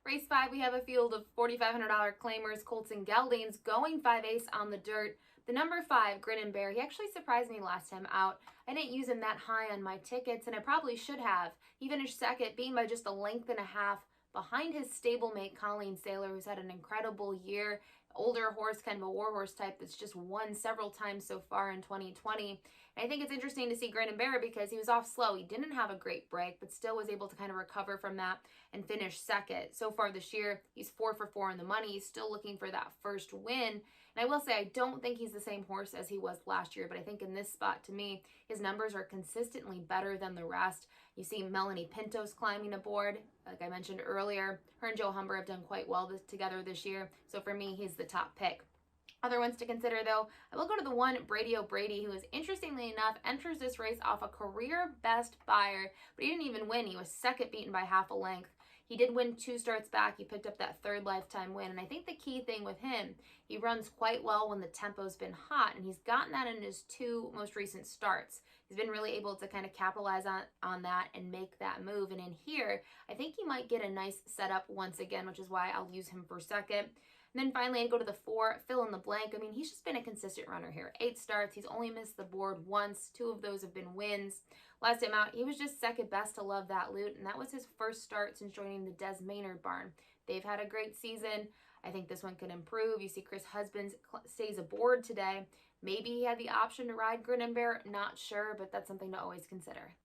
Race 5, we have a field of $4,500 claimers, Colts and Geldings, going 5/8 on the dirt. The number 5, Grin and Bear, he actually surprised me last time out. I didn't use him that high on my tickets, and I probably should have. He finished second, being by just a length and a half behind his stablemate, Colleen Saylor, who's had an incredible year. Older horse, kind of a war horse type that's just won several times so far in 2020. And I think it's interesting to see Grin and Bear because he was off slow. He didn't have a great break, but still was able to kind of recover from that and finish second. So far this year, he's 4 for 4 in the money. He's still looking for that first win. And I will say, I don't think he's the same horse as he was last year, but I think in this spot, to me, his numbers are consistently better than the rest. You see Melanie Pintos climbing aboard. Like I mentioned earlier, her and Joe Humber have done quite well together this year. So for me, he's the top pick. Other ones to consider, though, I will go to the one Brady O'Brady, who is, interestingly enough, enters this race off a career best buyer, but he didn't even win. He was second, beaten by half a length. He did win 2 starts back. He picked up that third lifetime win. And I think the key thing with him, he runs quite well when the tempo's been hot, and he's gotten that in his 2 most recent starts. He's been really able to kind of capitalize on that and make that move. And in here, I think he might get a nice setup once again, which is why I'll use him for second. And then finally, I'd go to the 4, fill in the blank. I mean, he's just been a consistent runner here. 8 starts. He's only missed the board once. 2 of those have been wins. Last time out, he was just second best to Love That Loot, and that was his first start since joining the Des Maynard barn. They've had a great season. I think this one could improve. You see Chris Husbands stays aboard today. Maybe he had the option to ride Grin and Bear. Not sure, but that's something to always consider.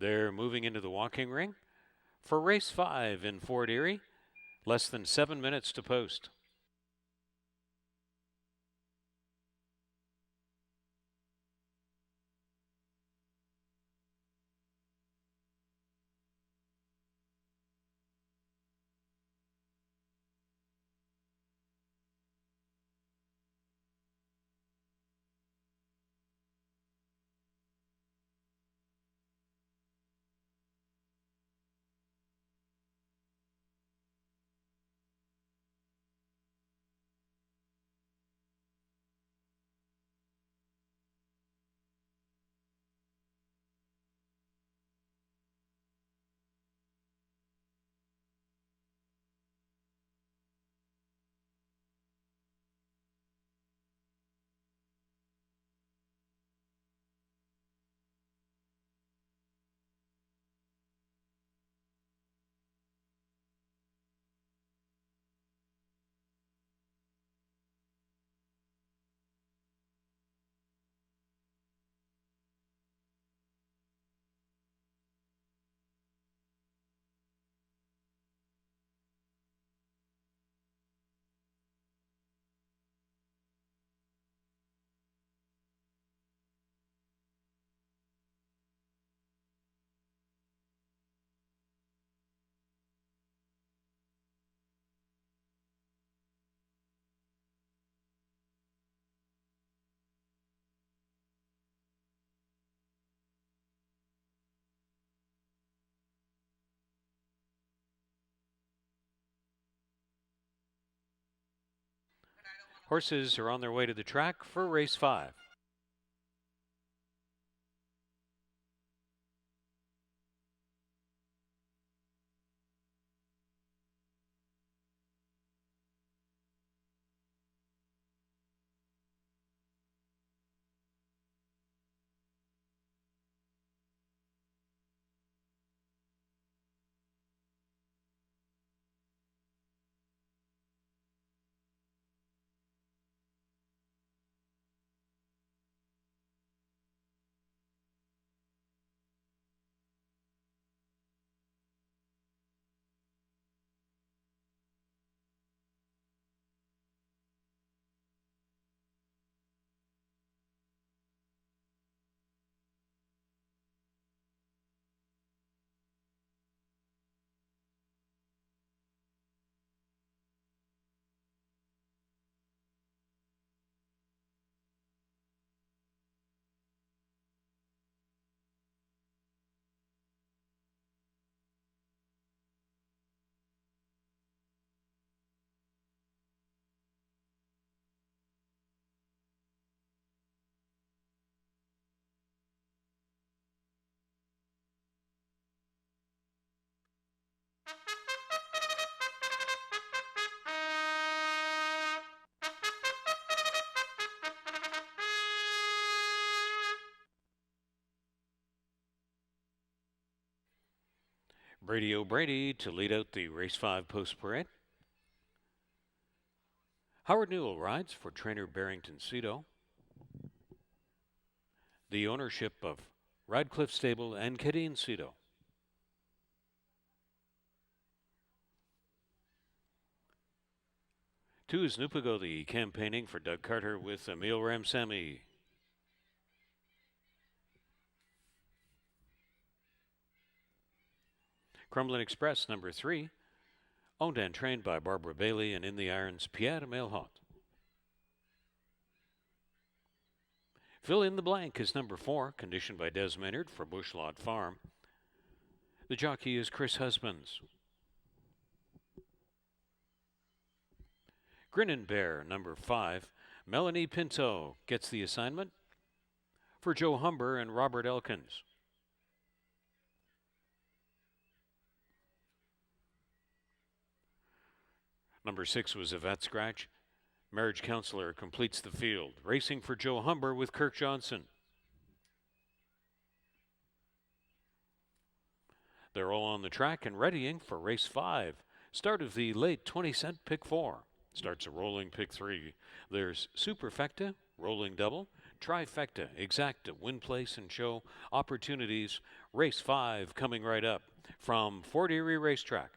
They're moving into the walking ring for race 5 in Fort Erie. Less than 7 minutes to post. Horses are on their way to the track for race 5. Brady O'Brady to lead out the race 5 post parade. Howard Newell rides for trainer Barrington Cito. The ownership of Radcliffe Stable and Kadeen Cito. Two is Nupagodi campaigning for Doug Carter with Emil Ramsamy. Crumlin Express, number 3, owned and trained by Barbara Bailey, and in the irons, Pierre Melhot. Fill in the blank is number 4, conditioned by Des Maynard for Bushlot Farm. The jockey is Chris Husbands. Grinnin' Bear, number 5, Melanie Pinto gets the assignment for Joe Humber and Robert Elkins. Number 6 was Yvette Scratch. Marriage Counselor completes the field, racing for Joe Humber with Kirk Johnson. They're all on the track and readying for race 5. Start of the late 20-cent pick 4. Starts a rolling pick 3. There's Superfecta, rolling double. trifecta, exacta, win, place, and show opportunities. Race 5 coming right up from Fort Erie Racetrack.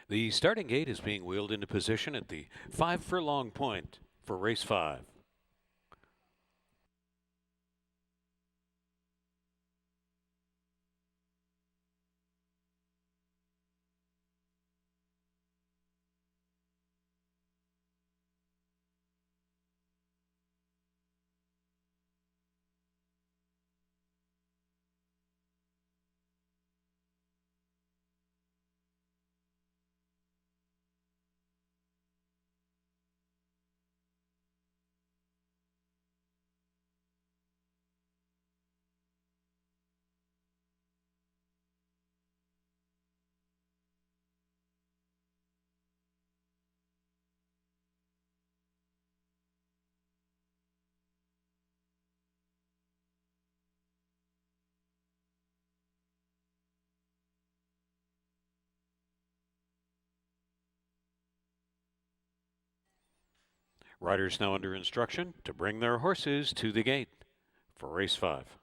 The starting gate is being wheeled into position at the 5 furlong point for race 5. Riders now under instruction to bring their horses to the gate for race 5.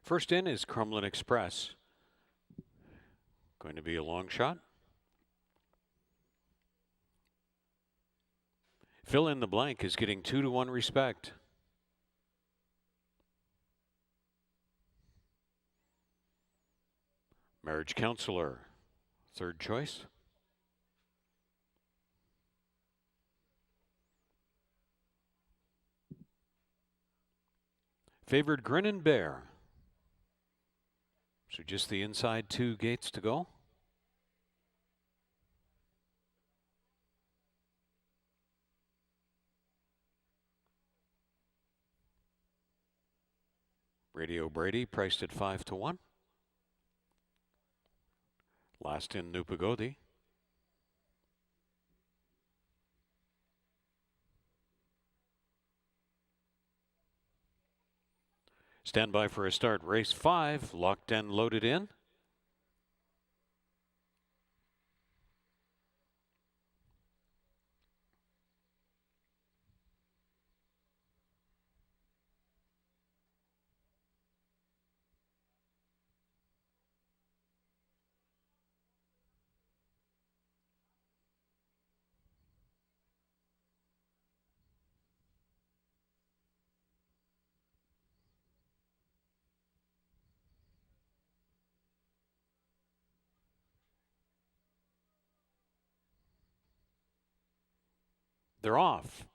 First in is Crumlin Express. Going to be a long shot. Fill in the blank is getting 2-1 respect. Marriage Counselor, third choice. Favored Grin and Bear. So just the inside 2 gates to go. Radio Brady priced at 5-1. Last in Nupagodi. Stand by for a start. Race 5, locked and loaded in. They're off.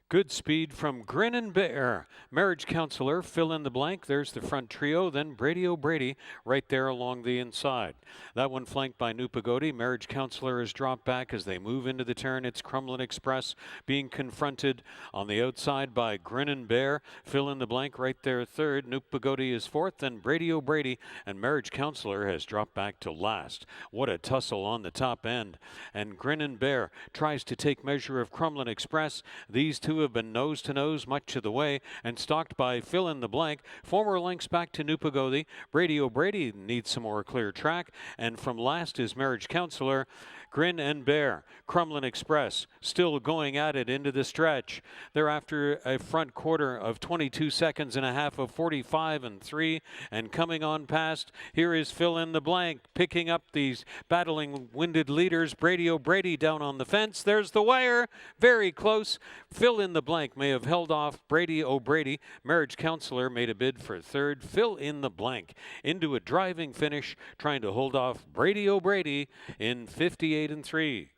Good speed from Grin and Bear. Marriage Counselor, fill in the blank. There's the front trio. Then Brady O'Brady right there along the inside. That one flanked by Nupagodi. Marriage Counselor is dropped back as they move into the turn. It's Crumlin Express being confronted on the outside by Grin and Bear. Fill in the blank right there third. Nupagodi is fourth. Then Brady O'Brady and Marriage Counselor has dropped back to last. What a tussle on the top end. And Grin and Bear tries to take measure of Crumlin Express. These two have been nose to nose much of the way and stalked by fill in the blank. Former links back to Nupagodi. Brady O'Brady needs some more clear track. And from last is Marriage Counselor. Grin and Bear. Crumlin Express still going at it into the stretch. They're after a front quarter of 22 seconds and a half of 45 and 3. And coming on past, here is fill in the blank, picking up these battling winded leaders. Brady O'Brady down on the fence. There's the wire. Very close. Fill in the blank may have held off Brady O'Brady. Marriage Counselor made a bid for third. Fill in the blank into a driving finish, trying to hold off Brady O'Brady in 58 and 3.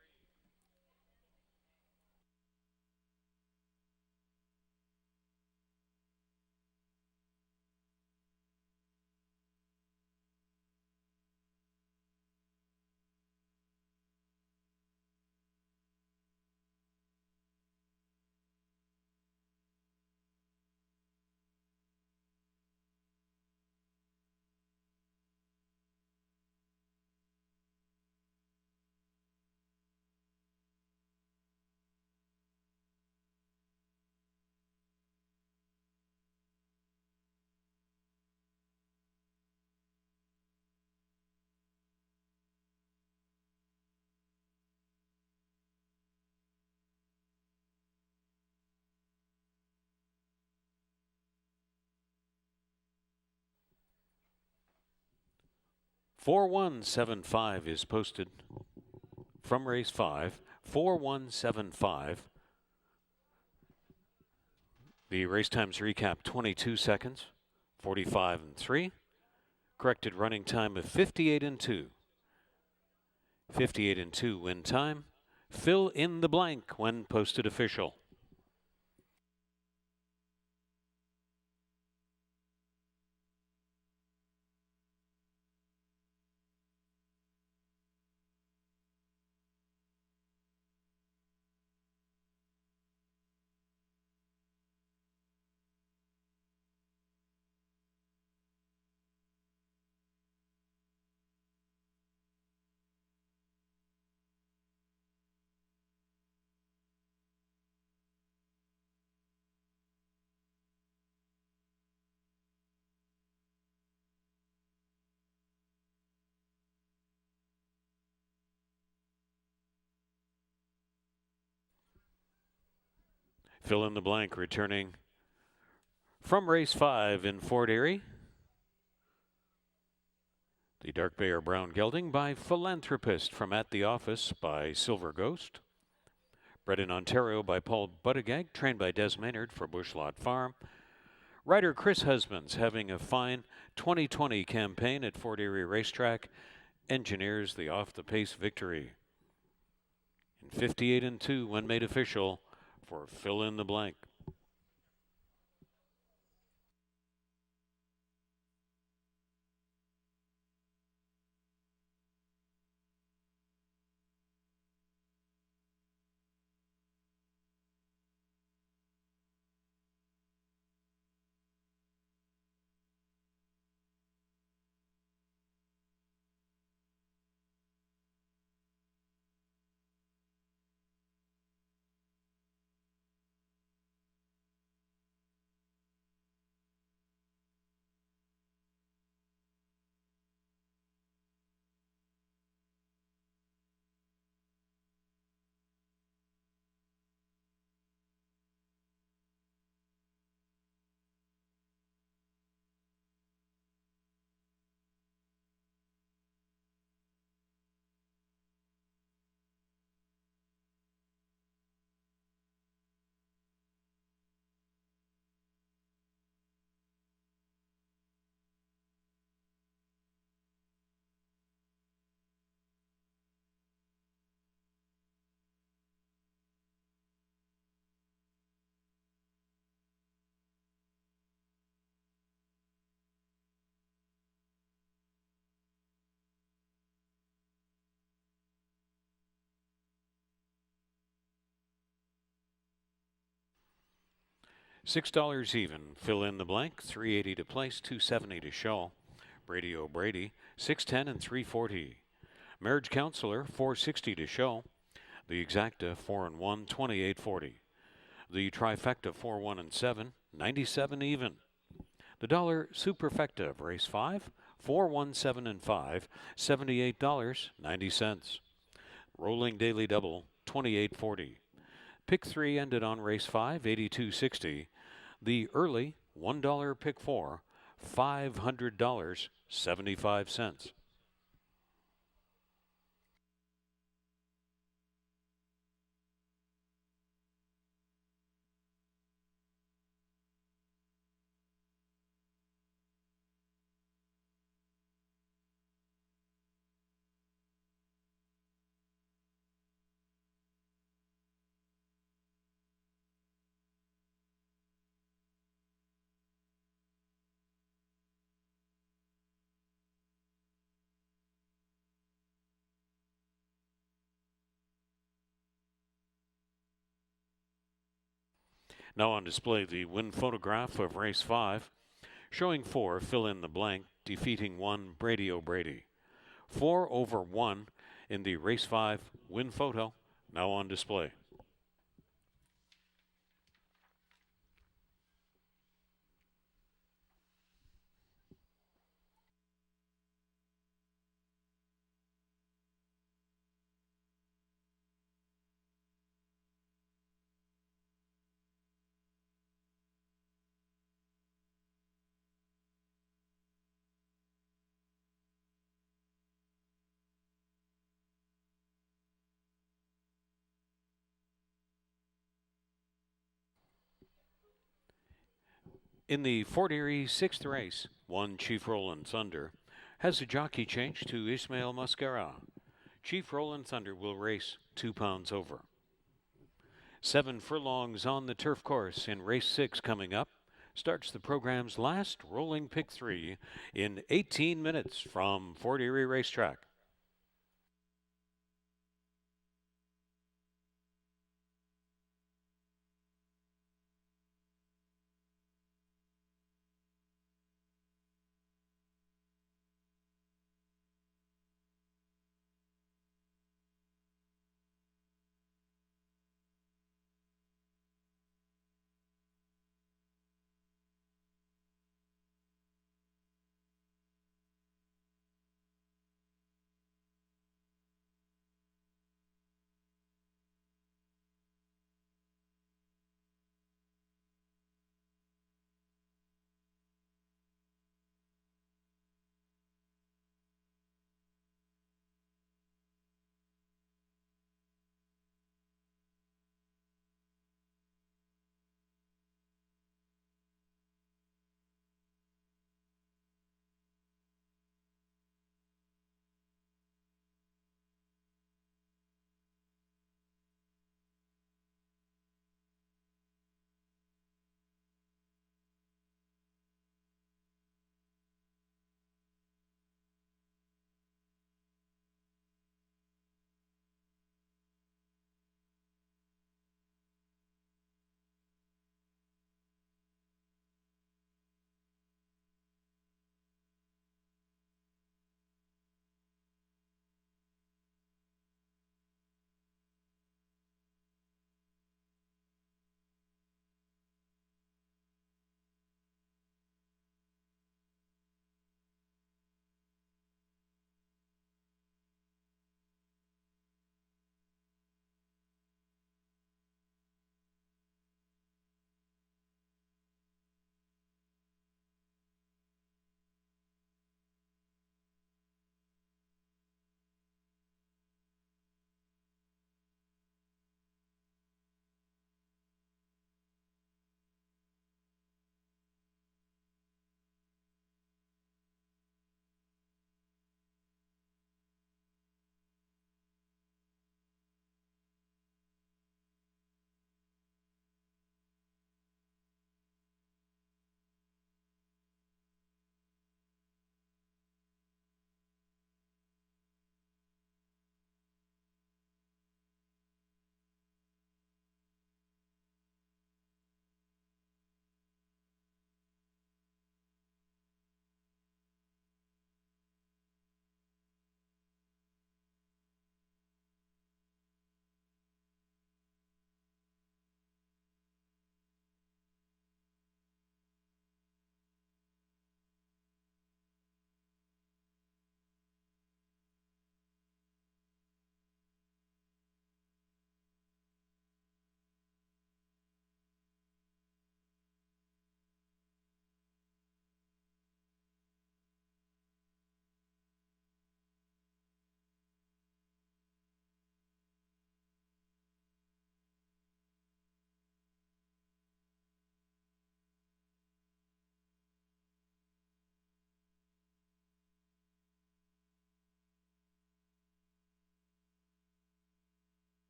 "4175" is posted from race 5. 4175. The race times recap 22 seconds, 45 and 3. Corrected running time of 58 and 2. 58 and 2 win time. Fill in the blank when posted official. Fill in the blank returning from race 5 in Fort Erie. The Dark Bay or Brown Gelding by Philanthropist from At the Office by Silver Ghost. Bred in Ontario by Paul Buttigieg, trained by Des Maynard for Bushlot Farm. Rider Chris Husbands having a fine 2020 campaign at Fort Erie Racetrack engineers the off-the-pace victory. In 58-2 when made official for fill in the blank. $6 even. Fill in the blank. $3.80 to place. $2.70 to show. Brady O'Brady. $6.10 and $3.40. Marriage Counselor. $4.60 to show. The Exacta. 4 and 1. $28.40. The Trifecta. 4, 1 and 7. $97 even. The Dollar Superfecta of Race 5. 4, 1, 7 and 5. $78.90. Rolling Daily Double. $28.40. Pick 3 ended on Race 5, $82.60. The early $1 Pick 4, $500, 75 cents. Now on display, the win photograph of Race 5, showing 4, fill in the blank, defeating 1, Brady O'Brady. 4 over 1 in the Race 5 win photo, now on display. In the Fort Erie 6th race, 1 Chief Roland Thunder has a jockey change to Ismail Mascara. Chief Roland Thunder will race 2 pounds over. 7 furlongs on the turf course in race 6 coming up. Starts the program's last rolling pick 3 in 18 minutes from Fort Erie Racetrack.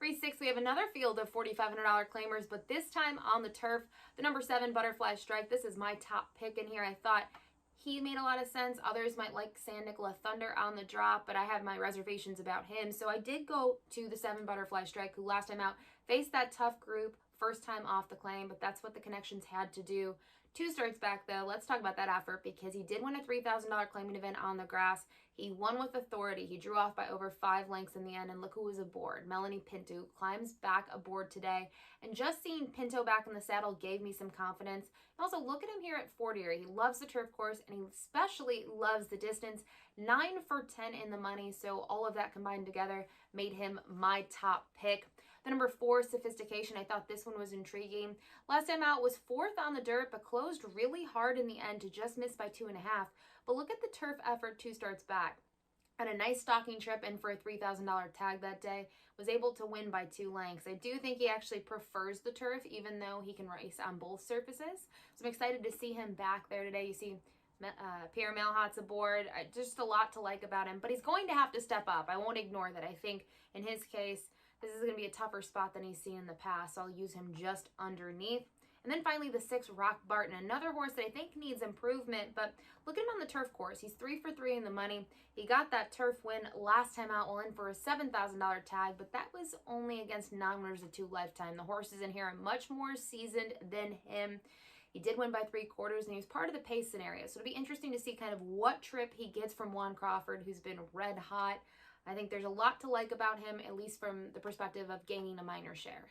Race 6, we have another field of $4,500 claimers, but this time on the turf. The number 7, Butterfly Strike. This is my top pick in here. I thought he made a lot of sense. Others might like San Nicola Thunder on the drop, but I have my reservations about him. So I did go to the 7, Butterfly Strike, who last time out faced that tough group, first time off the claim, but that's what the connections had to do. 2 starts back, though. Let's talk about that effort because he did win a $3,000 claiming event on the grass. He won with authority. He drew off by over 5 lengths in the end, and look who was aboard. Melanie Pinto climbs back aboard today, and just seeing Pinto back in the saddle gave me some confidence. And also, look at him here at Fort Erie. He loves the turf course, and he especially loves the distance. 9 for 10 in the money, so all of that combined together made him my top pick. The number 4, Sophistication, I thought this one was intriguing. Last time out was 4th on the dirt, but closed really hard in the end to just miss by 2.5. But look at the turf effort 2 starts back. Had a nice stocking trip in for a $3,000 tag that day. Was able to win by 2 lengths. I do think he actually prefers the turf, even though he can race on both surfaces. So I'm excited to see him back there today. You see Pierre Malhat's aboard. Just a lot to like about him, but he's going to have to step up. I won't ignore that. I think in his case, this is going to be a tougher spot than he's seen in the past, so I'll use him just underneath. And then finally, the 6, Rock Barton, another horse that I think needs improvement, but look at him on the turf course. He's 3 for 3 in the money. He got that turf win last time out, in for a $7,000 tag, but that was only against non-winners of 2 lifetime. The horses in here are much more seasoned than him. He did win by 3/4, and he was part of the pace scenario. So it'll be interesting to see kind of what trip he gets from Juan Crawford, who's been red hot. I think there's a lot to like about him, at least from the perspective of gaining a minor share.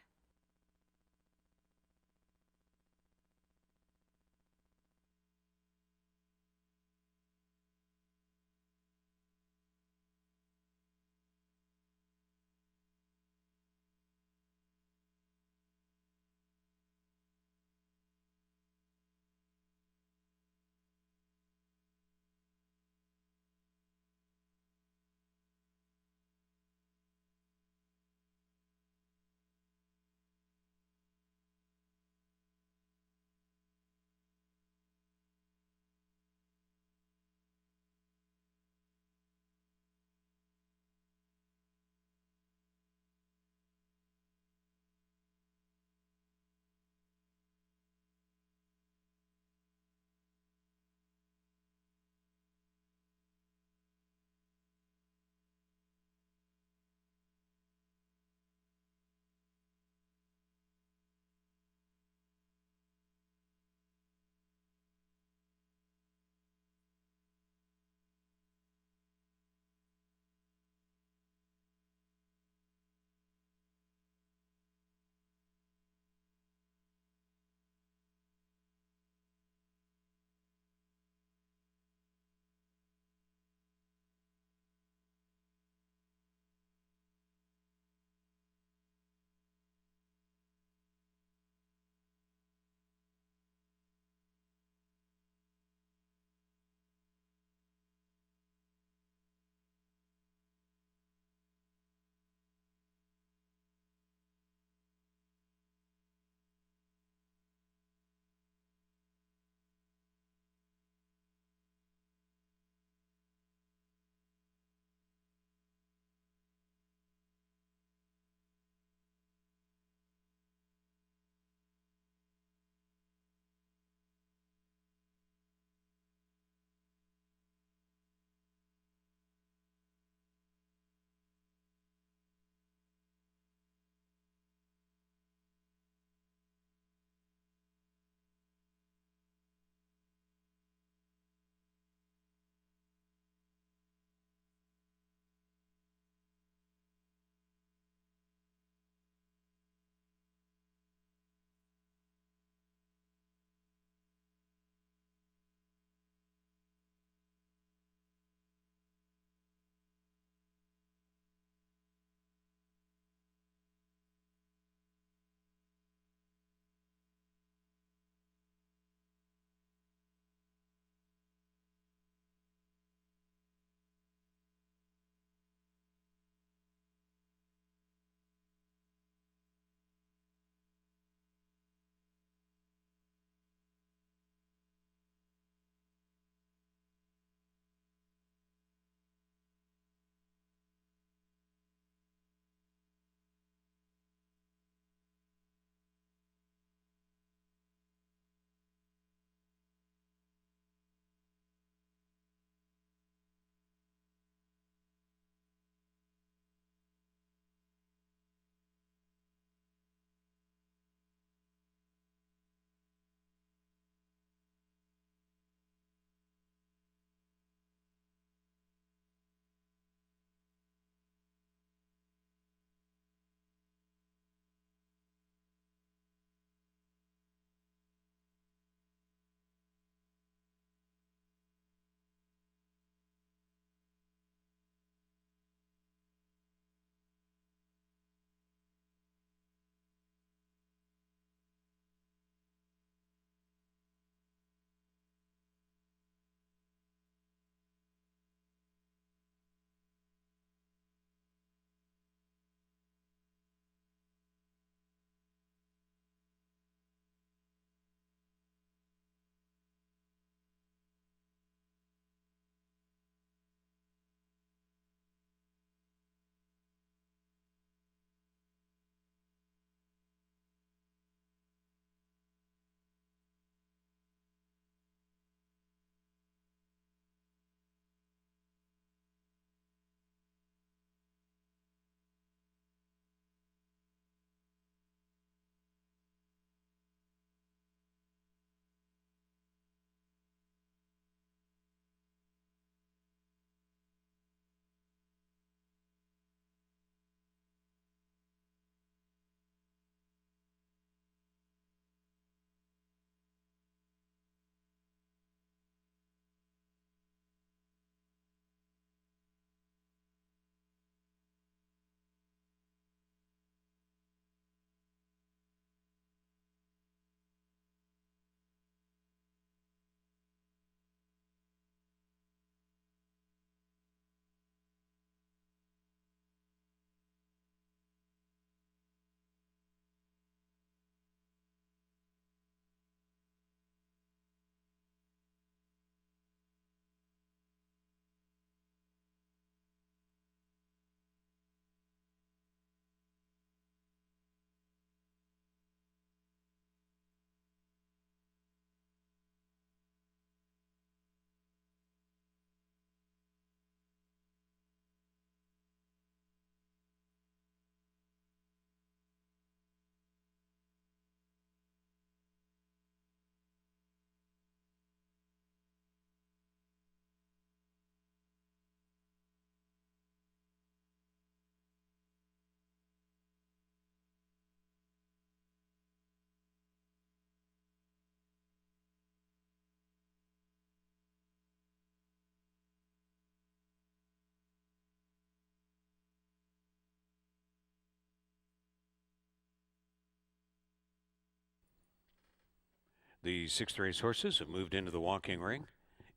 The sixth race horses have moved into the walking ring.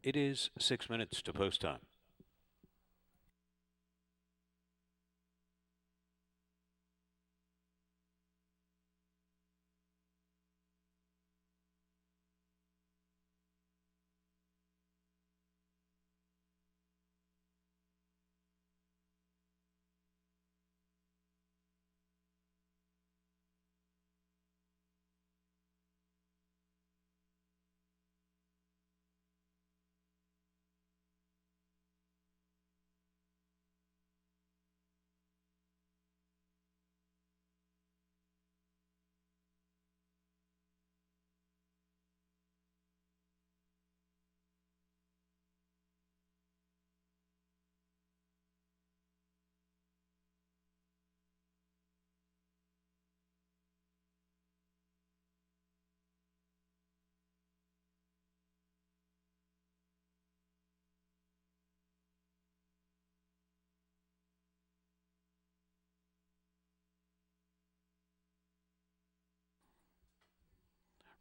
It is 6 minutes to post time.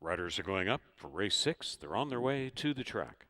Riders are going up for race 6. They're on their way to the track.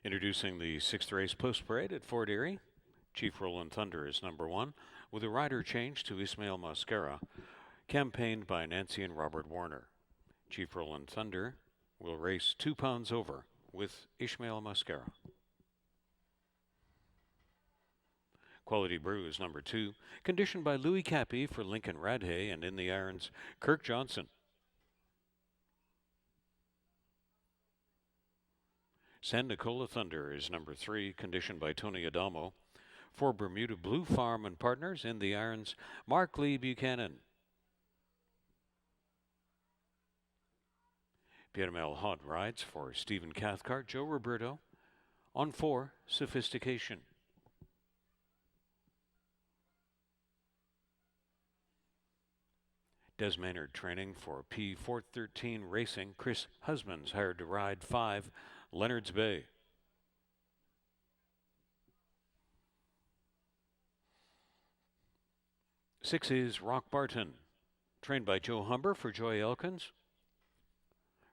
Introducing the sixth race post parade at Fort Erie. Chief Roland Thunder is number 1, with a rider change to Ismail Mascara, campaigned by Nancy and Robert Warner. Chief Roland Thunder will race 2 pounds over with Ismail Mascara. Quality Brew is number 2, conditioned by Louis Cappy for Lincoln Radhay, and in the irons, Kirk Johnson. San Nicola Thunder is number 3, conditioned by Tony Adamo. For Bermuda Blue Farm and Partners, in the irons, Mark Lee Buchanan. Pierre Mel Hod rides for Stephen Cathcart, Joe Roberto. On 4, Sophistication. Des Maynard training for P413 Racing. Chris Husbands hired to ride 5, Leonard's Bay. Six is Rock Barton, trained by Joe Humber for Joy Elkins.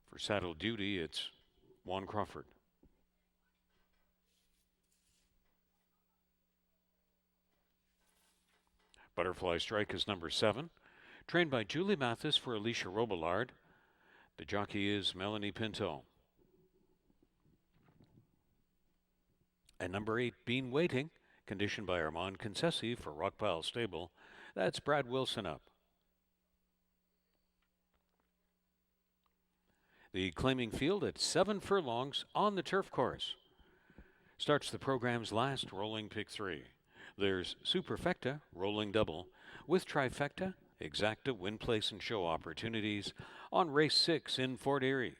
For Saddle Duty, it's Juan Crawford. Butterfly Strike is number 7, trained by Julie Mathis for Alicia Robillard. The jockey is Melanie Pinto. And number 8, Bean Waiting, conditioned by Armand Concessi for Rockpile Stable. That's Brad Wilson up. The claiming field at 7 furlongs on the turf course. Starts the program's last rolling pick 3. There's Superfecta, rolling double, with Trifecta, Exacta, win, place, and show opportunities on race 6 in Fort Erie.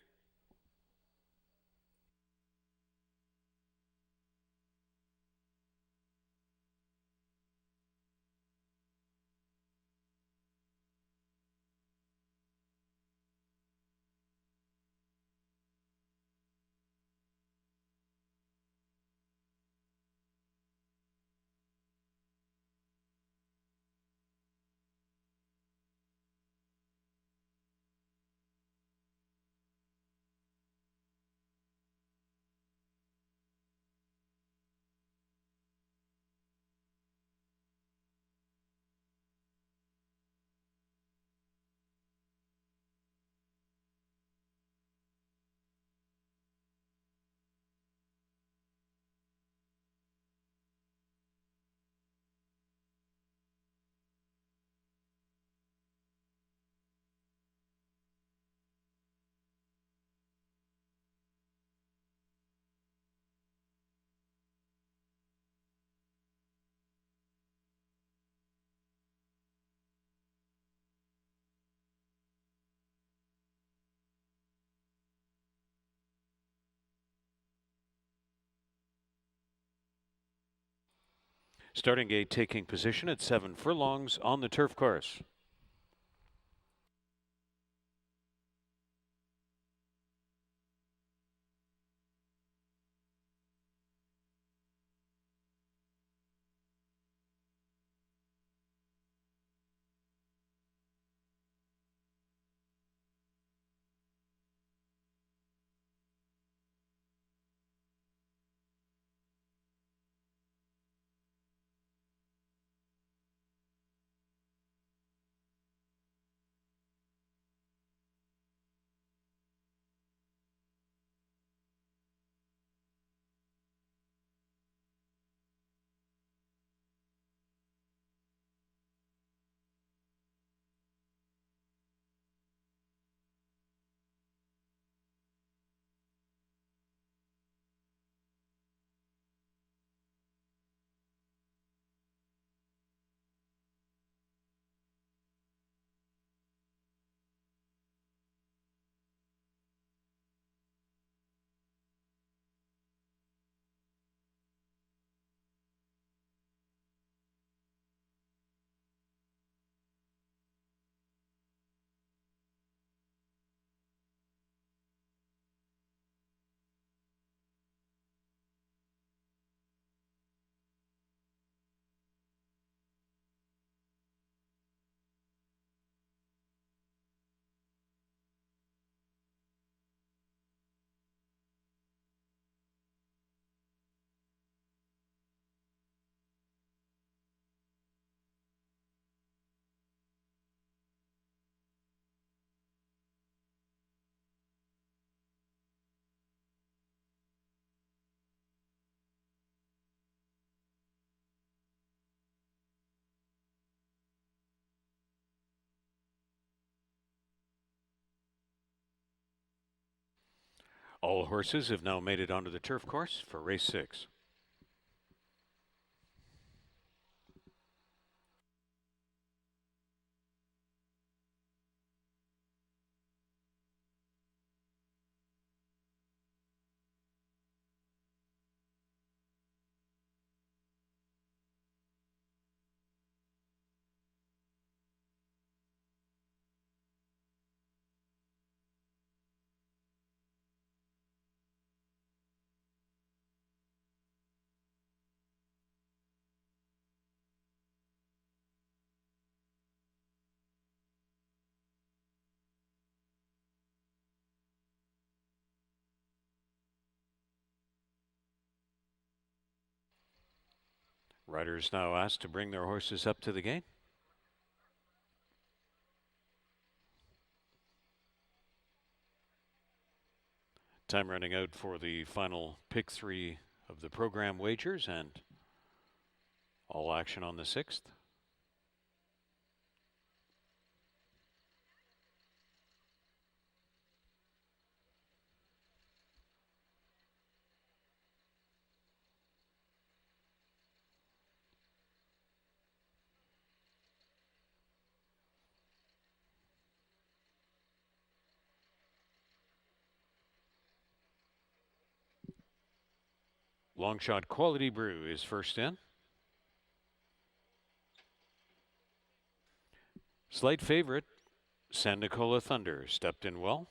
Starting gate taking position at 7 furlongs on the turf course. All horses have now made it onto the turf course for race 6. Riders now asked to bring their horses up to the gate. Time running out for the final pick 3 of the program wagers and all action on the 6th. Long Shot Quality Brew is first in. Slight favorite, San Nicola Thunder, stepped in well.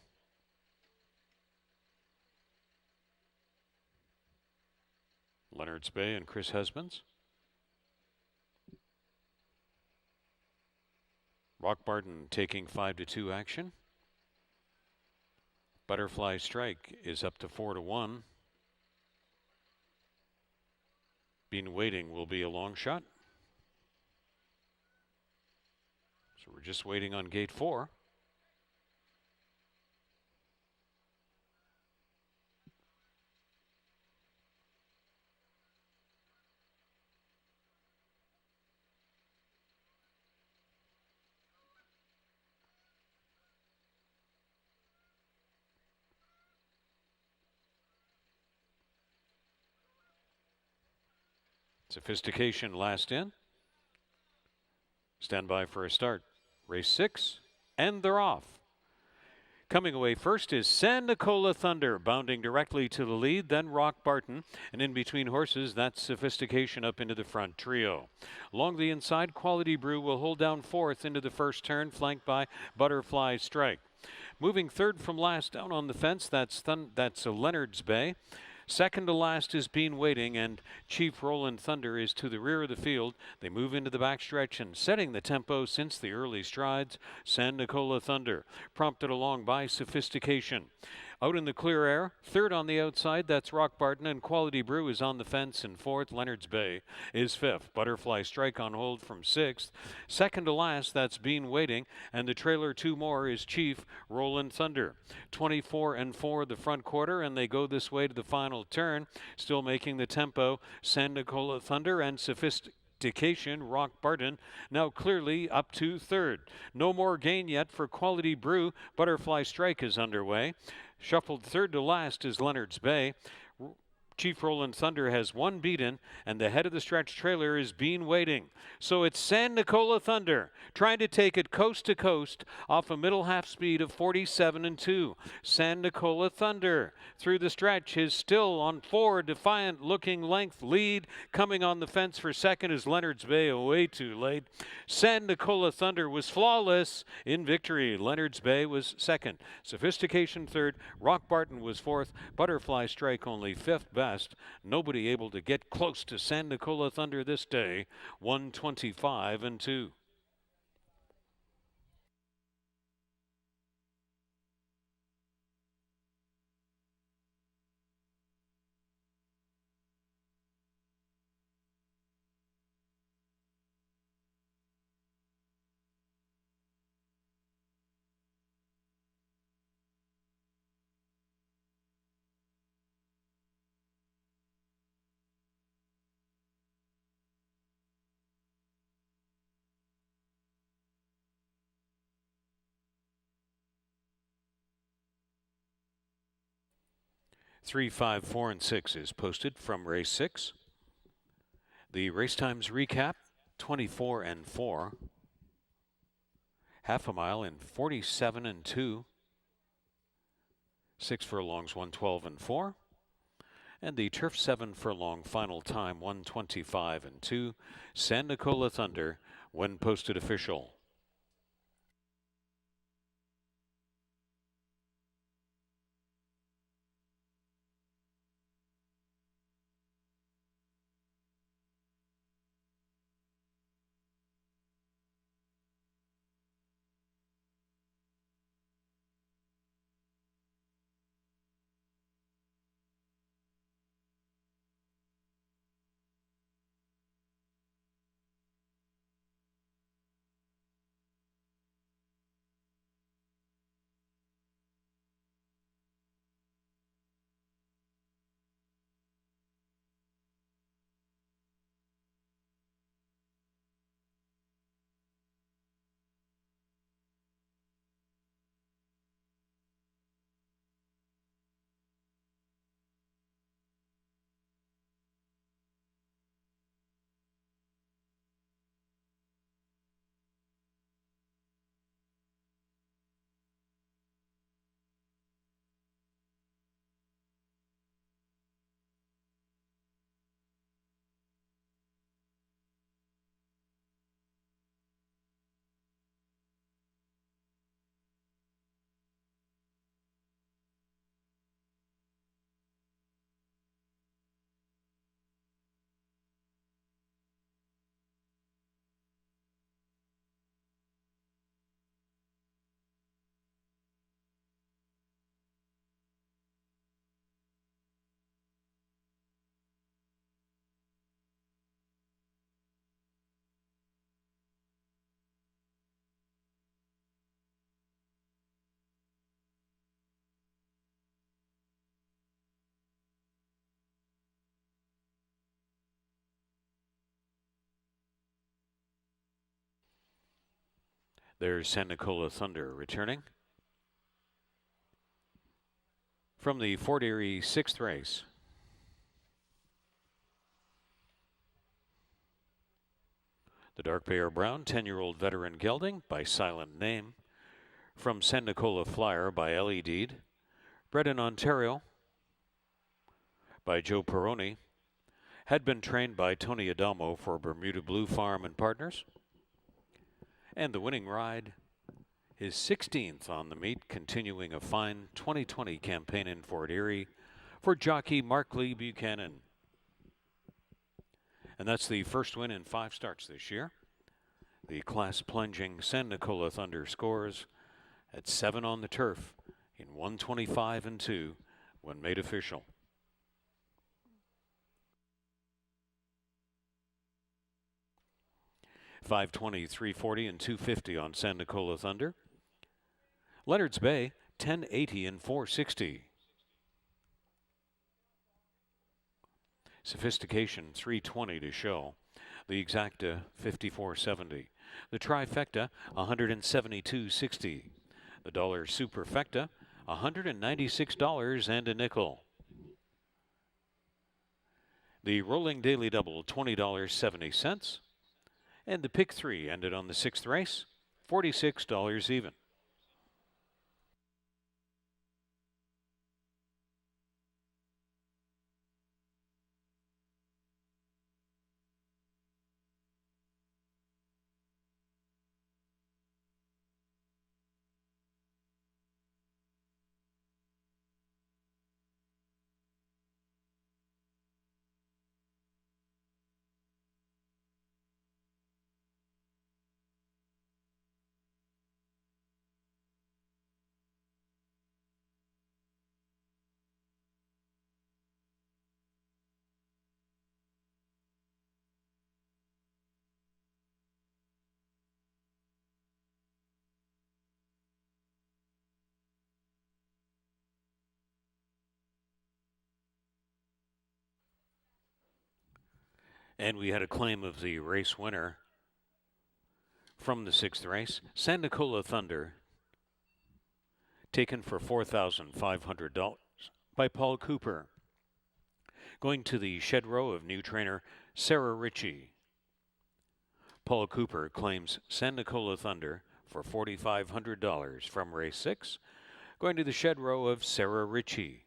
Leonard's Bay and Chris Husbands. Rock Barton taking 5-2 action. Butterfly Strike is up to 4-1. Been Waiting will be a long shot. So we're just waiting on gate 4. Sophistication last in. Stand by for a start. Race 6, and they're off. Coming away first is San Nicola Thunder, bounding directly to the lead, then Rock Barton, and in between horses, that's Sophistication up into the front trio. Along the inside, Quality Brew will hold down fourth into the first turn, flanked by Butterfly Strike. Moving third from last down on the fence, that's Leonard's Bay. Second to last is Bean Waiting, and Chief Roland Thunder is to the rear of the field. They move into the backstretch and setting the tempo since the early strides, San Nicola Thunder, prompted along by Sophistication. Out in the clear air, third on the outside, that's Rock Barton, and Quality Brew is on the fence in fourth. Leonard's Bay is fifth. Butterfly Strike on hold from sixth. Second to last, that's Bean Waiting, and the trailer two more is Chief Roland Thunder. 24 and 4 the front quarter, and they go this way to the final turn, still making the tempo. San Nicola Thunder and Sophistication, Rock Barton, now clearly up to third. No more gain yet for Quality Brew. Butterfly Strike is underway. Shuffled third to last is Leonard's Bay. Chief Roland Thunder has one beaten, and the head of the stretch trailer is Bean Waiting. So it's San Nicola Thunder trying to take it coast to coast off a middle half speed of 47 and 2. San Nicola Thunder through the stretch is still on four, defiant looking length lead. Coming on the fence for second is Leonard's Bay, way too late. San Nicola Thunder was flawless in victory. Leonard's Bay was second. Sophistication third. Rock Barton was fourth. Butterfly Strike only fifth best. Nobody able to get close to San Nicola Thunder this day. 125 and 2. Three, 5, 4, and 6 is posted from race 6. The race times recap: 24 and 4, half a mile in 47 and 2, 6 furlongs 112 and 4, and the turf 7 furlong final time 125 and 2. San Nicola Thunder when posted official. There's San Nicola Thunder returning from the Fort Erie 6th race. The dark bay or brown 10-year-old veteran gelding by silent name. From San Nicola Flyer by Ellie Deed. Bred in Ontario by Joe Peroni. Had been trained by Tony Adamo for Bermuda Blue Farm and Partners. And the winning ride, his 16th on the meet, continuing a fine 2020 campaign in Fort Erie for jockey Mark Lee Buchanan. And that's the first win in 5 starts this year. The class-plunging San Nicola Thunder scores at 7 on the turf in 125 and 2 when made official. .520, .340, and .250 on San Nicola Thunder. Leonard's Bay, 1080 and .460. Sophistication, 320 to show. The Exacta, 54.70. The Trifecta, 172.60. The Dollar Superfecta, $196 and a nickel. The Rolling Daily Double, $20.70. And the Pick 3 ended on the 6th race, $46 even. And we had a claim of the race winner from the 6th race, San Nicola Thunder, taken for $4,500 by Paul Cooper. Going to the shed row of new trainer Sarah Ritchie. Paul Cooper claims San Nicola Thunder for $4,500 from race 6. Going to the shed row of Sarah Ritchie.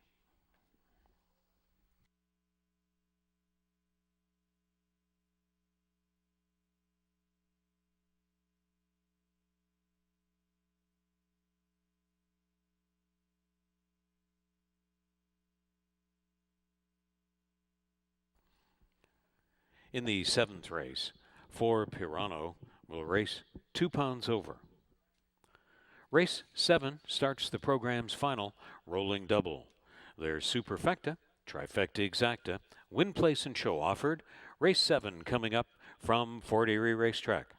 In the 7th race, 4 Pirano will race 2 pounds over. Race 7 starts the program's final rolling double. There's Superfecta, Trifecta Exacta, Win, Place, and Show offered. Race 7 coming up from Fort Erie Racetrack.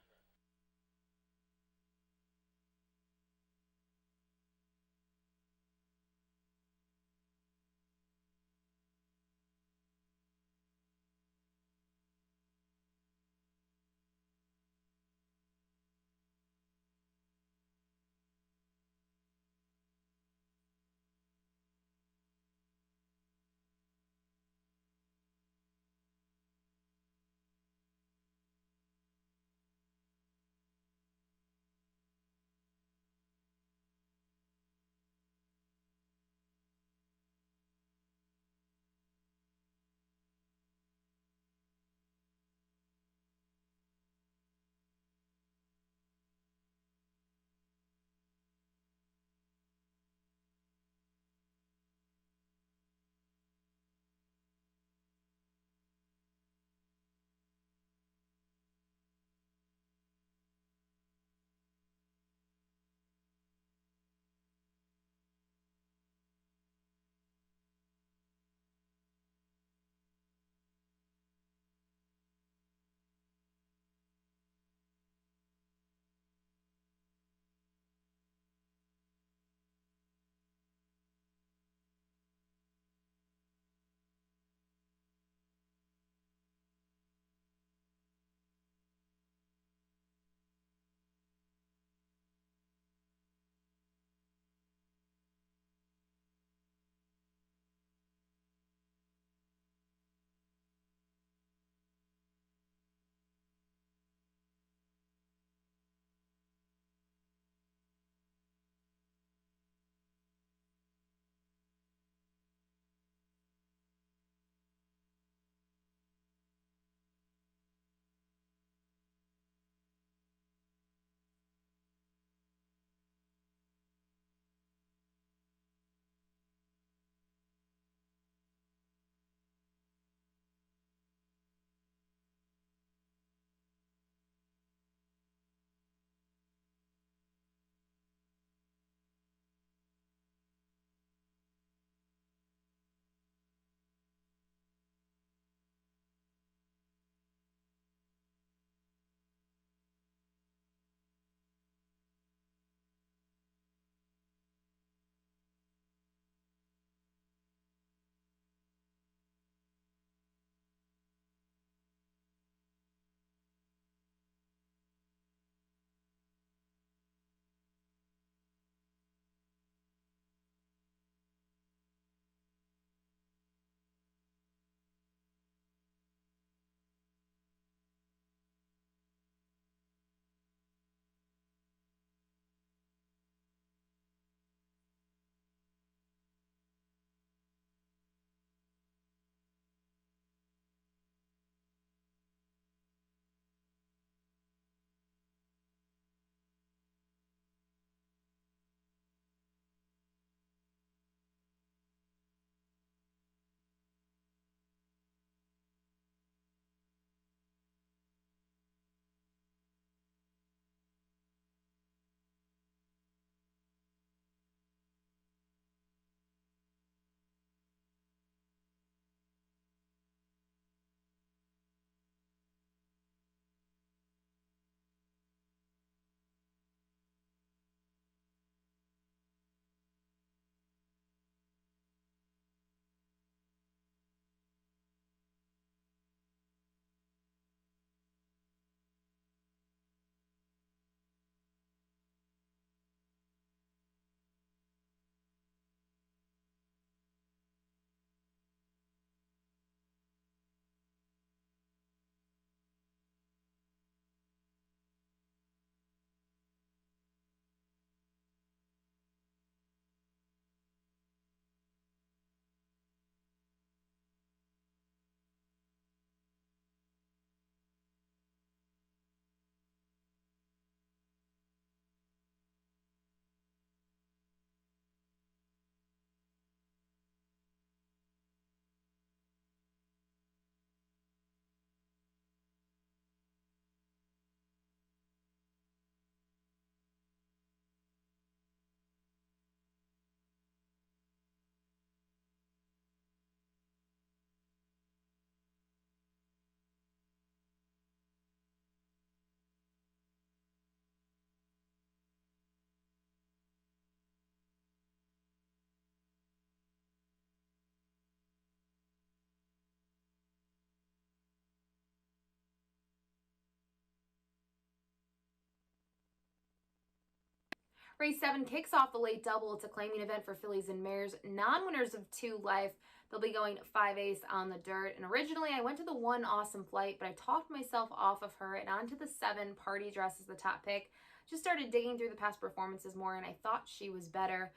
Race 7 kicks off the late double. It's a claiming event for fillies and mares. Non-winners of 2 life. They'll be going 5 ace on the dirt. And originally I went to the 1 Awesome Flight, but I talked myself off of her and onto the 7 Party Dress as the top pick. Just started digging through the past performances more, and I thought she was better.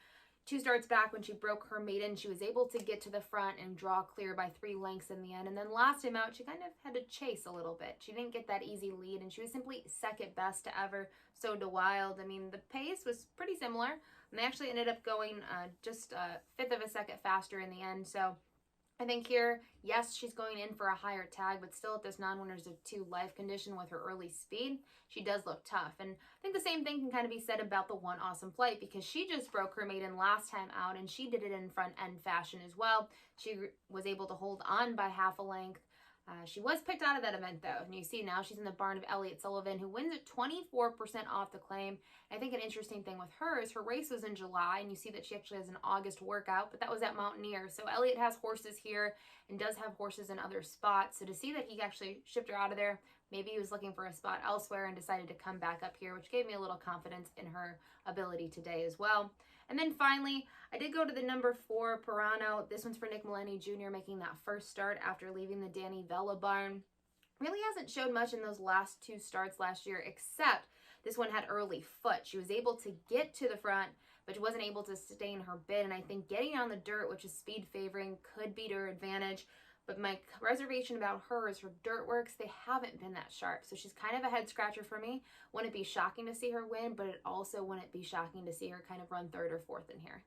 2 starts back when she broke her maiden, she was able to get to the front and draw clear by 3 lengths in the end. And then last time out, she kind of had to chase a little bit. She didn't get that easy lead, and she was simply second best to ever So to Wild. I mean, the pace was pretty similar, and they actually ended up going just a fifth of a second faster in the end. So I think here, yes, she's going in for a higher tag, but still at this non-winners of 2 life condition with her early speed, she does look tough. And I think the same thing can kind of be said about the 1 Awesome Flight, because she just broke her maiden last time out, and she did it in front end fashion as well. She was able to hold on by half a length. She was picked out of that event, though, and you see now she's in the barn of Elliott Sullivan, who wins at 24% off the claim. I think an interesting thing with her is her race was in July, and you see that she actually has an August workout, but that was at Mountaineer. So Elliott has horses here and does have horses in other spots. So to see that he actually shipped her out of there, maybe he was looking for a spot elsewhere and decided to come back up here, which gave me a little confidence in her ability today as well. And then finally, I did go to the number 4 Pirano. This one's for Nick Mullaney Jr. making that first start after leaving the Danny Vella barn. Really hasn't showed much in those last 2 starts last year, except this one had early foot. She was able to get to the front, but she wasn't able to sustain her bid. And I think getting on the dirt, which is speed favoring, could be to her advantage. But my reservation about her is her dirt works. They haven't been that sharp. So she's kind of a head scratcher for me. Wouldn't it be shocking to see her win, but it also wouldn't be shocking to see her kind of run 3rd or 4th in here.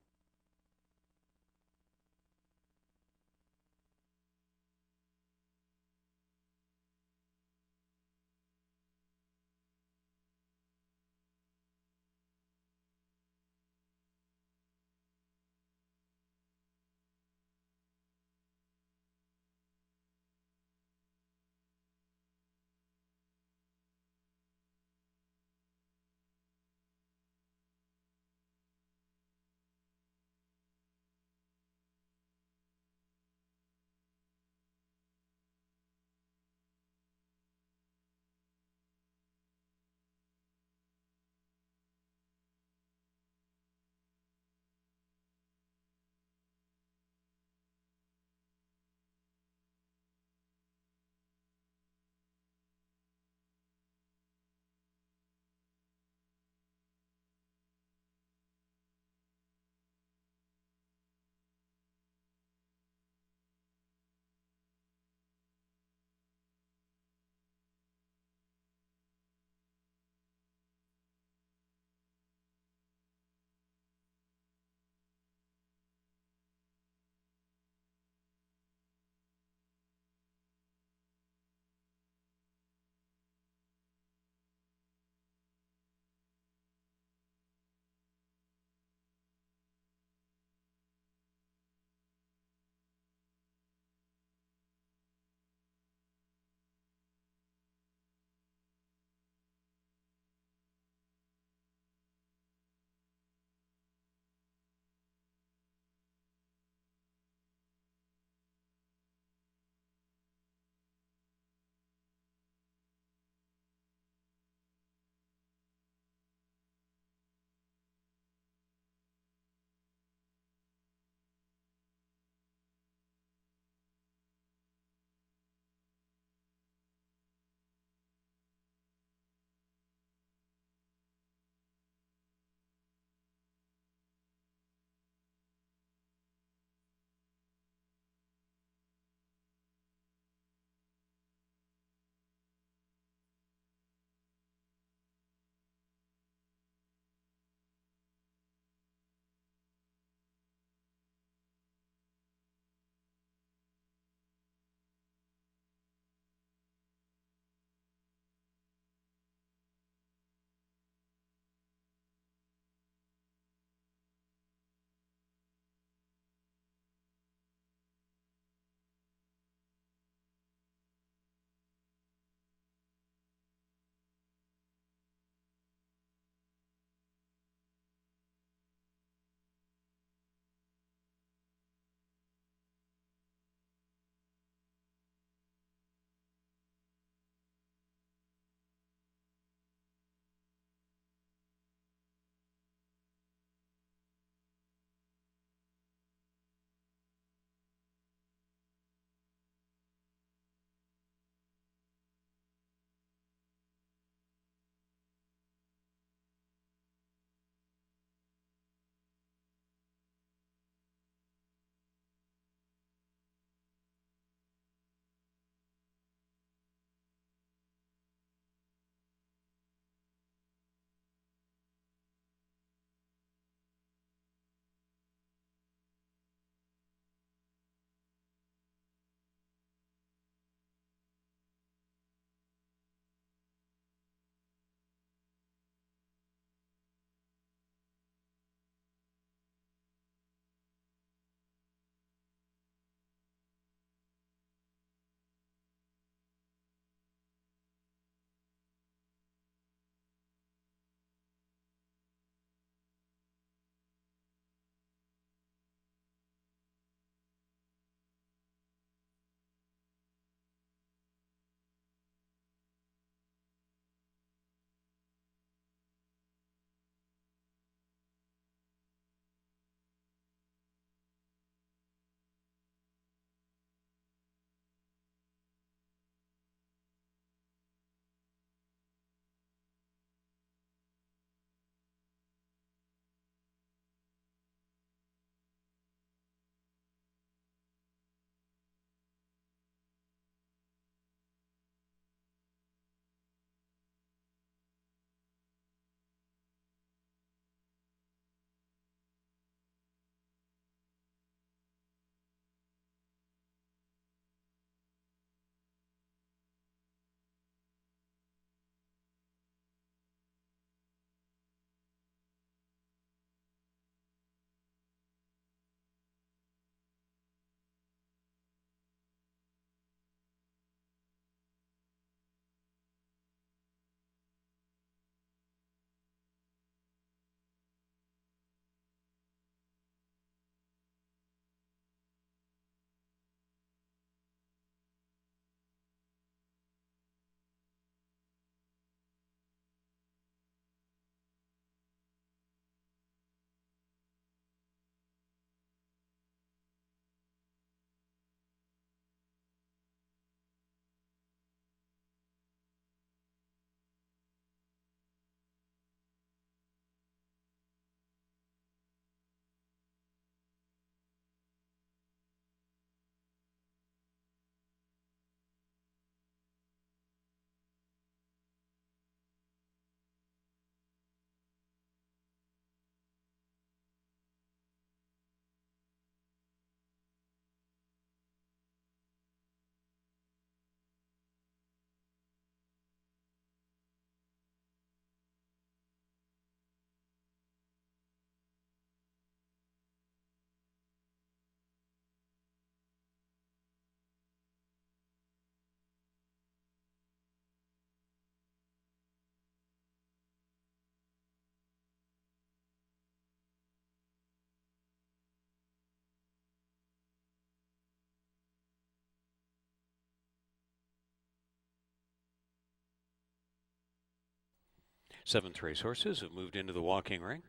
Seventh race horses have moved into the walking ring.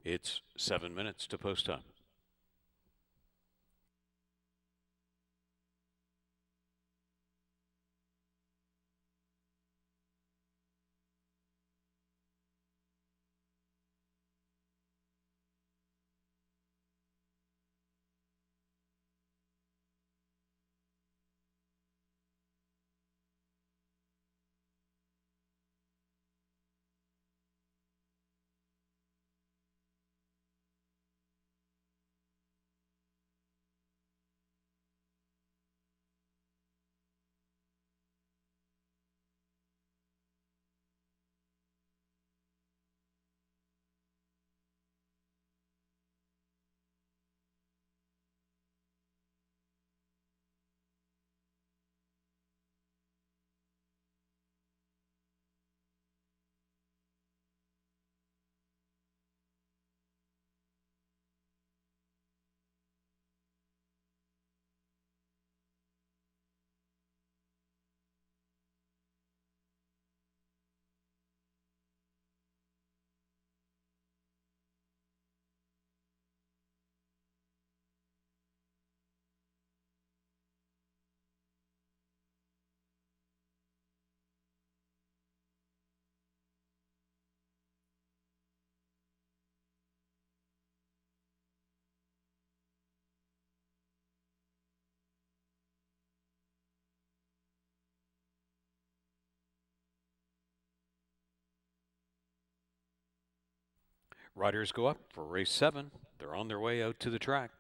It's 7 minutes to post time. Riders go up for race 7. They're on their way out to the track.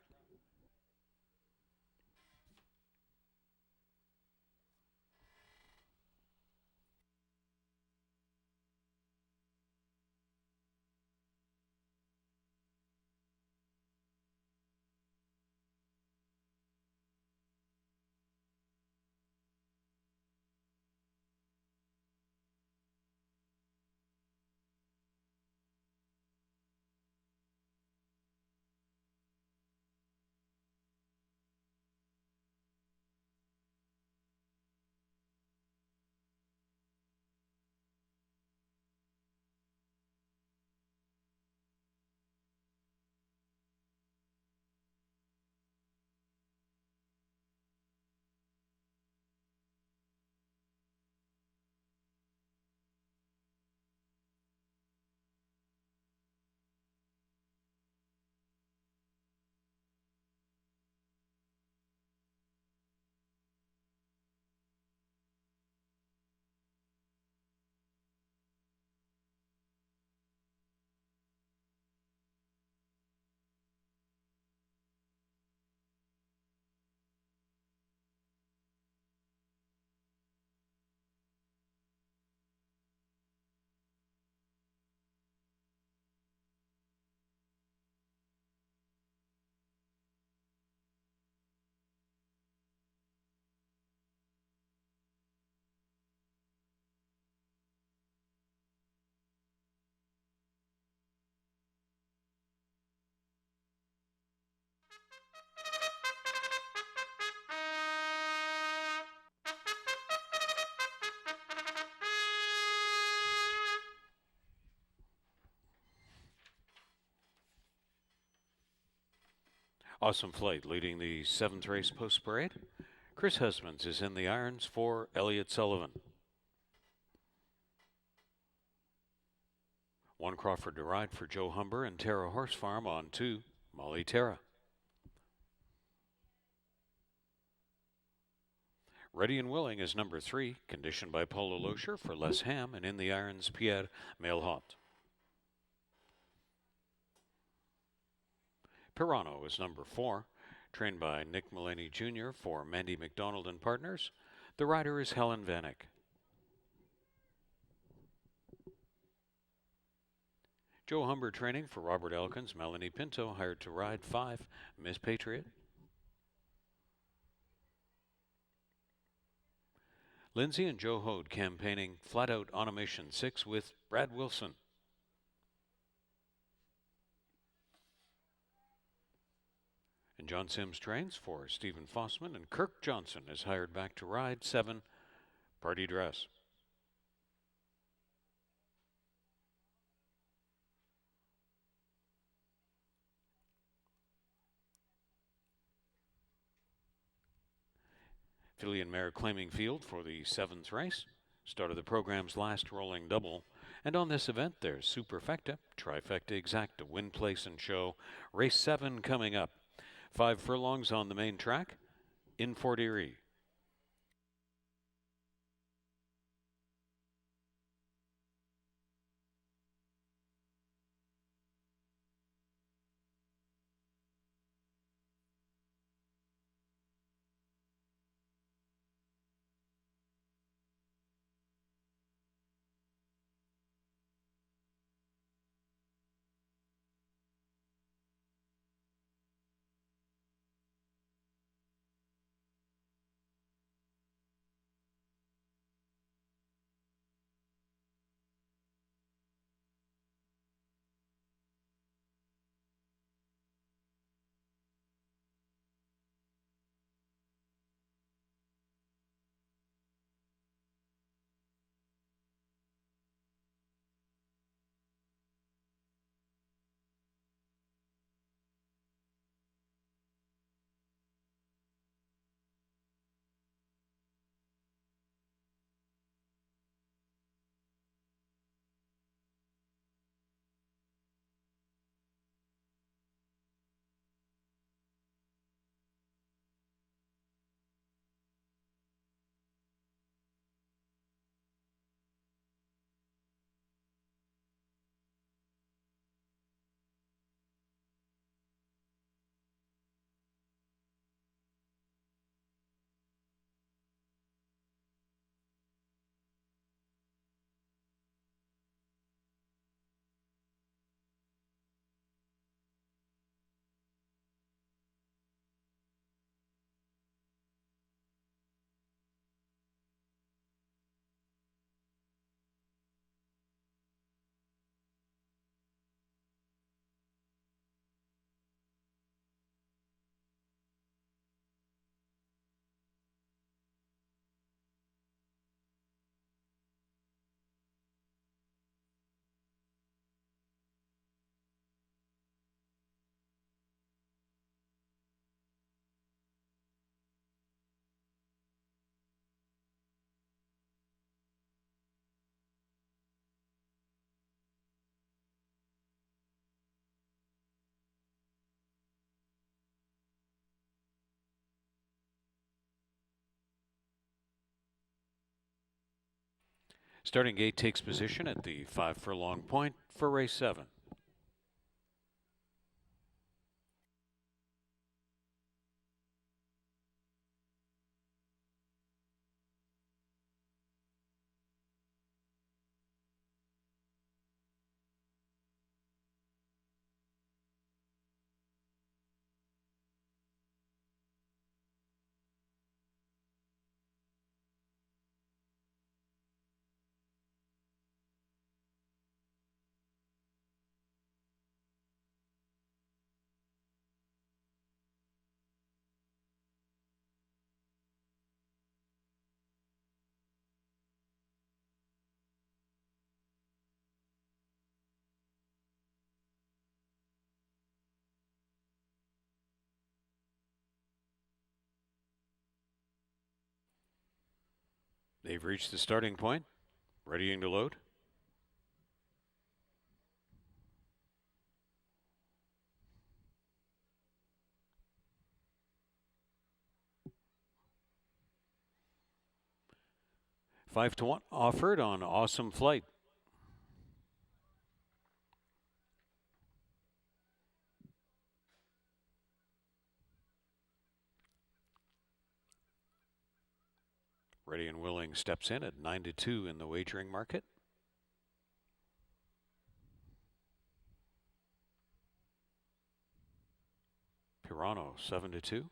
Awesome Flight leading the 7th race post parade. Chris Husbands is in the irons for Elliott Sullivan. One Crawford to ride for Joe Humber and Terra Horse Farm on 2, Molly Terra. Ready and Willing is number 3, conditioned by Paulo Loescher for Les Ham, and in the irons Pierre Mailhot. Pirano is number 4, trained by Nick Mullaney Jr. for Mandy McDonald and Partners. The rider is Helen Vanek. Joe Humber training for Robert Elkins, Melanie Pinto hired to ride 5, Miss Patriot. Lindsay and Joe Hode campaigning Flat Out Automation 6 with Brad Wilson. And John Sims trains for Stephen Fossman, and Kirk Johnson is hired back to ride 7, Party Dress. Filly and mare claiming field for the 7th race. Start of the program's last rolling double. And on this event, there's Superfecta, Trifecta Exacta, Win, Place, and Show. Race 7 coming up. 5 furlongs on the main track in Fort Erie. Starting gate takes position at the 5 furlong point for race 7. They've reached the starting point, readying to load. Five to 1 offered on Awesome Flight. Ready and Willing steps in at 9-2 in the wagering market. Pirano 7-2.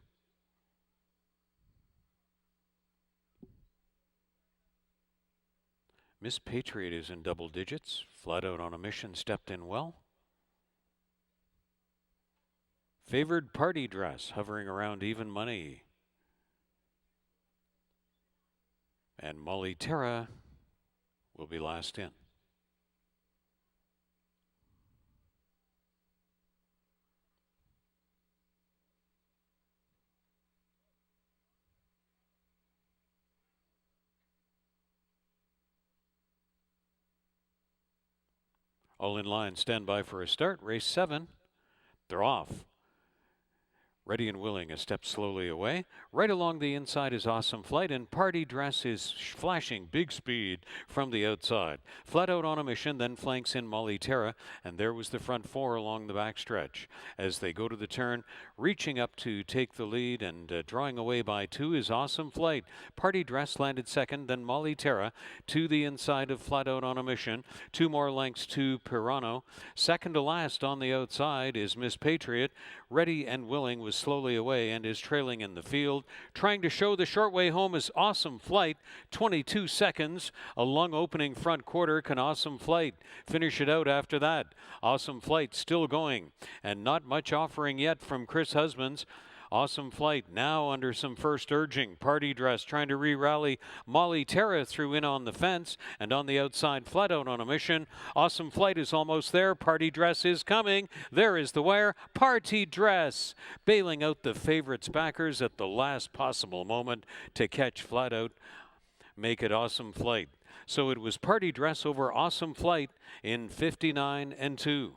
Miss Patriot is in double digits. Flat Out on a Mission stepped in well. Favored Party Dress hovering around even money. And Molly Terra will be last in. All in line, stand by for a start. Race 7. They're off. Ready and Willing a step slowly away. Right along the inside is Awesome Flight, and Party Dress is flashing big speed from the outside. Flat Out on a Mission then flanks in Molly Terra, and there was the front four along the backstretch. As they go to the turn, reaching up to take the lead and drawing away by 2 is Awesome Flight. Party Dress landed second, then Molly Terra to the inside of Flat Out on a Mission. 2 more lengths to Pirano. Second to last on the outside is Miss Patriot. Ready and Willing was slowly away and is trailing in the field. Trying to show the short way home is Awesome Flight. 22 seconds. A long opening front quarter. Can Awesome Flight finish it out after that? Awesome Flight still going, and not much offering yet from Chris Husbands. Awesome Flight now under some first urging. Party Dress trying to re-rally. Molly Terra threw in on the fence, and on the outside, Flat Out on a Mission. Awesome Flight is almost there. Party Dress is coming. There is the wire. Party Dress bailing out the favorites' backers at the last possible moment to catch Flat Out. Make it Awesome Flight. So it was Party Dress over Awesome Flight in 59 and 2.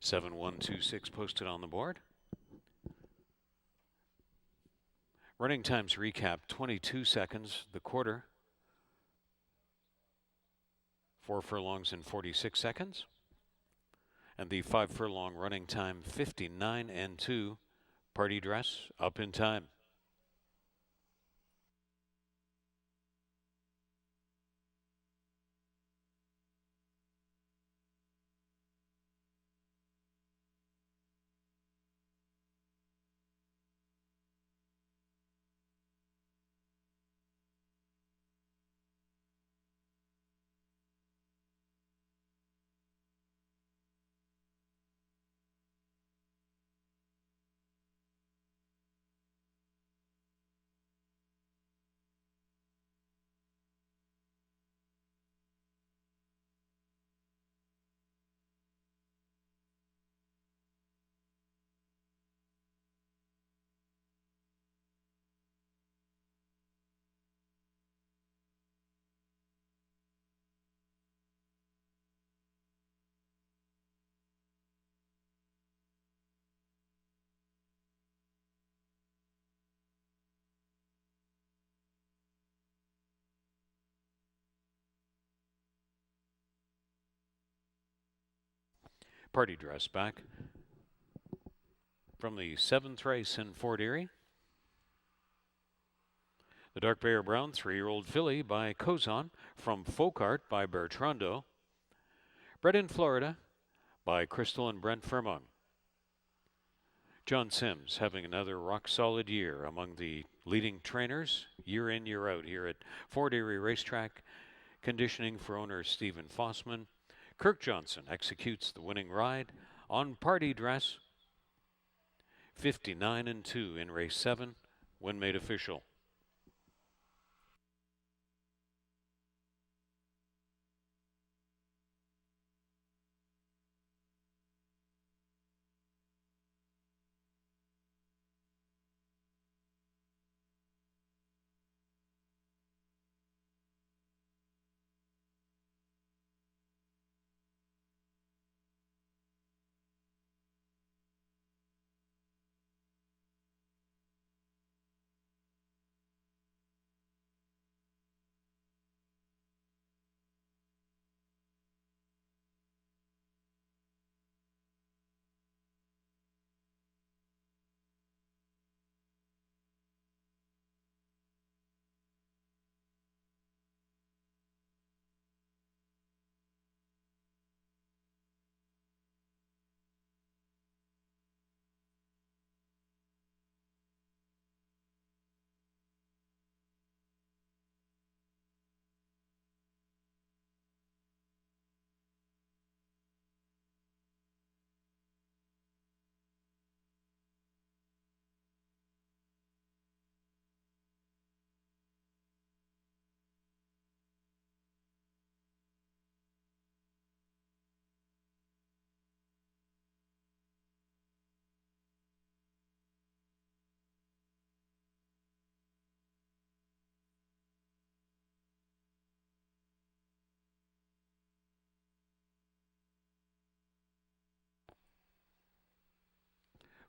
Seven, 1, 2, 6 posted on the board. Running times recap 22 seconds, the quarter. 4 furlongs in 46 seconds. And the 5 furlong running time 59 and 2. Party Dress up in time. Party Dress back from the 7th race in Fort Erie. The Dark Bear Brown 3-year-old filly by Cozon from Folk Art by Bertrando. Bred in Florida by Crystal and Brent Furmont. John Sims having another rock-solid year among the leading trainers year in, year out here at Fort Erie Racetrack, conditioning for owner Stephen Fossman. Kirk Johnson executes the winning ride on Party Dress. 59 and 2 in race 7 when made official.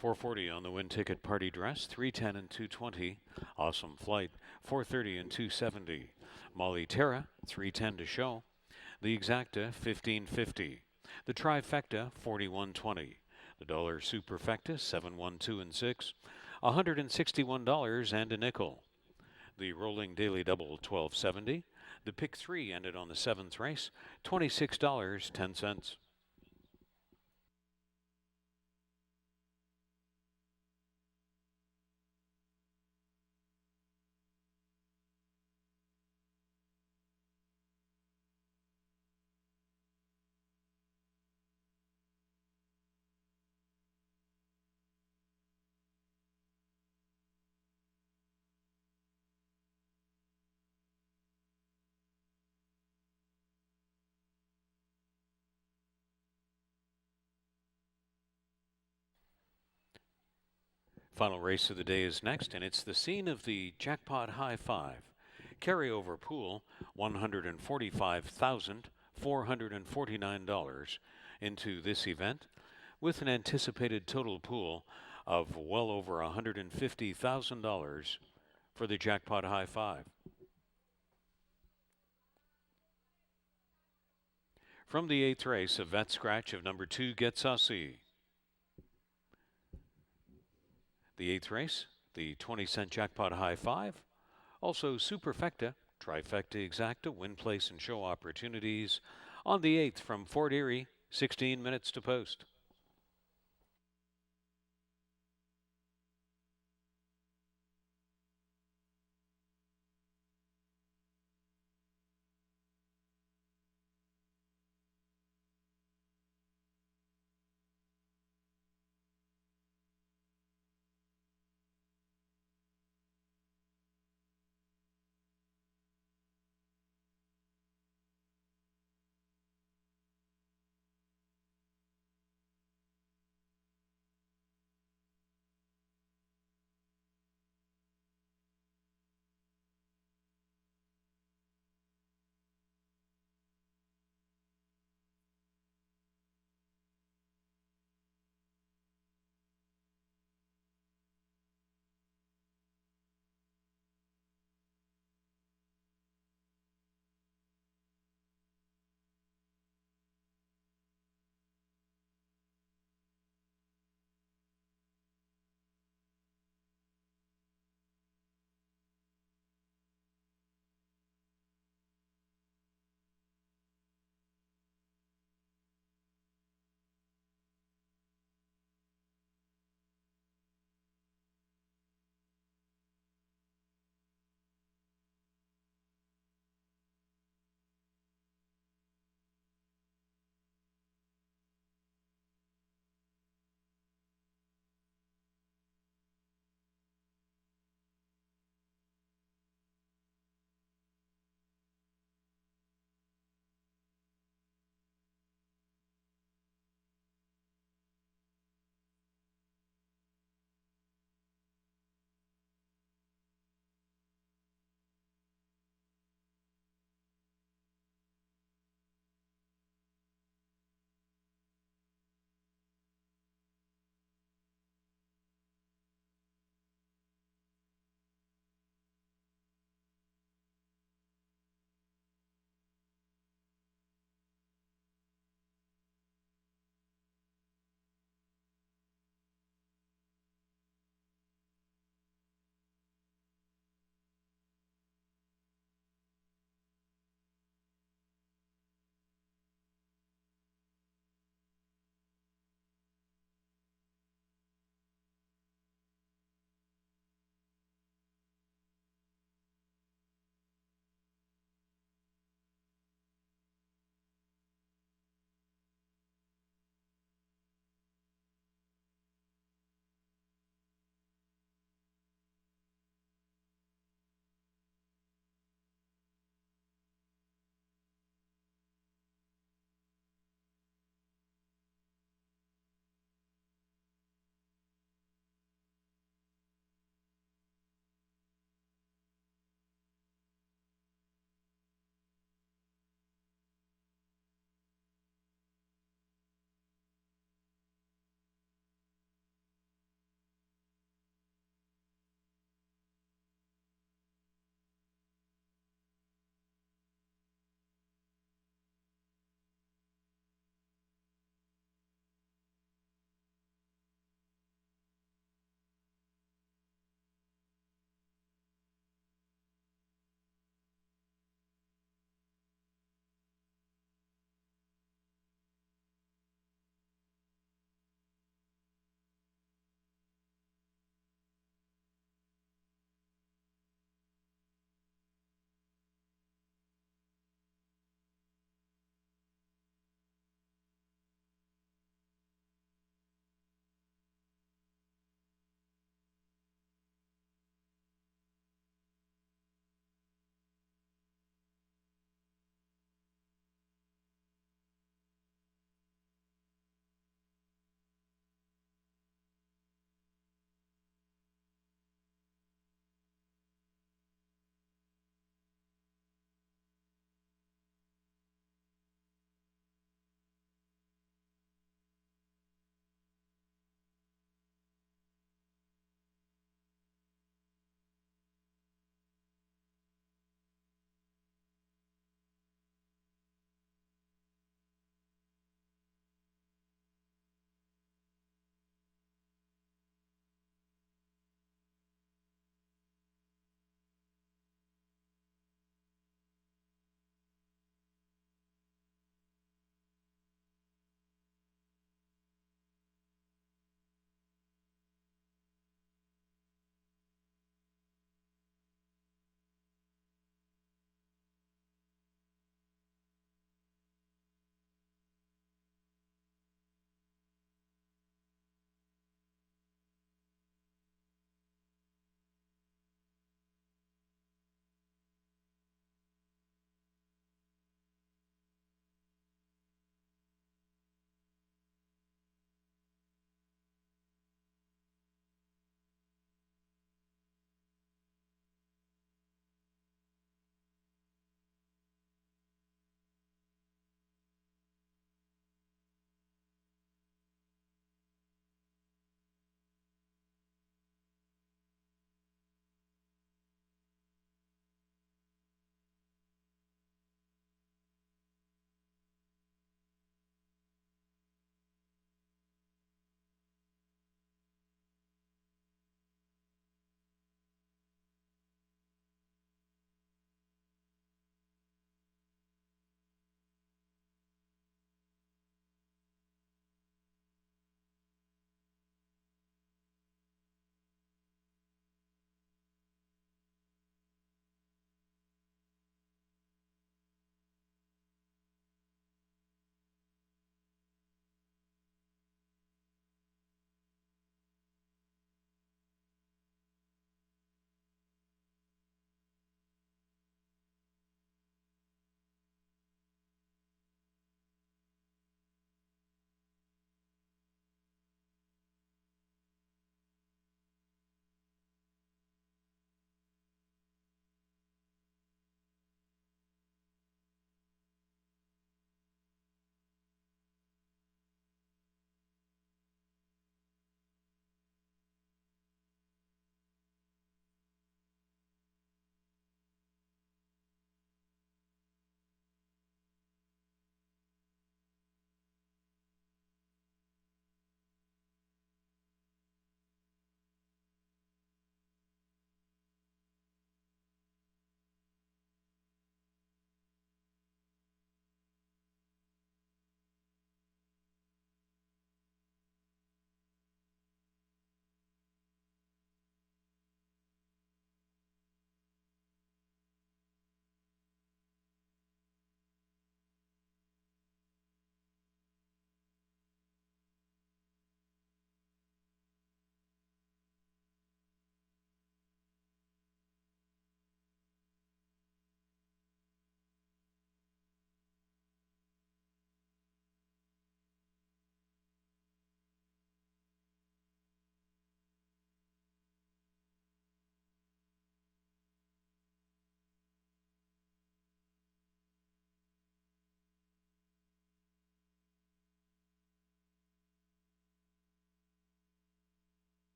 440 on the win ticket party dress, 310 and 220. Awesome flight, 430 and 270. Molly Terra, 310 to show. The exacta, 1550. The trifecta, 4120. The dollar superfecta, 712 and 6. $161 and a nickel. The rolling daily double, 1270. The pick 3 ended on the 7th race, $26.10. Final race of the day is next, and it's the scene of the Jackpot High Five. Carryover pool, $145,449 into this event, with an anticipated total pool of well over $150,000 for the Jackpot High Five. From the 8th race, a vet scratch of number 2, Get Saucy. The 8th race, the 20-cent Jackpot High Five. Also Superfecta, Trifecta Exacta, win, place, and show opportunities on the 8th from Fort Erie, 16 minutes to post.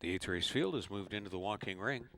The 8th race field has moved into the walking ring.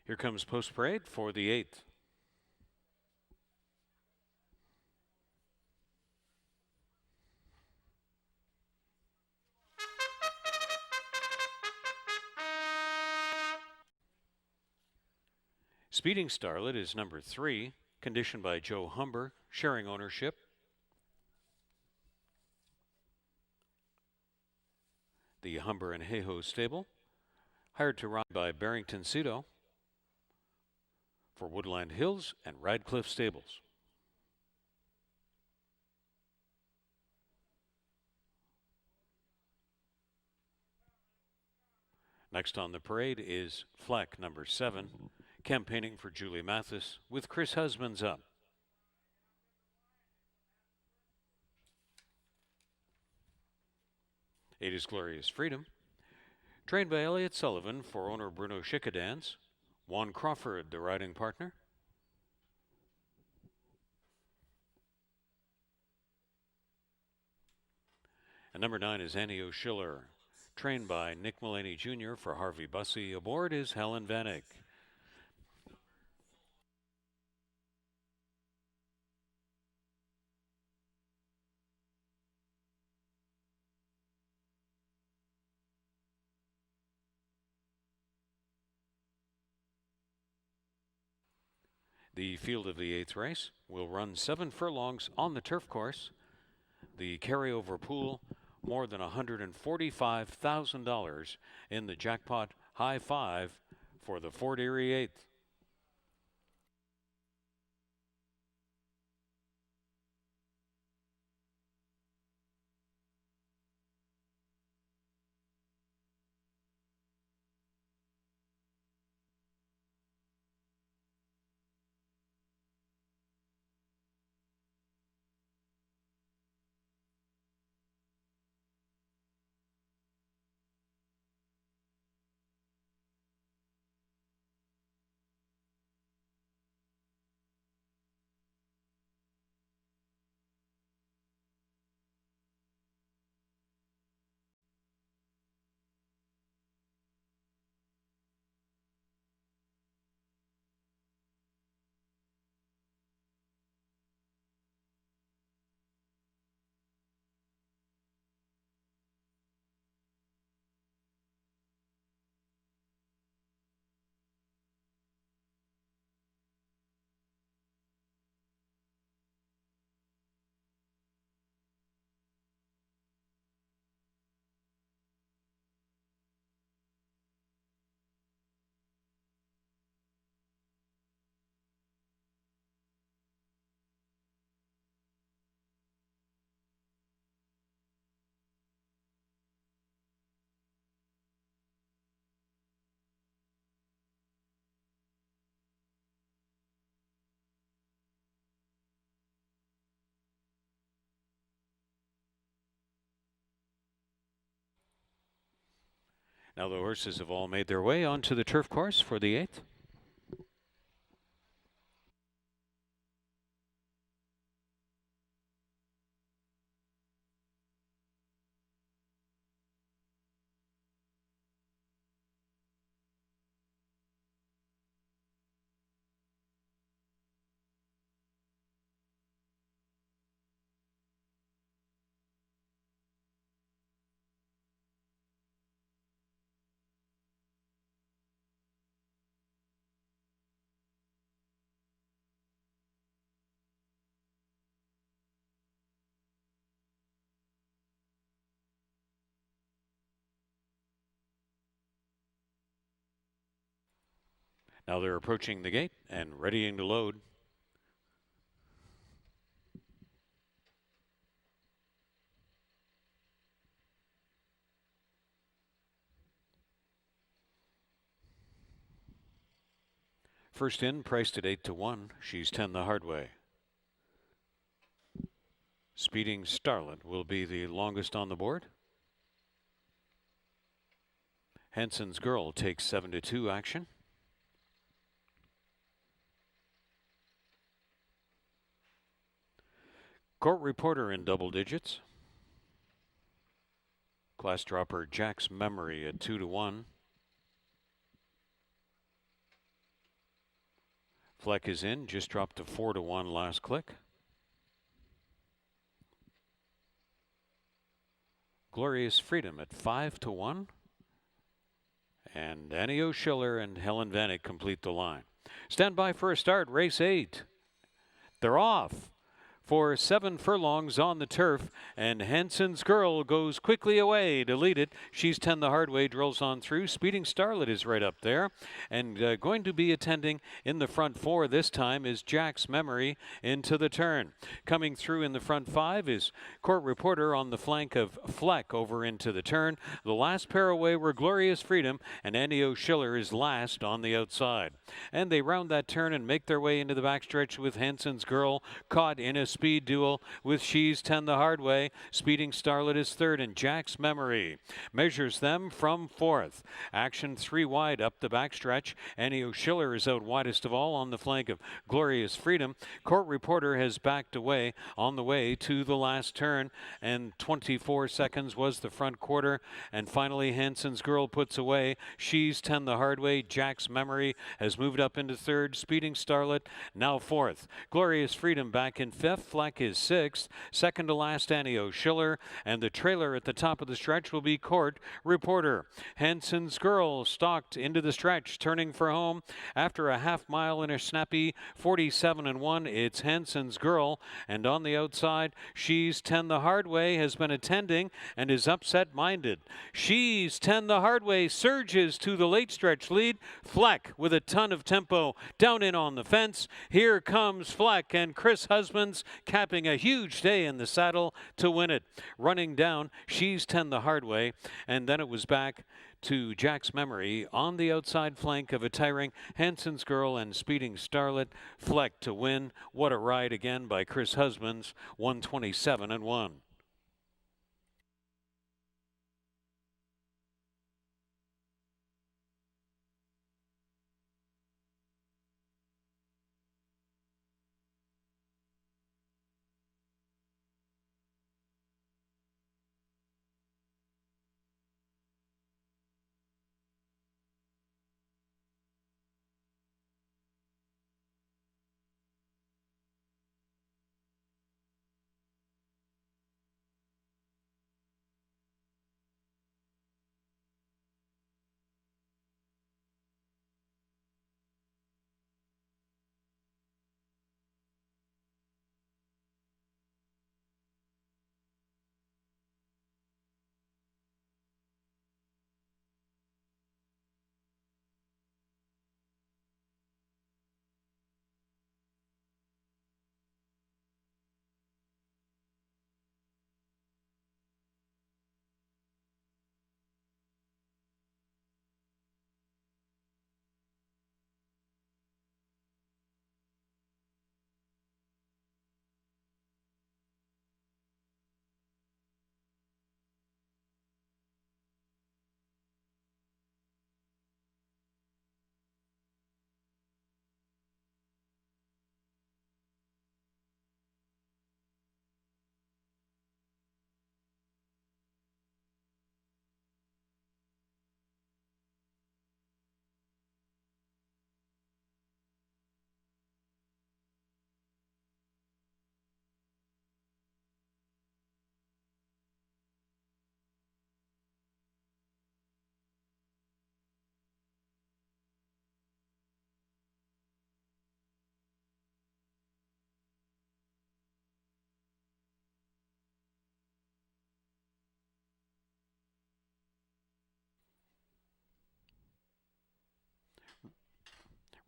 Here comes post parade for the 8th. Speeding Starlet is number 3, conditioned by Joe Humber, sharing ownership. The Humber and Hayho stable, hired to ride by Barrington Cito for Woodland Hills and Radcliffe Stables. Next on the parade is Fleck, number 7, campaigning for Julie Mathis with Chris Husbands up. Eight is Glorious Freedom, trained by Elliott Sullivan for owner Bruno Schickadans. Juan Crawford, the riding partner. And number 9 is Annie O'Schiller, trained by Nick Mullaney Jr. for Harvey Bussey. Aboard is Helen Van Eyck. The field of the 8th race will run 7 furlongs on the turf course. The carryover pool, more than $145,000 in the jackpot high five for the Fort Erie 8th. Now the horses have all made their way onto the turf course for the 8th. Now they're approaching the gate and readying to load. First in, priced at 8-1. She's 10 the hard way. Speeding Starlet will be the longest on the board. Henson's Girl takes 7-2 action. Court Reporter in double digits. Class dropper Jack's Memory at 2-1. Fleck is in, just dropped to 4-1 last click. Glorious Freedom at 5-1. And Annie O'Schiller and Helen Vanek complete the line. Stand by for a start, race 8. They're off for 7 furlongs on the turf, and Henson's Girl goes quickly away to lead it. She's 10 the hard way, drills on through. Speeding Starlet is right up there, and going to be attending in the front 4 this time is Jack's Memory into the turn. Coming through in the front 5 is Court Reporter on the flank of Fleck over into the turn. The last pair away were Glorious Freedom, and Annie O'Schiller is last on the outside. And they round that turn and make their way into the backstretch with Henson's Girl caught in a speed duel with She's 10 the hard way. Speeding Starlet is third, and Jack's Memory measures them from fourth. Action 3 wide up the backstretch. Annie O'Schiller is out widest of all on the flank of Glorious Freedom. Court Reporter has backed away on the way to the last turn, and 24 seconds was the front quarter. And finally, Henson's Girl puts away She's 10 the hard way. Jack's Memory has moved up into third. Speeding Starlet now fourth. Glorious Freedom back in fifth. Fleck is sixth. Second to last, Annie O'Schiller. And the trailer at the top of the stretch will be Court Reporter. Henson's Girl stalked into the stretch, turning for home. After a half mile in a snappy 47-1, it's Henson's Girl. And on the outside, She's 10 the hard way has been attending and is upset-minded. She's 10 the hard way surges to the late stretch lead. Fleck with a ton of tempo down in on the fence. Here comes Fleck, and Chris Husbands capping a huge day in the saddle to win it. Running down, She's 10 the hard way, and then it was back to Jack's Memory on the outside flank of a tiring Henson's Girl and Speeding Starlet. Fleck to win. What a ride again by Chris Husbands, 127-1.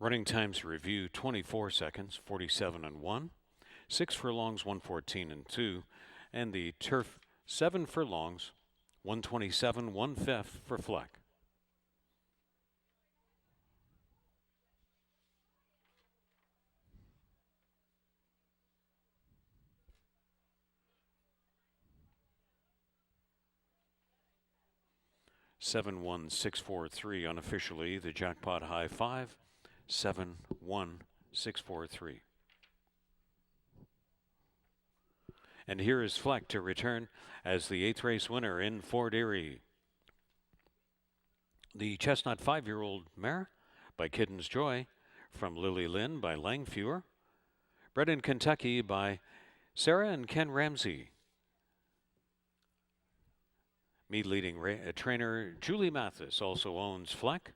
Running times review 24 seconds, 47 and 1. 6 furlongs, 114 and 2. And the turf 7 furlongs, 127, 1/5 for Fleck. Seven one 643 unofficially the jackpot high 5. 71643. And here is Fleck to return as the 8th race winner in Fort Erie. The Chestnut 5-year-old mare by Kidden's Joy, from Lily Lynn by Langfewer, bred in Kentucky by Sarah and Ken Ramsey. Mead leading trainer Julie Mathis also owns Fleck.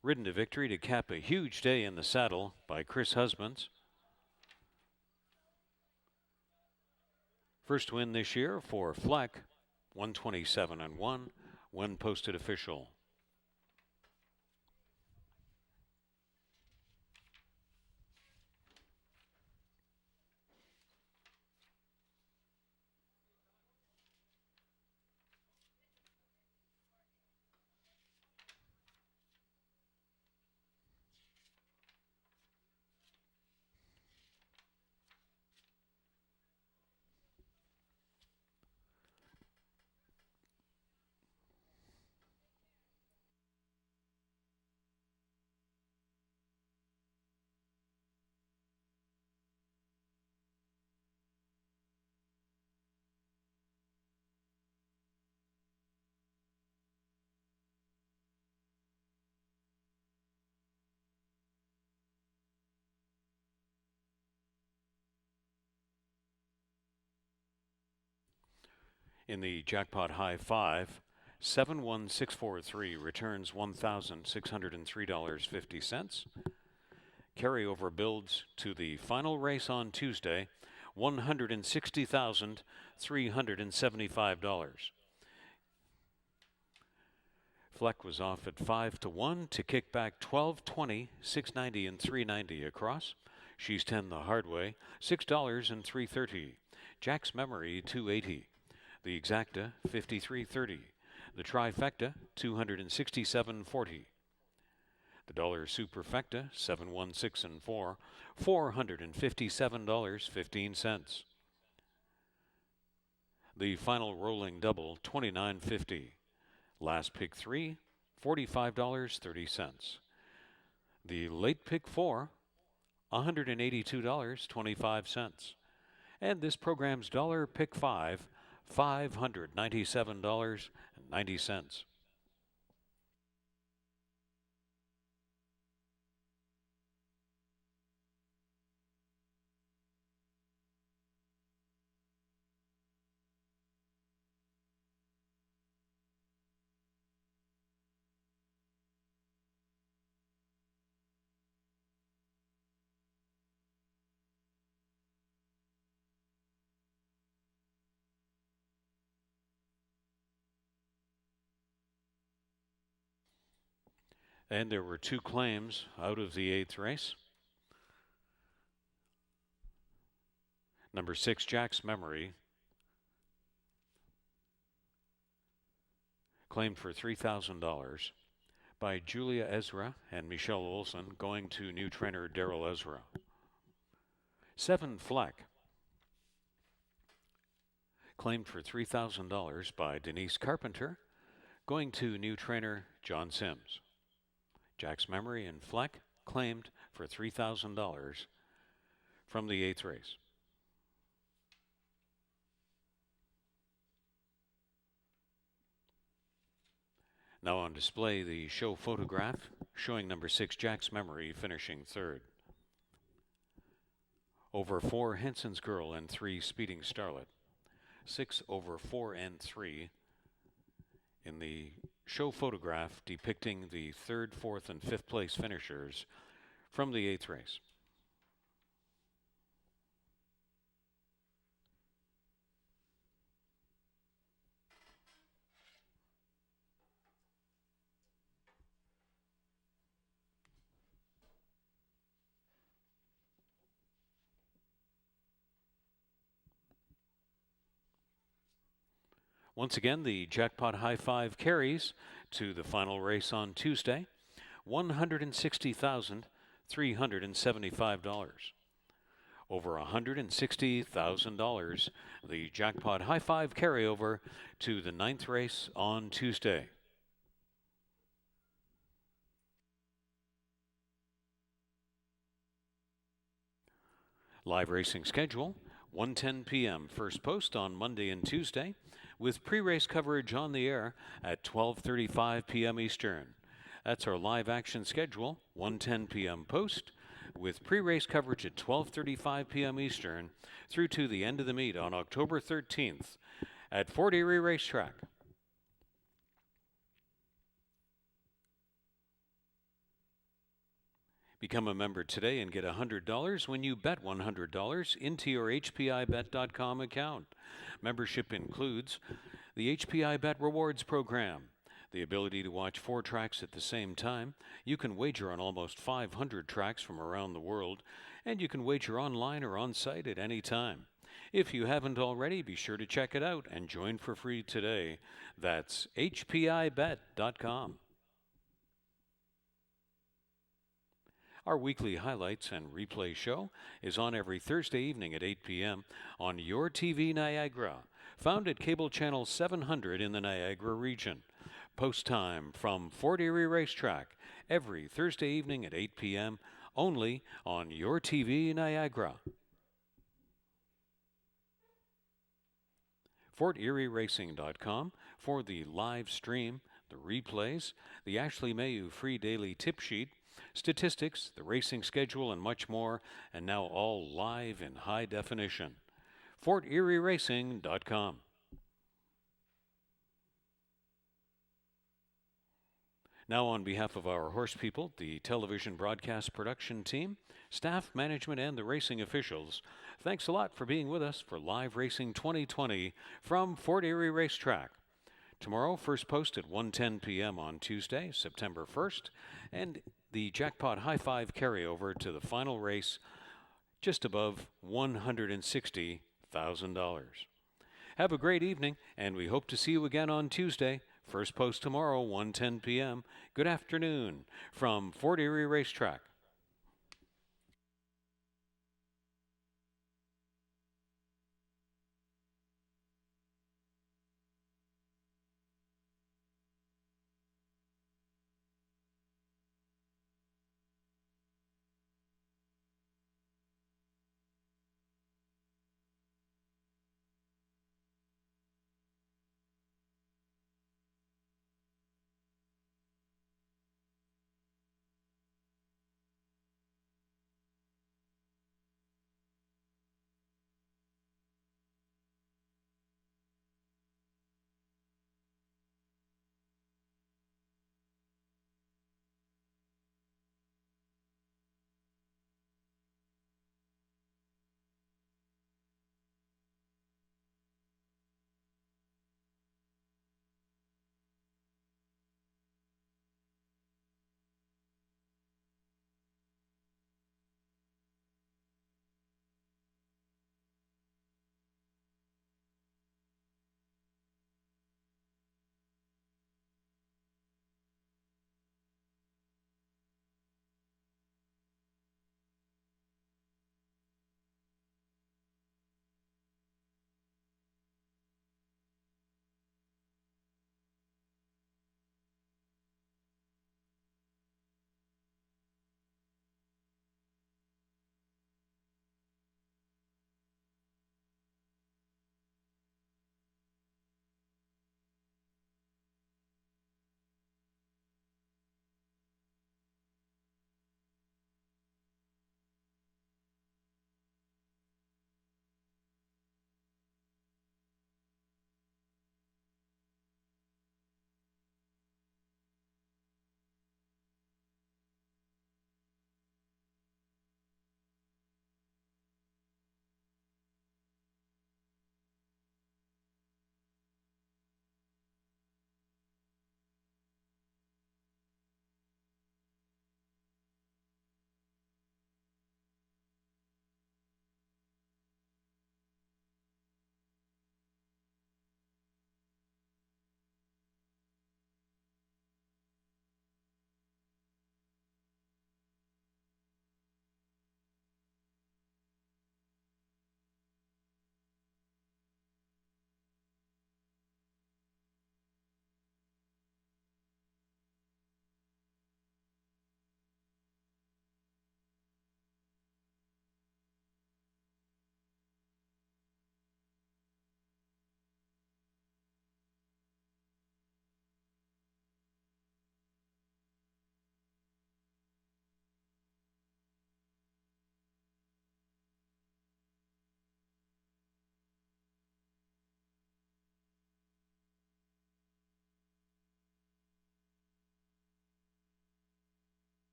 Ridden to victory to cap a huge day in the saddle by Chris Husbands. First win this year for Fleck, 127 and 1, when posted official. In the jackpot high 5, 71643 returns $1,603.50. Carryover builds to the final race on Tuesday, $160,375. Fleck was off at 5 to 1 to kick back 12, 20, 690 and 390 across. She's 10 the hard way, $6 and 330. Jack's Memory 280. The Exacta 53.30. The Trifecta 267.40. The Dollar Superfecta 716 and 4, $457.15. The final rolling double 29.50. Last pick 3, $45.30. The late pick 4, $182.25. And this program's dollar pick 5, $597.90. And there were 2 claims out of the 8th race. Number 6, Jack's Memory, claimed for $3,000 by Julia Ezra and Michelle Olson, going to new trainer Daryl Ezra. 7, Fleck, claimed for $3,000 by Denise Carpenter, going to new trainer John Sims. Jack's Memory and Fleck claimed for $3,000 from the 8th race. Now on display, the show photograph showing number 6, Jack's Memory, finishing 3rd. Over 4, Henson's Girl, and 3, Speeding Starlet. 6 over 4 and 3 in the show photograph depicting the 3rd, 4th, and 5th place finishers from the 8th race. Once again, the jackpot high five carries to the final race on Tuesday, $160,375. Over $160,000, the jackpot high five carryover to the 9th race on Tuesday. Live racing schedule, 1:10 p.m. first post on Monday and Tuesday, with pre-race coverage on the air at 12:35 p.m. Eastern. That's our live action schedule, 1:10 p.m. post, with pre-race coverage at 12:35 p.m. Eastern through to the end of the meet on October 13th at Fort Erie Racetrack. Become a member today and get $100 when you bet $100 into your HPIBet.com account. Membership includes the HPIBet Rewards Program, the ability to watch 4 tracks at the same time. You can wager on almost 500 tracks from around the world, and you can wager online or on site at any time. If you haven't already, be sure to check it out and join for free today. That's HPIBet.com. Our weekly highlights and replay show is on every Thursday evening at 8 p.m. on Your TV Niagara, found at cable channel 700 in the Niagara region. Post time from Fort Erie Racetrack every Thursday evening at 8 p.m. only on Your TV Niagara. FortErieRacing.com for the live stream, the replays, the Ashley Mayu free daily tip sheet, statistics, the racing schedule, and much more, and now all live in high definition. FortErieRacing.com. Now, on behalf of our horse people, the television broadcast production team, staff, management, and the racing officials, thanks a lot for being with us for Live Racing 2020 from Fort Erie Racetrack. Tomorrow, first post at 1:10 p.m. on Tuesday, September 1st, and the jackpot high five carryover to the final race just above $160,000. Have a great evening, and we hope to see you again on Tuesday. First post tomorrow, 1:10 p.m. Good afternoon from Fort Erie Racetrack.